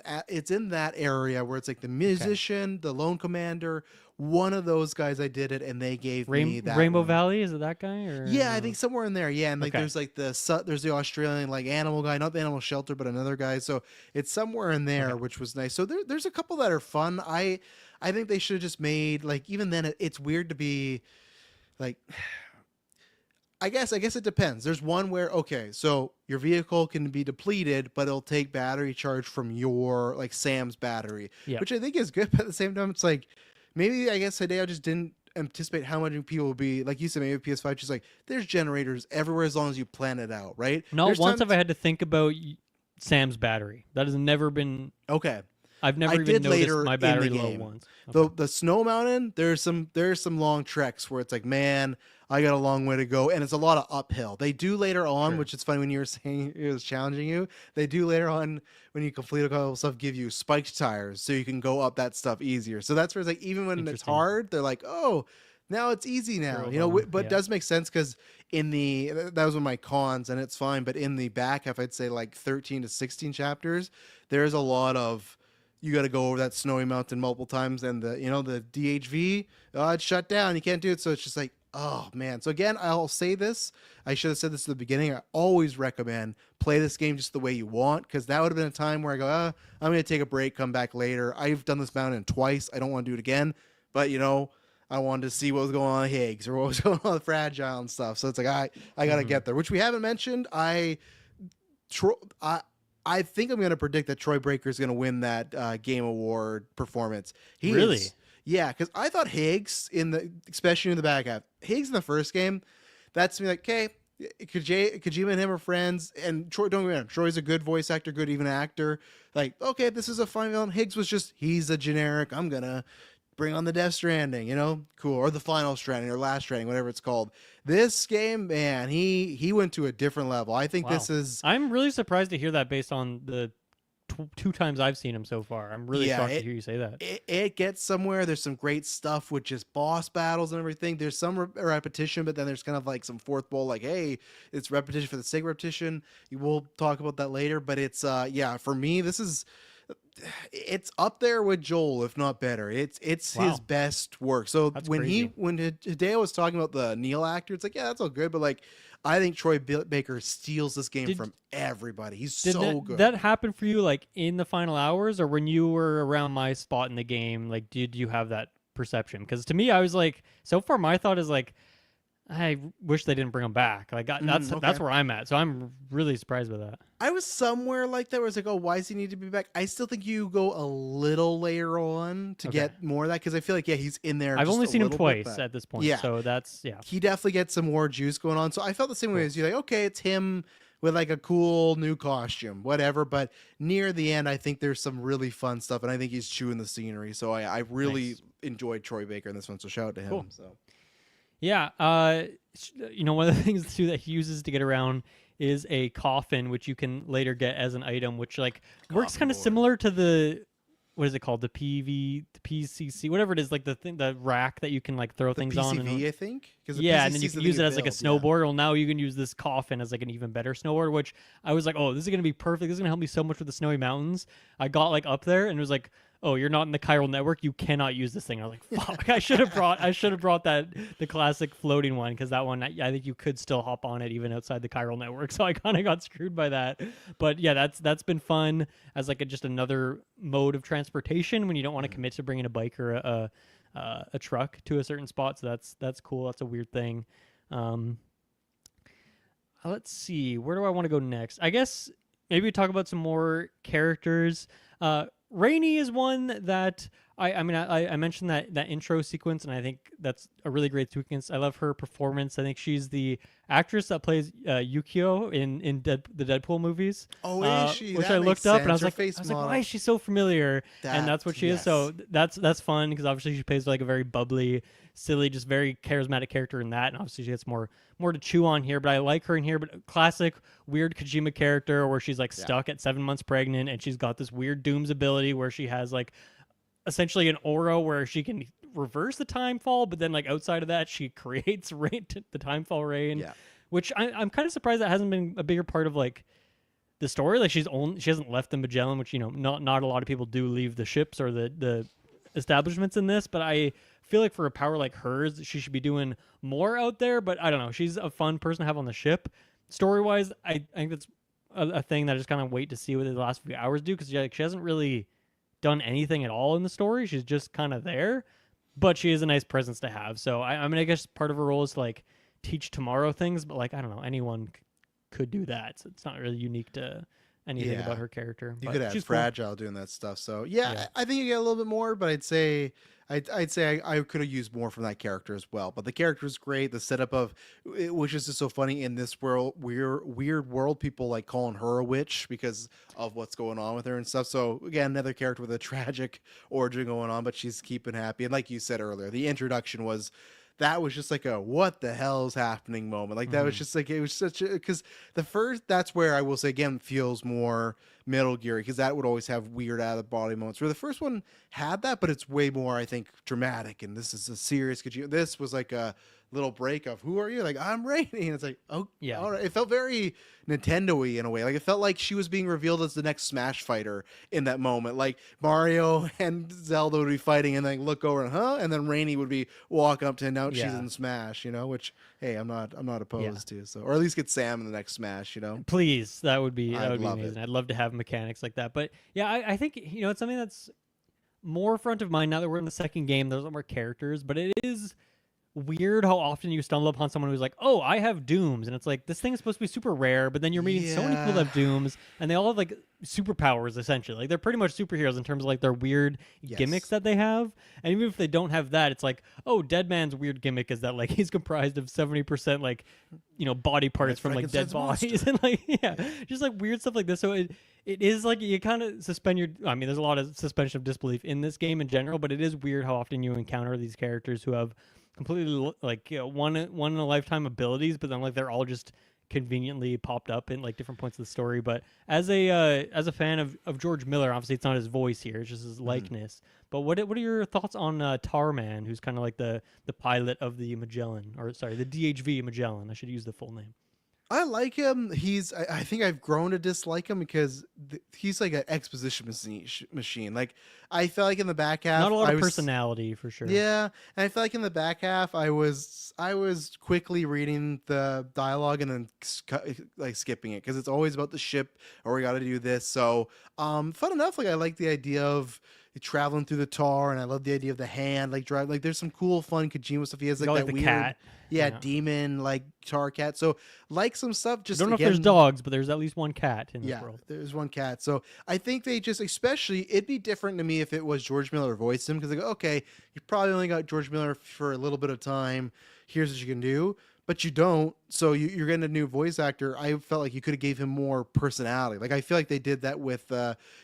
that area where it's like the musician, the lone commander. One of those guys I did it, and they gave me that Rainbow one. Valley. Is it that guy? Or Yeah, I no? think somewhere in there. Yeah, and like Okay. there's like there's the Australian like animal guy, not the animal shelter, but another guy. So it's somewhere in there, Okay. which was nice. So there's a couple that are fun. I think they should have just made like even then it's weird to be like. I guess it depends. There's one where okay, so your vehicle can be depleted, but it'll take battery charge from your like Sam's battery, Yeah. which I think is good. But at the same time, it's like maybe I guess Hideo just didn't anticipate how many people will be like you said. Maybe PS5 just like there's generators everywhere as long as you plan it out, right? Not There's once times- have I had to think about Sam's battery. That has never been. okay. I've never I even did noticed later my in battery the low game. once. Okay. The snow mountain, there's some long treks where it's like, man, I got a long way to go, and it's a lot of uphill. They do later on, Sure. which is funny when you were saying it was challenging you. They do later on when you complete a couple of stuff, give you spiked tires so you can go up that stuff easier. So that's where it's like even when it's Interesting. hard, they're like, oh, now it's easy now. Drove You know, on, but yeah. it does make sense because in that was one of my cons, and it's fine. But in the back half, I'd say like 13 to 16 chapters, there's a lot of you got to go over that snowy mountain multiple times, and the DHV, it's shut down. You can't do it. So it's just like, oh man. So again, I'll say this. I should have said this at the beginning. I always recommend play this game just the way you want, because that would have been a time where I go, I'm going to take a break, come back later. I've done this mountain twice. I don't want to do it again, but I wanted to see what was going on in Higgs or what was going on with Fragile and stuff. So it's like I got to get there, which we haven't mentioned. I think I'm going to predict that Troy Breaker is going to win that Game Award performance. Really? Yeah, because I thought Higgs especially in the back half, Higgs in the first game, that's me like, okay, Kojima and him are friends, and Troy, don't get me wrong, Troy's a good voice actor, good even actor. Like, okay, this is a fine villain. Higgs was just, he's a generic, I'm going to bring on the Death Stranding, cool, or the Final Stranding or Last Stranding, whatever it's called. This game, man, he went to a different level. I think this is. I'm really surprised to hear that based on the 2 times I've seen him so far. I'm really shocked to hear you say that. It gets somewhere. There's some great stuff with just boss battles and everything. There's some repetition, but then there's kind of like some fourth wall, like, hey, it's repetition for the sake of repetition. We'll talk about that later, but it's for me, it's up there with Joel, if not better. It's Wow. his best work. So That's when crazy. when Hideo was talking about the Neil actor, it's like, yeah, that's all good, but like I think Troy Baker steals this game from everybody. He's Did so good. that happen for you like in the final hours, or when you were around my spot in the game? Like, did you have that perception? Because to me, I was like, so far my thought is like, I wish they didn't bring him back. Like that's okay. where I'm at. So I'm really surprised by that. I was somewhere like that where it's like, oh, why does he need to be back? I still think you go a little later on to get more of that, because I feel like, yeah, he's in there. I've just only a seen him little bit, twice but at this point. Yeah. So that's he definitely gets some more juice going on. So I felt the same way as you. Like, okay, it's him with like a cool new costume, whatever. But near the end, I think there's some really fun stuff, and I think he's chewing the scenery. So I really Nice. enjoyed Troy Baker in this one. So shout out to him. Cool. So Yeah. One of the things too that he uses to get around is a coffin, which you can later get as an item, which like works coffin kind of board. similar to the what is it called? The PCC, whatever it is, like the rack that you can like throw The things on. PCV, I think. Because Yeah, and then you can use it as like a build, yeah. snowboard. Well, now you can use this coffin as like an even better snowboard, which I was like, oh, this is gonna be perfect. This is gonna help me so much with the snowy mountains. I got like up there and it was like, oh, you're not in the chiral network. You cannot use this thing. I was like, fuck, I should have brought that the classic floating one because that one I think you could still hop on it even outside the chiral network. So I kind of got screwed by that. But yeah, that's been fun as like just another mode of transportation when you don't want to commit to bringing a bike or a truck to a certain spot. So that's cool. That's a weird thing. Let's see. Where do I want to go next? I guess maybe talk about some more characters. Rainey is one that I mentioned that intro sequence, and I think that's a really great sequence. I love her performance. I think she's the actress that plays Yukio in the Deadpool movies. Oh, is she? Which That I makes looked up and I sense. was like, why is she so familiar? And that's what she is. So that's fun because obviously she plays like a very bubbly, silly, just very charismatic character in that, and obviously she gets more to chew on here. But I like her in here. But classic weird Kojima character where she's like stuck at 7 months pregnant, and she's got this weird Doom's ability where she has like essentially an aura where she can reverse the time fall, but then like outside of that she creates the time fall rain. Yeah. Which I'm kind of surprised that hasn't been a bigger part of like the story. Like she hasn't left the Magellan, which not a lot of people do leave the ships or the establishments in this, but I feel like for a power like hers she should be doing more out there. But I don't know, she's a fun person to have on the ship. Story wise, I think that's a thing that I just kind of wait to see what the last few hours do, because she hasn't really done anything at all in the story. She's just kind of there, but she is a nice presence to have. So I mean, I guess part of her role is to like teach tomorrow things, but like I don't know, anyone could do that. So it's not really unique to anything about her character. You but could have she's Fragile cool. doing that stuff. So yeah, I think you get a little bit more, but I'd say I could have used more from that character as well. But the character is great. The setup of which is just so funny in this world, weird world. People like calling her a witch because of what's going on with her and stuff. So again, another character with a tragic origin going on, but she's keeping happy. And like you said earlier, the introduction was. That was just like a what the hell is happening moment. Like that was just like, it was such a, because the first, that's where I will say again feels more Metal Gear, because that would always have weird out of the body moments, where the first one had that, but it's way more, I think, dramatic. And this is a serious, this was like a little break of who are you? Like, I'm Rainy. And it's like, oh yeah, all right. It felt very Nintendo-y in a way. Like it felt like she was being revealed as the next Smash fighter in that moment. Like Mario and Zelda would be fighting and then look over and then Rainy would be walking up to him. Now she's in Smash, which hey, I'm not opposed to. So, or at least get Sam in the next Smash, Please, that would be amazing. It. I'd love to have mechanics like that. But yeah, I think it's something that's more front of mind now that we're in the second game. There's a lot more characters, but it is weird how often you stumble upon someone who's like, oh, I have dooms, and it's like this thing is supposed to be super rare, but then you're meeting so many people that have dooms, and they all have like superpowers essentially. Like they're pretty much superheroes in terms of like their weird gimmicks that they have. And even if they don't have that, it's like, oh, Deadman's weird gimmick is that like he's comprised of 70% like body parts from like dead bodies and like just like weird stuff like this. So it is like you kind of suspend your. I mean, there's a lot of suspension of disbelief in this game in general, but it is weird how often you encounter these characters who have completely like one in a lifetime abilities, but then like they're all just conveniently popped up in like different points of the story. But as a fan of George Miller, obviously it's not his voice here, it's just his likeness. But what are your thoughts on Tarman, who's kind of like the pilot of the Magellan, or sorry, the DHV Magellan? I should use the full name. I like him. I think I've grown to dislike him because he's like an exposition machine. Like I felt like in the back half, not a lot of personality for sure. Yeah, and I felt like in the back half, I was quickly reading the dialogue and then like skipping it because it's always about the ship or we got to do this. So fun enough. Like I like the idea of traveling through the tar, and I love the idea of the hand like drive. Like there's some cool, fun Kojima stuff. He has like that weird cat. Yeah, demon like tar cat. So like some stuff. Just I don't know if there's dogs, but there's at least one cat in this world. There's one cat. So I think they just, especially, it'd be different to me if it was George Miller voiced him, because they go, okay, you probably only got George Miller for a little bit of time. Here's what you can do. but you don't. So you're getting a new voice actor. I felt like you could have gave him more personality. Like I feel like they did that with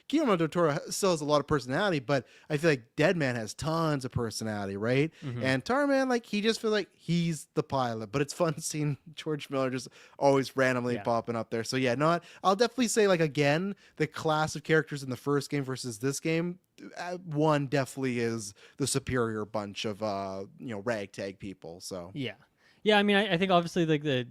Guillermo del Toro. Still has a lot of personality, but I feel like Deadman has tons of personality, right? Hmm. And Tarman, like he just feels like he's the pilot. But it's fun seeing George Miller just always randomly Yeah. popping up there. So yeah, no, I'll definitely say like again, the class of characters in the first game versus this game. One definitely is the superior bunch of ragtag people. So Yeah. Yeah, I mean, I think obviously like the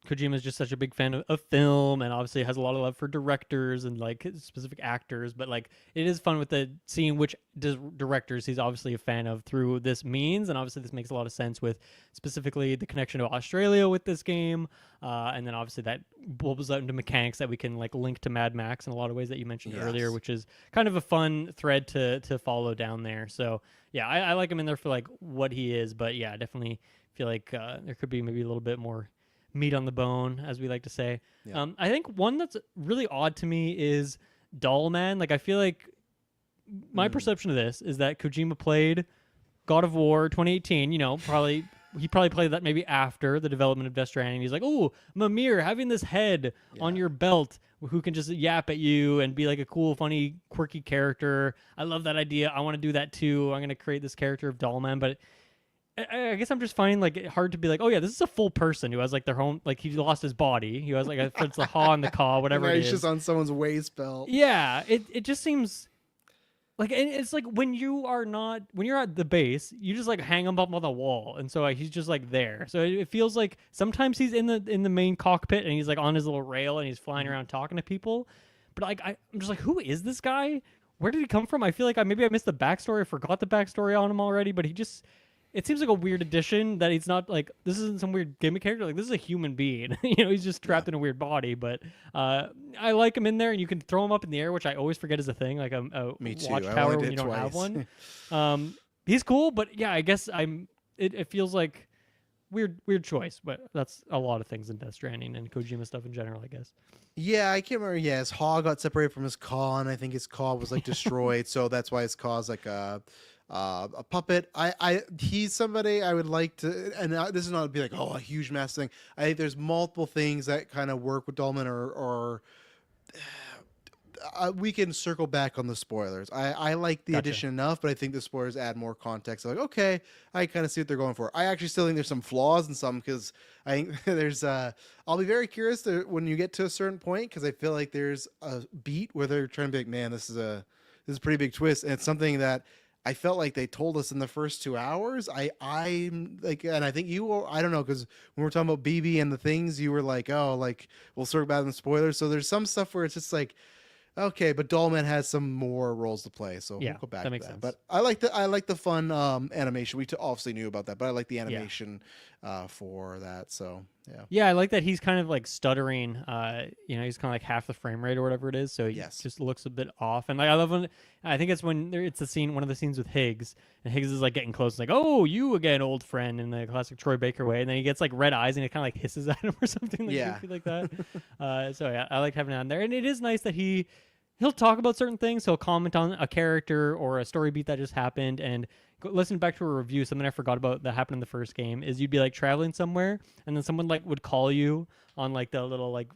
Kojima is just such a big fan of film, and obviously has a lot of love for directors and like specific actors. But like, it is fun with the seeing which directors he's obviously a fan of through this means, and obviously this makes a lot of sense with specifically the connection to Australia with this game, and then obviously that bubbles out into mechanics that we can like link to Mad Max in a lot of ways that you mentioned earlier, yes. which is kind of a fun thread to follow down there. So yeah, I like him in there for like what he is, but yeah, definitely feel like there could be maybe a little bit more meat on the bone, as we like to say. Yeah. I think one that's really odd to me is Doll Man. Like, I feel like my Mm. perception of this is that Kojima played God of War 2018. You know, probably he probably played that maybe after the development of Death Stranding. He's like, oh, Mimir, having this head on Yeah. your belt who can just yap at you and be like a cool, funny, quirky character. I love that idea. I want to do that too. I'm gonna create this character of Doll Man, but I guess I'm just finding like it hard to be like, oh yeah, this is a full person who has like their own, like he lost his body. He has like a, it's the haw and the caw, And whatever now it he's just is. on someone's waist belt. Yeah, it just seems like, and it's like when you are not, when you're at the base, you just like hang him up on the wall, and so he's just like there. So it feels like sometimes he's in the main cockpit and he's like on his little rail and he's flying around talking to people, but like I'm just like, who is this guy? Where did he come from? I feel like maybe I missed the backstory. I forgot the backstory on him already, but he just, it seems like a weird addition that he's not like, this isn't some weird gimmick character. Like, this is a human being. You know, he's just Yeah. trapped in a weird body. But I like him in there, and you can throw him up in the air, which I always forget is a thing, like a Me too. I watchtower only when did you don't have twice. one. He's cool, but yeah, I guess it feels like weird choice, but that's a lot of things in Death Stranding and Kojima stuff in general, I guess. Yeah, I can't remember. Yeah, his haw got separated from his caw, and I think his caw was like destroyed. So that's why his caw's like a puppet. He's somebody I would like to, and this is not to be like a huge mass thing. I think there's multiple things that kind of work with Dolman, or we can circle back on the spoilers. I like the Gotcha. addition enough, but I think the spoilers add more context. Like, okay, I kind of see what they're going for. I actually still think there's some flaws in some because I think there's. I'll be very curious when you get to a certain point because I feel like there's a beat where they're trying to be like, man, this is a pretty big twist, and it's something that I felt like they told us in the first 2 hours. I'm like, and I think you, I don't know, because when we're talking about BB and the things, you were like, oh, like we'll circle back on the spoilers. So there's some stuff where it's just like, okay, but Dollman has some more roles to play, so we'll Yeah, go back that to makes that. sense. But I like the fun animation. We obviously knew about that, but I like the Yeah. animation for that. So yeah, Yeah, I like that he's kind of like stuttering. You know, he's kind of like half the frame rate or whatever it is, so he yes, just looks a bit off. And like, I love when I think it's when it's the scene, one of the scenes with Higgs, and Higgs is like getting close, like, "Oh, you again, old friend," in the classic Troy Baker way, and then he gets like red eyes and it kind of like hisses at him or something like yeah, goofy like that. So yeah, I like having it on there, and it is nice that he'll talk about certain things. He'll comment on a character or a story beat that just happened, and listen back to a review. Something I forgot about that happened in the first game is you'd be like traveling somewhere, and then someone like would call you on like the little like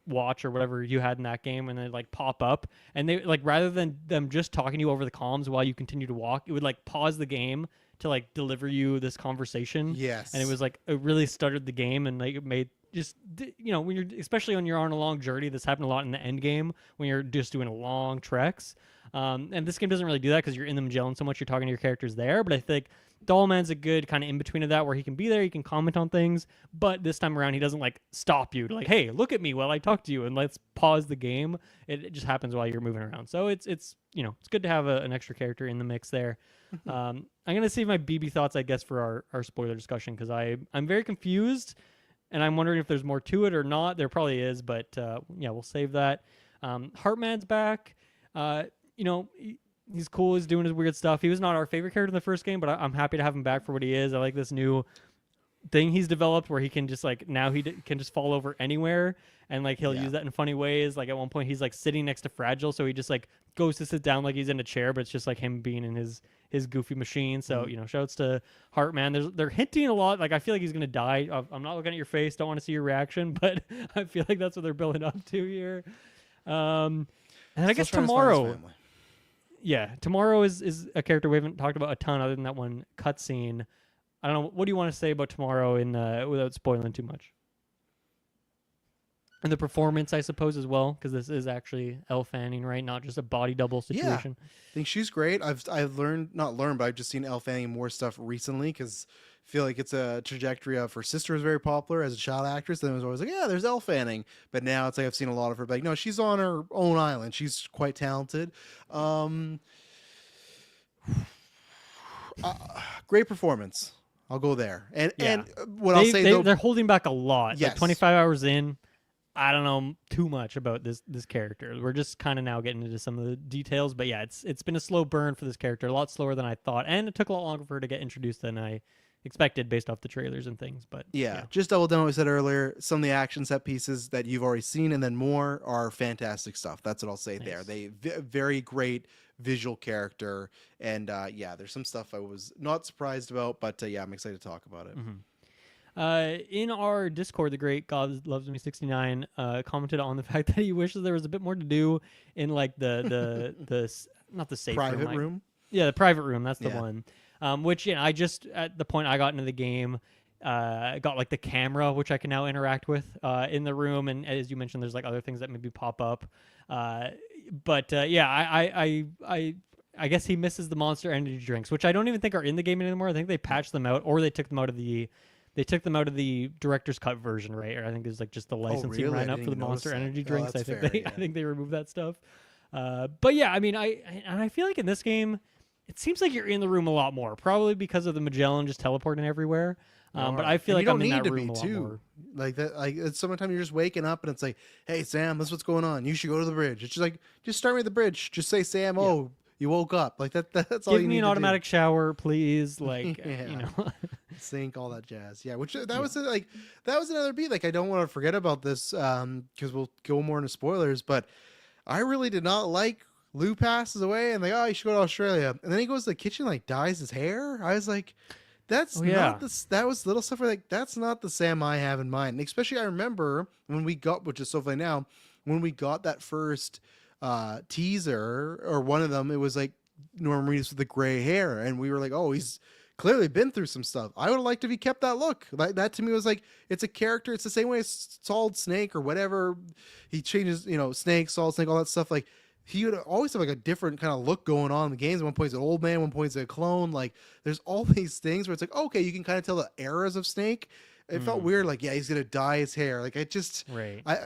watch or whatever you had in that game, and then like pop up, and they like rather than them just talking to you over the comms while you continue to walk, it would like pause the game to like deliver you this conversation, and it yes, was like it really stuttered the game and like it made just you know when you're especially when you're on a long journey. This happened a lot in the end game when you're just doing long treks, and this game doesn't really do that because you're in the Magellan so much, you're talking to your characters there. But I think Dollman's a good kind of in between of that where he can be there, he can comment on things, but this time around he doesn't like stop you to like, hey, look at me while I talk to you and let's pause the game. It just happens while you're moving around, so it's you know it's good to have an extra character in the mix there. I'm gonna save my BB thoughts, I guess, for our spoiler discussion because I'm very confused and I'm wondering if there's more to it or not. There probably is, but yeah, we'll save that. Heartman's back. You know, he's cool. He's doing his weird stuff. He was not our favorite character in the first game, but I'm happy to have him back for what he is. I like this new thing he's developed where he can just like now can just fall over anywhere, and like he'll Yeah. use that in funny ways. Like at one point he's like sitting next to Fragile, so he just like goes to sit down like he's in a chair, but it's just like him being in his goofy machine. So shouts to Heartman. They're hinting a lot. Like I feel like he's gonna die. I'm not looking at your face. Don't want to see your reaction, but I feel like that's what they're building up to here. And I Still guess trying to find his tomorrow. family. Yeah, tomorrow is a character we haven't talked about a ton other than that one cutscene. I don't know. What do you want to say about tomorrow in without spoiling too much? And the performance, I suppose, as well, because this is actually Elle Fanning, right? Not just a body double situation. I think she's great. I've learned, not learned, but I've just seen Elle Fanning more stuff recently because I feel like it's a trajectory of her sister was very popular as a child actress. And it was always like, yeah, there's Elle Fanning. But now it's like I've seen a lot of her. But like, no, she's on her own island. She's quite talented. Great performance. I'll go there. And Yeah. and what I'll say though, they're holding back a lot. Yes. Like 25 hours in, I don't know too much about this character. We're just kind of now getting into some of the details, but yeah, it's been a slow burn for this character, a lot slower than I thought, and it took a lot longer for her to get introduced than I expected based off the trailers and things. But yeah, just double down on what I said earlier. Some of the action set pieces that you've already seen, and then more are fantastic stuff. That's what I'll say there. Nice. They very great visual character, and yeah, there's some stuff I was not surprised about, but yeah, I'm excited to talk about it. In our Discord, the great God Loves Me 69 commented on the fact that he wishes there was a bit more to do in like the not the safe Private room. room. Yeah, the private room. That's the Yeah. one. Which I just at the point I got into the game, got like the camera, which I can now interact with in the room, and as you mentioned, there's like other things that maybe pop up. But yeah, I guess he misses the Monster Energy drinks, which I don't even think are in the game anymore. I think they patched them out, or they took them out of the director's cut version, right? Or I think it's like just the licensing really? ran I up for didn't the even Monster notice that. Energy Oh, drinks. I that's think fair, they yeah. I think they removed that stuff. But yeah, I mean, I feel like in this game, it seems like you're in the room a lot more, probably because of the Magellan just teleporting everywhere. But I feel And like you I'm don't in need that to room be a lot too. more. Like that, like it's sometimes you're just waking up and it's like, hey Sam, this is what's going on. You should go to the bridge. It's just like, just start me at the bridge. Just say Sam, oh, you woke up. Like that's all Give you me need an to automatic shower, please. Like, Yeah. you know. sink, all that jazz. Yeah, which that was like that was another beat. Like I don't want to forget about this because we'll go more into spoilers, but I really did not like Lou passes away and like, oh, you should go to Australia, and then he goes to the kitchen, like dyes his hair. I was like, that's Oh, yeah. not the that was little stuff where like that's not the Sam I have in mind. And especially I remember when we got, which is so funny now, when we got that first teaser or one of them, it was like Norman Reedus with the gray hair, and we were like, oh, he's clearly been through some stuff. I would have liked if he kept that look. Like that to me was like, it's a character. It's the same way as Solid Snake or whatever. He changes, Snake, Solid Snake, all that stuff. Like he would always have like a different kind of look going on in the games. At one point he's an old man, one point he's a clone. Like there's all these things where it's like, okay, you can kind of tell the eras of Snake. It felt weird. Like, yeah, he's going to dye his hair. Like Right. I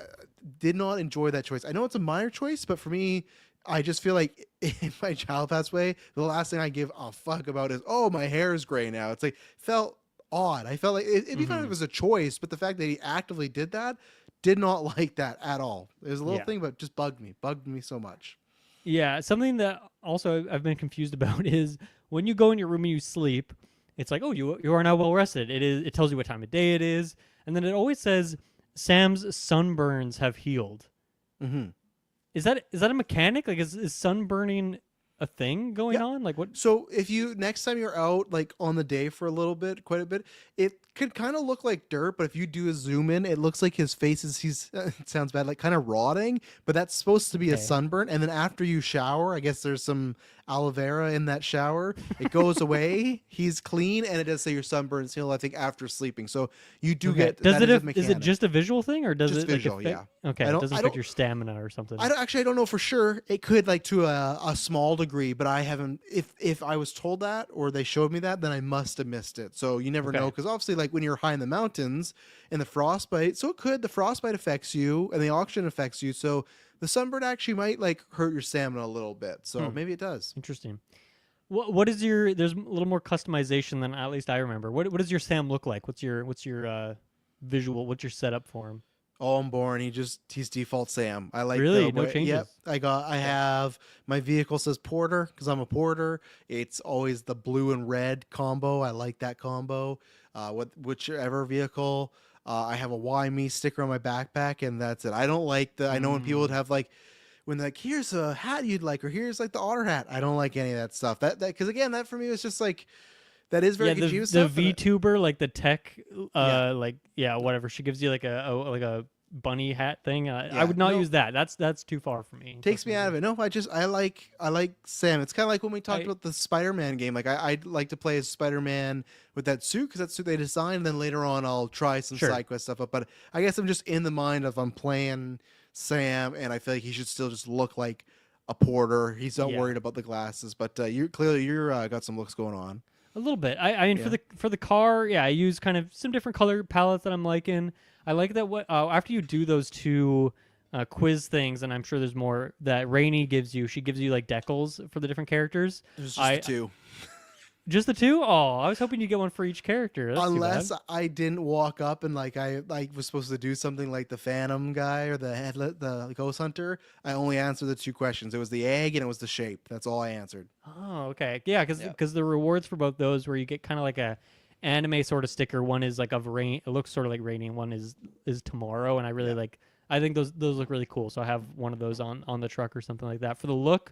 did not enjoy that choice. I know it's a minor choice, but for me, I just feel like if my child passed away, the last thing I give a fuck about is, oh, my hair is gray now. It's like, felt odd. I felt like it'd be fine if it was a choice, but the fact that he actively did that, did not like that at all. It was a little thing, but just bugged me so much. Yeah, something that also I've been confused about is when you go in your room and you sleep, it's like, oh, you are now well rested. It tells you what time of day it is, and then it always says Sam's sunburns have healed. Mm-hmm. Is that a mechanic? Like, is sunburning a thing going on? Like, what? So if you next time you're out like on the day for a little bit, quite a bit, it could kind of look like dirt, but if you do a zoom in, it looks like his face is it sounds bad, like kind of rotting, but that's supposed to be a sunburn. And then after you shower, I guess there's some aloe vera in that shower. It goes away. He's clean, and it does say your sunburns heal, I think, after sleeping. So you do get. Does that it? is Is it just a visual thing, or does just it visual? like affect, Yeah. Okay. It doesn't affect your stamina or something. I don't know for sure. It could, like, to a small degree, but I haven't. If I was told that or they showed me that, then I must have missed it. So you never know, because obviously, like when you're high in the mountains and the frostbite, so the frostbite affects you and the oxygen affects you. So the sunburn actually might like hurt your stamina a little bit. So maybe it does. Interesting. What is your? There's a little more customization than at least I remember. What does your Sam look like? What's your visual? What's your setup for him? Oh, I'm born. He's default Sam. I like the Really? No way. Yep, changes? I Okay. have my vehicle says Porter because I'm a porter. It's always the blue and red combo. I like that combo. Whichever vehicle. I have a Why Me sticker on my backpack, and that's it. I don't like the. I know when people would Mm. have like when like here's a hat you'd like, or here's like the otter hat. I don't like any of that stuff. That because again, that for me was just like that is very Yeah, Kojima the stuff, and VTuber, like the tech, yeah, like yeah, whatever. She gives you like like a bunny hat thing. I yeah, would not no, use that. That's too far for me takes me out personally. of it. No, I like Sam. It's kind of like when we talked I about the Spider-Man game. Like I'd like to play as Spider-Man with that suit because that suit they designed. And then later on, I'll try some sure. side quest stuff up. But I guess I'm just in the mind of I'm playing Sam, and I feel like he should still just look like a porter. He's not Yeah. worried about the glasses. But you're got some looks going on. A little bit. I mean Yeah. for the car, yeah, I use kind of some different color palettes that I'm liking. I like that what after you do those two quiz things, and I'm sure there's more that Rainey gives you. She gives you like decals for the different characters. There's just the I two. just the two. Oh, I was hoping you get one for each character. That's too Unless bad. I didn't walk up and like I was supposed to do something like the Phantom guy or the Ghost Hunter. I only answered the two questions. It was the egg and it was the shape. That's all I answered. Oh, okay. Yeah, Yeah. because the rewards for both those where you get kind of like a anime sort of sticker. One is like of rain. It looks sort of like rainy. And one is tomorrow, and I really Yeah. like. I think those look really cool. So I have one of those on the truck or something like that. For the look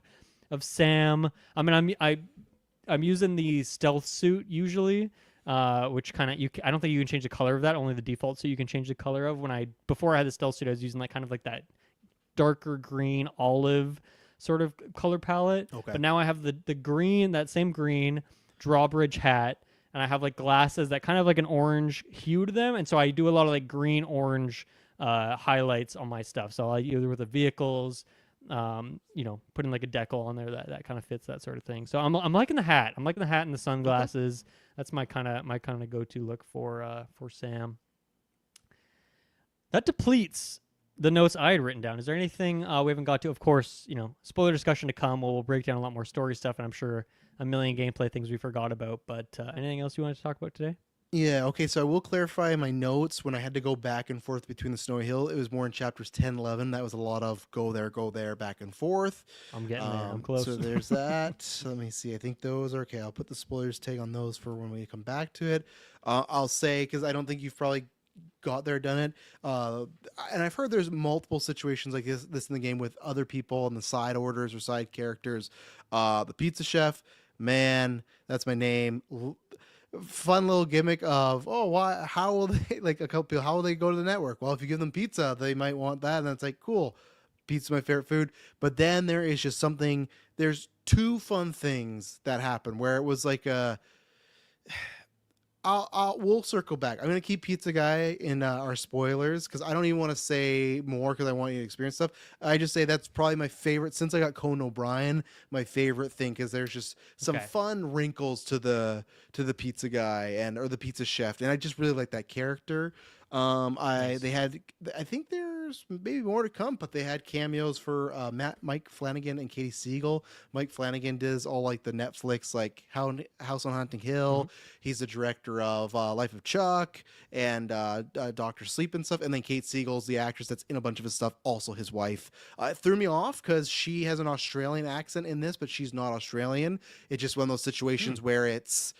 of Sam, I mean, I'm using the stealth suit usually, which kind of I don't think you can change the color of that. Only the default suit you can change the color of. Before I had the stealth suit, I was using like kind of like that darker green olive sort of color palette. Okay. But now I have the green, that same green drawbridge hat, and I have like glasses that kind of like an orange hue to them, and so I do a lot of like green orange highlights on my stuff. So I either with the vehicles. Putting like a decal on there that kind of fits that sort of thing. So I'm liking the hat. I'm liking the hat and the Okay. sunglasses. That's my kind of go to look for Sam. That depletes the notes I had written down. Is there anything we haven't got to? Of course, spoiler discussion to come. We'll break down a lot more story stuff, and I'm sure a million gameplay things we forgot about. But anything else you wanted to talk about today? Yeah, okay, so I will clarify my notes when I had to go back and forth between the Snowy Hill. It was more in chapters 10, 11. That was a lot of go there, back and forth. I'm getting there. I'm So close. there's that. Let me see. I think those are okay. I'll put the spoilers tag on those for when we come back to it. I'll say, because I don't think you've probably got there, done it. And I've heard there's multiple situations like this in the game with other people and the side orders or side characters. The pizza chef, man, that's my name. Fun little gimmick of why how will they like a couple people how will they go to the network? Well, if you give them pizza they might want that, and it's like cool, pizza's my favorite food. But then there is just something, there's two fun things that happen where it was like a we'll circle back. I'm gonna keep Pizza Guy in our spoilers because I don't even want to say more because I want you to experience stuff. I just say that's probably my favorite since I got Conan O'Brien. My favorite thing because there's just some Okay. fun wrinkles to the Pizza Guy and or the Pizza Chef, and I just really like that character. They Nice. had I think there's maybe more to come, but they had cameos for Mike Flanagan and Katie Siegel. Mike Flanagan does all like the Netflix like House on Haunting Hmm. Hill. He's the director of Life of Chuck and Doctor Sleep and stuff. And then Kate Siegel's the actress that's in a bunch of his stuff, also his wife. It threw me off because she has an Australian accent in this, but she's not Australian. It's just one of those Hmm. situations where it's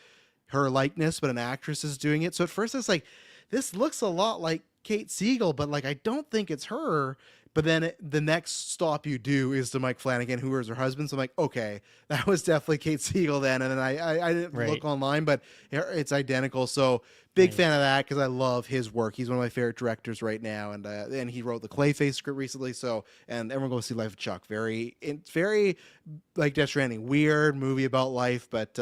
her likeness, but an actress is doing it. So at first it's like, this looks a lot like Kate Siegel, but like I don't think it's her. But then the next stop you do is to Mike Flanagan, who is her husband. So I'm like, okay, that was definitely Kate Siegel then. And then I didn't Right. look online, but it's identical. So big fan Nice. of that because I love his work. He's one of my favorite directors right now, and he wrote the Clayface script recently. So and everyone go see Life of Chuck. It's very like Death Stranding, weird movie about life, but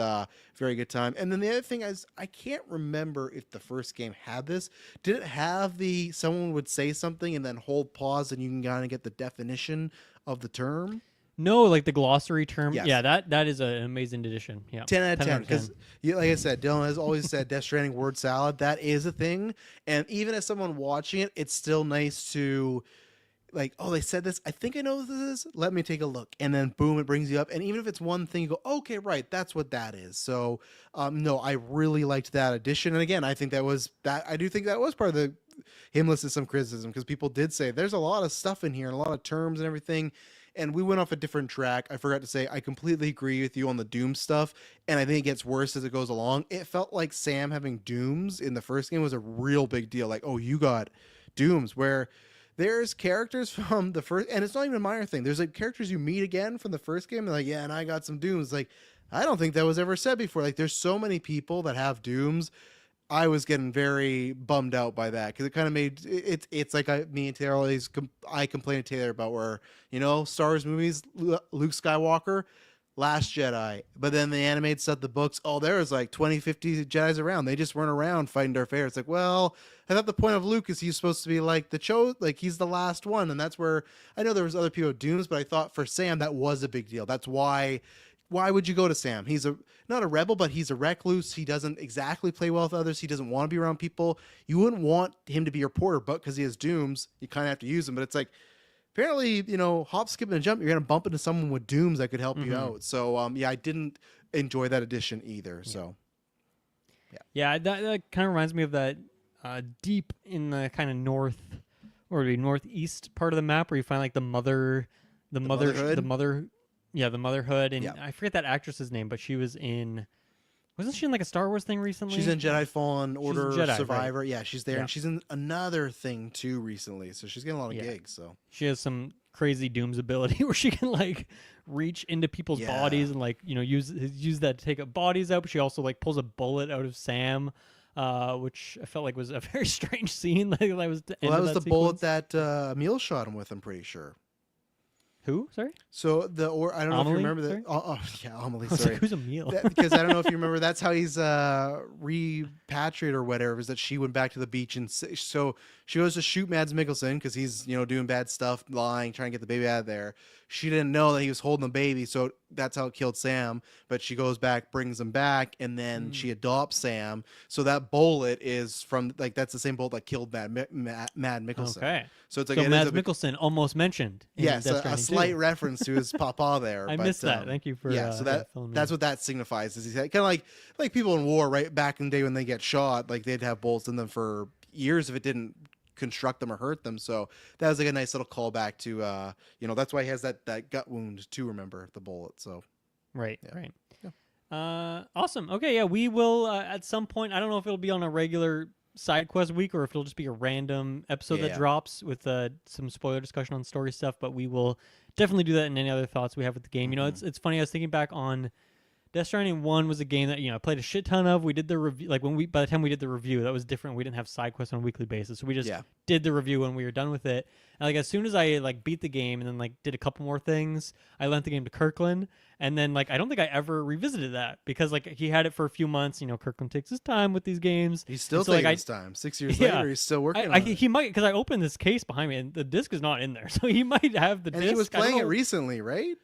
very good time. And then the other thing is, I can't remember if the first game had this. Did it have the someone would say something and then hold pause and you can kind of get the definition of the term? No, like the glossary term. Yeah, Yes. that is an amazing addition. Yeah. 10 out of 10 out 10 of because 10. like I said, Dylan has always said Death Stranding word salad. That is a thing. And even as someone watching it, it's still nice to like, oh, they said this. I think I know what this is. Let me take a look. And then boom, it brings you up. And even if it's one thing, you go, okay, right, that's what that is. So no, I really liked that addition. And again, I think that was that I do think that was part of him listed some criticism because people did say there's a lot of stuff in here and a lot of terms and everything. And we went off a different track. I forgot to say I completely agree with you on the Doom stuff, and I think it gets worse as it goes along. It felt like Sam having Dooms in the first game was a real big deal. Like, oh, you got Dooms, where there's characters from the first, and it's not even a minor thing. There's like characters you meet again from the first game, and like, yeah, and I got some Dooms. Like, I don't think that was ever said before. Like, there's so many people that have Dooms. I was getting very bummed out by that because it kind of made it's like me and Taylor always I complained to Taylor about where Star Wars movies, Luke Skywalker, Last Jedi, but then the animated stuff, the books, oh, there was like 20, 50 Jedis around. They just weren't around fighting Darth Vader. It's like, well, I thought the point of Luke is he's supposed to be like like he's the last one, and that's where I know there was other people with Dooms, but I thought for Sam that was a big deal. That's why would you go to Sam? He's not a rebel, but he's a recluse. He doesn't exactly play well with others. He doesn't want to be around people. You wouldn't want him to be your porter, but because he has Dooms, you kind of have to use him. But it's like, apparently, hop, skip, and jump, you're going to bump into someone with Dooms that could help you out. So, yeah, I didn't enjoy that addition either. So, yeah, that kind of reminds me of that deep in the kind of northeast part of the map where you find like the motherhood. Yeah, the motherhood, and I forget that actress's name, but she was in. Wasn't she in like a Star Wars thing recently? She's in Jedi Fallen Order, Jedi, Survivor. Right? Yeah, she's there, and she's in another thing too recently. So she's getting a lot of gigs. So she has some crazy Doom's ability where she can like reach into people's bodies and like use that to take up bodies out. But she also like pulls a bullet out of Sam. Which I felt like was a very strange scene. Like that was the bullet that Emil shot him with. I'm pretty sure. Who? Sorry. So I don't know if you remember that. Amelie. Sorry. Like, who's Emil? Because I don't know if you remember. That's how he's repatriated or whatever. Is that she went back to the beach and so she goes to shoot Mads Mikkelsen because he's doing bad stuff, lying, trying to get the baby out of there. She didn't know that he was holding the baby, so that's how it killed Sam. But she goes back, brings him back, and then she adopts Sam. So that bullet is from that's the same bullet that killed Mad Mikkelsen. Okay. So it's like so Mads Mikkelsen almost mentioned. Yes, a slight reference to his papa there. I missed that. Thank you for so that's what that signifies. Is kind of like people in war, right? Back in the day when they get shot, like they'd have bullets in them for years if it didn't construct them or hurt them. So that was like a nice little callback to that's why he has that gut wound too. Remember the bullet. So right. Awesome. Okay, yeah, we will at some point. I don't know if it'll be on a regular Sidequest week or if it'll just be a random episode that drops with some spoiler discussion on story stuff. But we will definitely do that in any other thoughts we have with the game. It's funny. I was thinking back on Death Stranding 1 was a game that I played a shit ton of. We did the review by the time we did the review, that was different. We didn't have side quests on a weekly basis, so we just did the review when we were done with it. And as soon as I beat the game and then did a couple more things, I lent the game to Kirkland, and then I don't think I ever revisited that because he had it for a few months. Kirkland takes his time with these games. He's still taking his time. 6 years later, he's still working on it. He might, because I opened this case behind me and the disc is not in there, so he might have the disc. And he was playing it recently, right?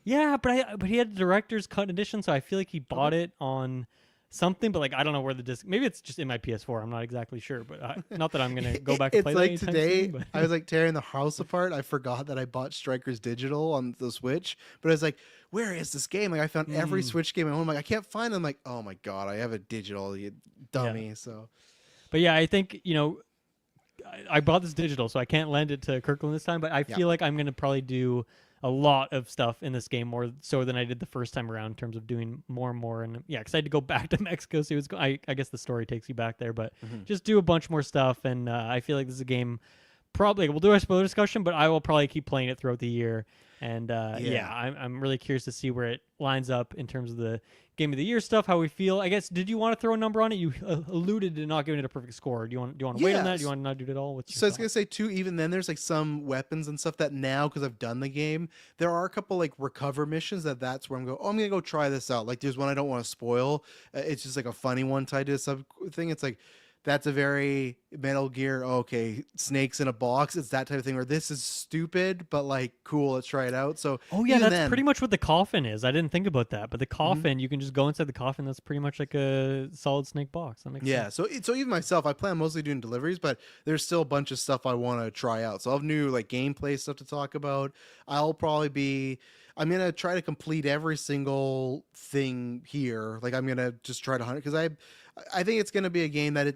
Yeah, but he had the director's cut edition, so I feel like he bought it on something. But I don't know where the disc. Maybe it's just in my PS4. I'm not exactly sure, but not that I'm gonna go back and play that. It's today. Soon, I was tearing the house apart. I forgot that I bought Strikers Digital on the Switch, but I was where is this game? I found every Switch game at home. I can't find them. Oh my god, I have a digital, you dummy. Yeah. So, but yeah, I think I bought this digital, so I can't lend it to Kirkland this time. But I feel like I'm gonna probably do a lot of stuff in this game more so than I did the first time around in terms of doing more and more. And yeah, because I had to go back to Mexico, so I guess the story takes you back there, but just do a bunch more stuff. And I feel like this is a game. Probably we'll do a spoiler discussion, but I will probably keep playing it throughout the year. And I'm really curious to see where it lines up in terms of the game of the year stuff. How we feel. I guess. Did you want to throw a number on it? You alluded to not giving it a perfect score. Do you want to wait on that? Do you want to not do it at all? So I was gonna say too. Even then, there's some weapons and stuff that now, because I've done the game, there are a couple recover missions that's where I'm going. Oh, I'm gonna go try this out. There's one I don't want to spoil. It's just a funny one tied to a sub thing. It's that's a very Metal Gear, okay, snakes in a box. It's that type of thing where this is stupid, but cool, let's try it out. So that's pretty much what the coffin is. I didn't think about that, but the coffin, you can just go inside the coffin. That's pretty much like a solid snake box. That makes sense. So even myself, I plan mostly doing deliveries, but there's still a bunch of stuff I want to try out. So I'll have new gameplay stuff to talk about. I'm gonna try to complete every single thing here. I'm gonna just try to hunt it because I think it's gonna be a game that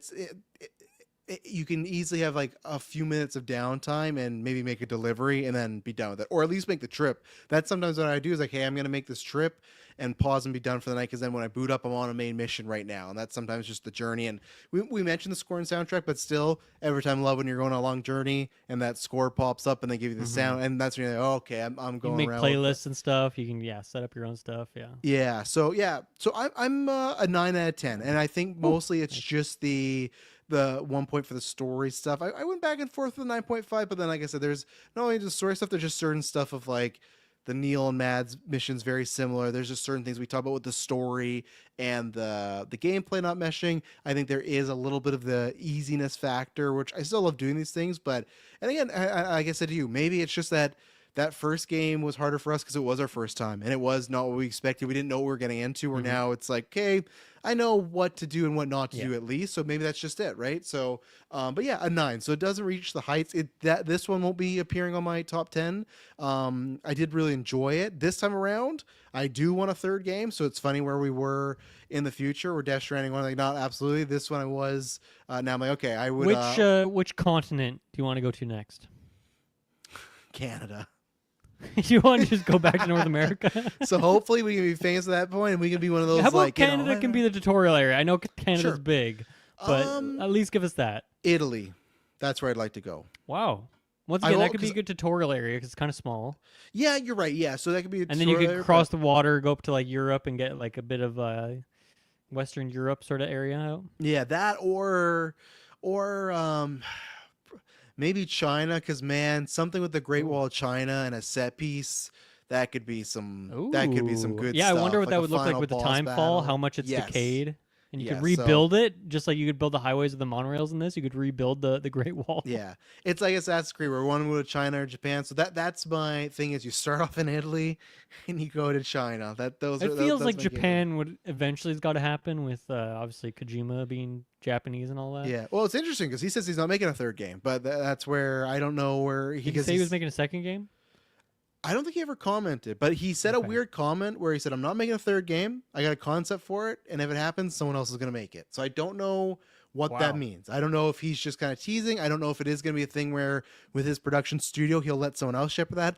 you can easily have like a few minutes of downtime and maybe make a delivery and then be done with it, or at least make the trip. That's sometimes what I do is like, hey, I'm gonna make this trip and pause and be done for the night, because then when I boot up, I'm on a main mission right now, and that's sometimes just the journey. And we mentioned the score and soundtrack, but still, every time, love when you're going on a long journey and that score pops up and they give you the sound, and that's when you're like, oh, okay, I'm You going can make around with playlists and stuff. You can set up your own stuff. Yeah. so I'm a 9 out of 10, and I think Ooh, mostly it's nice. just the 1 point for the story stuff. I went back and forth with 9.5, but then like I said, there's not only the story stuff, there's just certain stuff of like the Neil and Mads missions very similar. There's just certain things we talk about with the story and the gameplay not meshing. I think there is a little bit of the easiness factor, which I still love doing these things, but and again, like I said to you, maybe it's just that first game was harder for us because it was our first time and it was not what we expected. We didn't know what we were getting into. Where now it's like, okay, I know what to do and what not to Yeah. do at least. So maybe that's just it, right? So, but yeah, a 9. So it doesn't reach the heights. This one won't be appearing on my top 10. I did really enjoy it this time around. I do want a third game, so it's funny where we were in the future. Where Death Stranding one, like not absolutely. This one I was. Now I'm like, okay, I would. Which continent do you want to go to next? Canada. You want to just go back to North America? So hopefully we can be famous at that point, and we can be one of those How about like Canada can be the tutorial area? I know Canada's Sure. big, but at least give us that. Italy. That's where I'd like to go. Wow. Once I again, will- that could be a 'cause- good tutorial area because it's kind of small. Yeah, you're right. Yeah, so that could be a And then you tutorial could area, cross the water, go up to like Europe, and get like a bit of Western Europe sort of area out. yeah, that or maybe China, because man, something with the Great Ooh. Wall of China and a set piece. That could be some Ooh. good Yeah, stuff. I wonder what like that a would look like final with the boss time fall, battle. how much it's Yes. decayed. And you Yeah, could rebuild it, just like you could build the highways of the monorails in this. You could rebuild the Great Wall. Yeah, it's like Assassin's Creed. Where one would to China or Japan. So that's my thing. Is you start off in Italy, and you go to China. It feels that's like my game. Japan would eventually has got to happen with obviously Kojima being Japanese and all that. Yeah, well, it's interesting because he says he's not making a third game, but that's where I don't know where Did he say he was making a second game? I don't think he ever commented, but he said a Okay. weird comment where he said, "I'm not making a third game. I got a concept for it, and if it happens, someone else is going to make it." So I don't know what that Wow. means. I don't know if he's just kind of teasing. I don't know if it is going to be a thing where with his production studio he'll let someone else shepherd that.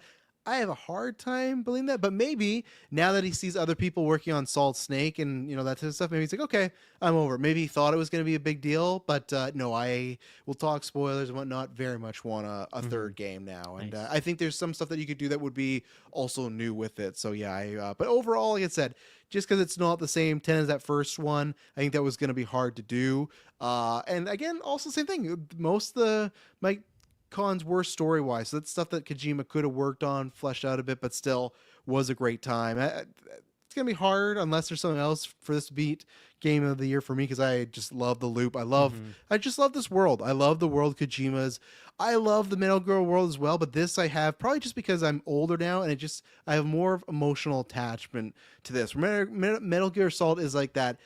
I have a hard time believing that, but maybe now that he sees other people working on Solid Snake and that type of stuff, maybe he's like, okay, I'm over. Maybe he thought it was going to be a big deal, but no, I will talk spoilers and whatnot. Very much want a third game now, and Nice. I think there's some stuff that you could do that would be also new with it. So yeah, but overall, like I said, just because it's not the same 10 as that first one, I think that was going to be hard to do. And again, also same thing. Most of my cons were story wise. So that's stuff that Kojima could have worked on, fleshed out a bit, but still was a great time. It's gonna be hard unless there's something else for this to beat game of the year for me, because I just love the loop. I just love this world. I love the world Kojima's. I love the Metal Gear world as well, but this I have probably just because I'm older now, and I have more of emotional attachment to this. Metal Gear Solid is like that.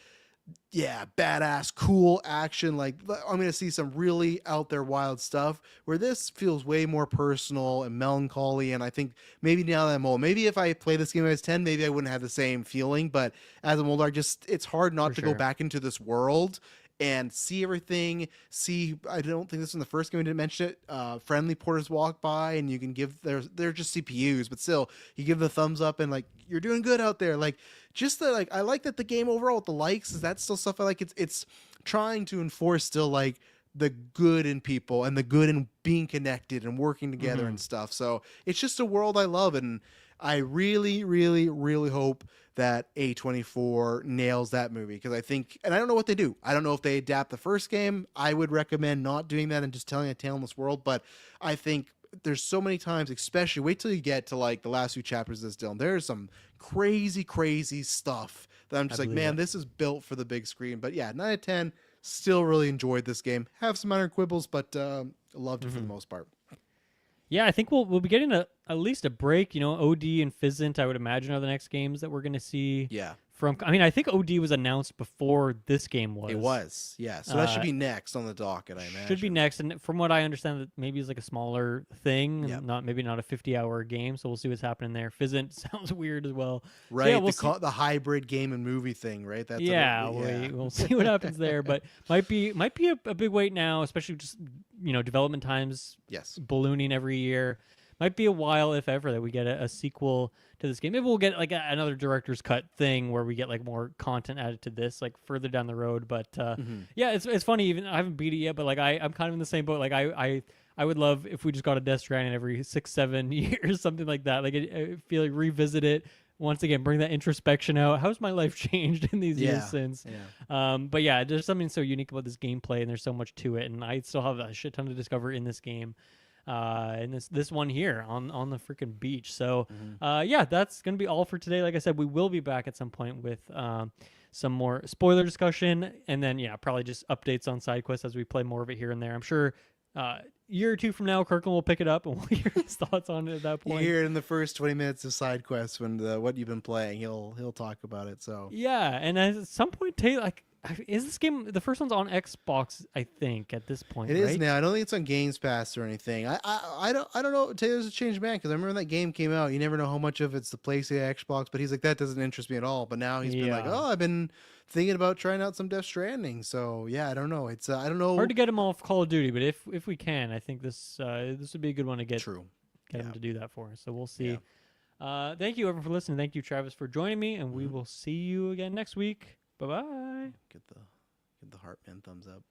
Yeah, badass, cool action. Like, I'm going to see some really out there wild stuff, where this feels way more personal and melancholy. And I think maybe now that I'm old, maybe if I play this game when I was 10, maybe I wouldn't have the same feeling. But as I'm older, it's hard not For to sure. go back into this world and see everything. I don't think this was in the first game, we didn't mention it. Friendly porters walk by and you can give, they're just CPUs, but still, you give the thumbs up and like, you're doing good out there. Like, just the I like that the game overall with the likes, is that still stuff I like. It's trying to enforce still like the good in people and the good in being connected and working together and stuff. So it's just a world I love, and I really, really, really hope that A24 nails that movie, because I think, and I don't know what they do. I don't know if they adapt the first game. I would recommend not doing that and just telling a tale in this world, but I think there's so many times, especially wait till you get to like the last few chapters of this, Dylan. There's some crazy stuff that I'm just like, believe man, it. this is built for the big screen. But yeah, 9 out of 10. Still really enjoyed this game. Have some minor quibbles, but loved it for the most part. Yeah, I think we'll be getting at least a break. OD and Fizzant, I would imagine, are the next games that we're going to see Yeah. from. I mean, I think OD was announced before this game was. It was, yeah. So that should Uh, be next on the docket, I imagine. Should be next, and from what I understand, that maybe it's like a smaller thing, Yep. and maybe not a 50-hour game. So we'll see what's happening there. Fizzant sounds weird as well. Right, So yeah, we'll see. the hybrid game and movie thing, right? That's Yeah, yeah. we'll see what happens there, but might be a big wait now, especially just development times Yes. ballooning every year. Might be a while, if ever, that we get a sequel to this game. Maybe we'll get like another director's cut thing where we get like more content added to this, like further down the road. But yeah, it's funny. Even I haven't beat it yet, but like I'm kind of in the same boat. Like I would love if we just got a Death Stranding every 6-7 years, something like that. Like I feel like revisit it once again, bring that introspection out. How's my life changed in these years since? Yeah. But yeah, there's something so unique about this gameplay, and there's so much to it, and I still have a shit ton to discover in this game. And this one here on the freaking beach. So yeah, that's gonna be all for today. Like I said, we will be back at some point with some more spoiler discussion, and then probably just updates on Sidequest as we play more of it here and there. I'm sure year or two from now, Kirkland will pick it up and we'll hear his thoughts on it at that point. You hear it in the first 20 minutes of Sidequest when what you've been playing, he'll talk about it. So yeah, and at some point, Taylor, like, is this game the first one's on Xbox? I think at this point it right? is now. I don't think it's on Games Pass or anything. I don't know. Taylor's a changed man because I remember when that game came out. You never know how much of it's the PlayStation, Xbox, but he's like that doesn't interest me at all. But now he's been like, oh, I've been thinking about trying out some Death Stranding. So yeah, I don't know. It's I don't know. Hard to get him off Call of Duty, but if we can, I think this would be a good one to get. True. Get him to do that for us. So we'll see. Yeah. Thank you everyone for listening. Thank you, Travis, for joining me, and we will see you again next week. Bye bye. Get the Heartman thumbs up.